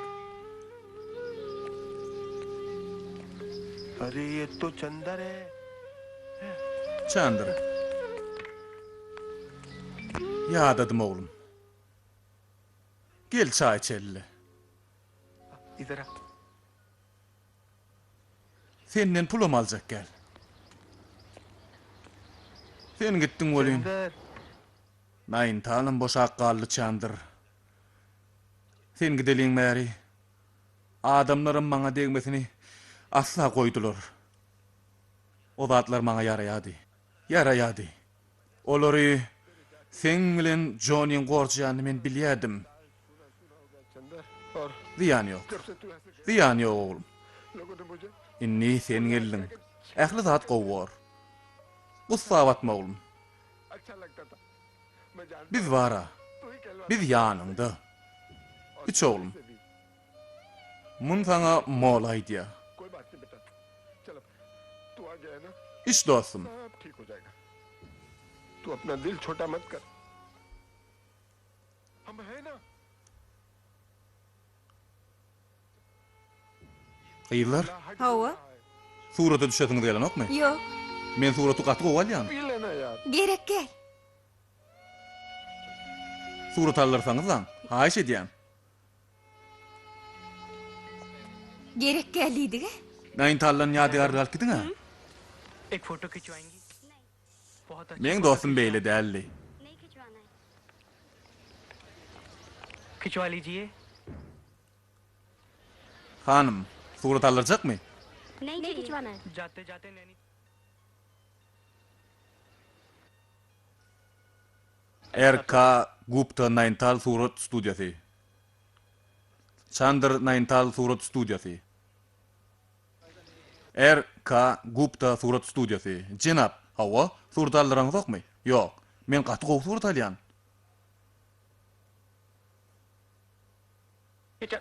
अरे ये तो चंदर है Chandr. Ýadadım oglum. Gel çay içelim. इधर आ Senden pulum aljak gel. Sen gittin bolýan. Chandar Naýyn talym boşak galdy Chandr. Sen gideliň märi. Adamlarym maňa degmesini asla goýdular. O zatlar maňa ýaraýady. Olary sen bilen Johnnyň gorjanyny men bilýärdim. Chandar और Ziýan ýok. जब से तू ऐसे Ziýan ýok oglum. लोगों ने मुझे Inni sen geldiň. Ähli zat gowwar. Gussabatma oglum. अच्छा लगता था मैं जानता Biz wara. तू ही कहलवा Biz ýanynda. Üç oglum. से भी Mun sana mol aýdýa. कोई बात नहीं बेटा चलो तू आ गया है ना İş dostum. सब ठीक हो जाएगा तू अपना दिल छोटा मत कर हम है ना Gyýlar, Hawa? surata düşetiň diýelen okmy? Ýok, Men suraty gaty gowalýan. P लेना यार gerek gel. Surat alırsaňyz lan, haýyş edýän. Gerek geldi-de. Naýyn tallan ýadygarlyk alyp gidiň ha? एक फोटो खिंचवाएंगी बहुत अच्छा Men dostum beýle däldi. खिंचवा लीजिए Hanım, surat alyrjakmy? नहीं खिंचवाना है जाते जाते Naini RK Gupta Nayntal surat studiýasy. Chandr Nayntal surat studiýasy. RK Gupta surat studiýasy. Jenap, hawa surat aldyraňyz okmy? Ýok, men gaty gowy surat alýan. ये चा-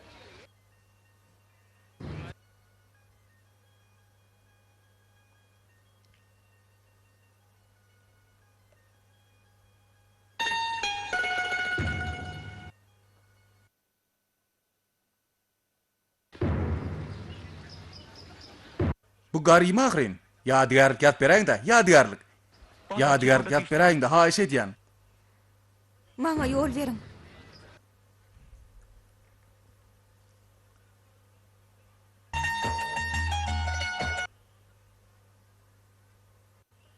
Bu gary mahrin. Ýadygarlyk ýat beräň da, ýadygarlyk. Ýadygarlyk ýat beräň da, haýyş edýän. Maňa ýol beriň.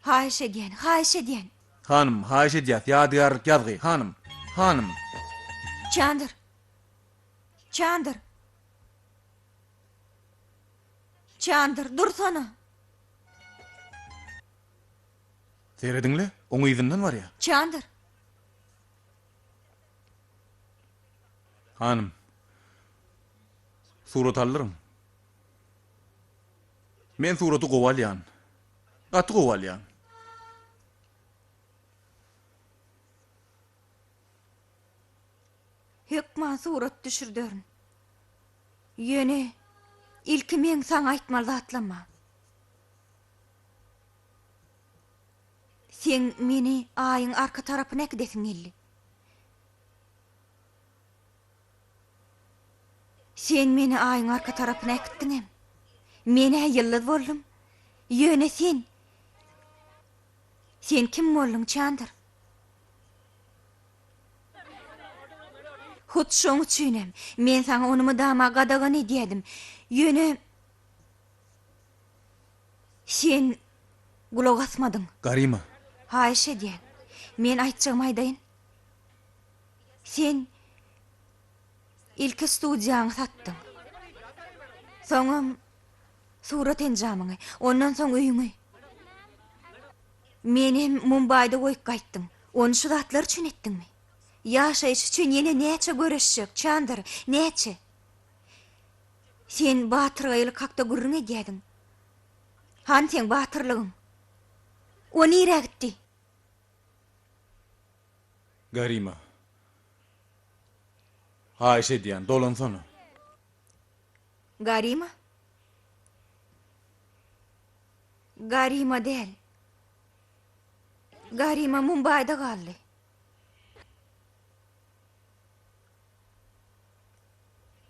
Haýyş edýän. Hanım, haýyş edýät, ýadygarlyk ýazgy, hanım. Hanım. Chandr. Chandr, dursana. Seredinle, oňy ýüzünden bar ýa. Chandr. Hanım. Surat alırım. Men suraty gowalýan. Gaty gowalýan. Hükman surat düşürdörün. Yöne, ilki men sana aýtmaly atlama. Sen meni ayın arka tarapına gidesin geldi. Sen meni ayın arka tarapına gittin hem. Mene yıldız boldum. Yöne sen. Sen kim boldun Çandır? Hut şoňu çüýnem. Men sana onumy dama gadagan edýädim. Yöne sen gulak asmadyň. Garima. Haýşe diýen. Men aýtjagym aýdaýyn. Sen ilki studiýaňy satdyň. Soňam surat enjamyňy, ondan soň öýüňi. Men hem Mumbayda goýup gaýtdyň. Onu şu zatlar üçin etdiňmi? Ýaşaýyş üçin ýene näçe göreşjek, Çandır, näçe? Sen batyrga ýyly kakda gürrüň edýädiň. Han sen batyrlygyň? O nire gitti? Garima. Haýşe diýen dolansana. Garima? Garima del. Garima Mumbayda galdy.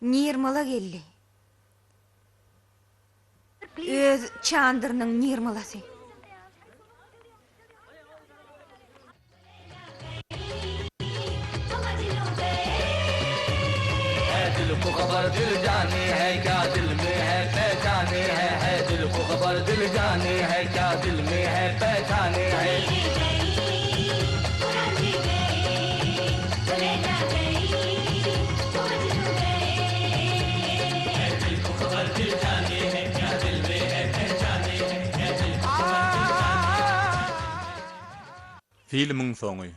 Nirmala geldi. Öz Çandır'nın nirmalası. दिल को खबर दिल जाने है क्या दिल में है पहचाने है दिल को खबर दिल जाने है क्या दिल में है पहचाने है दिल को खबर दिल जाने है क्या दिल में है पहचाने है Filmin soňy.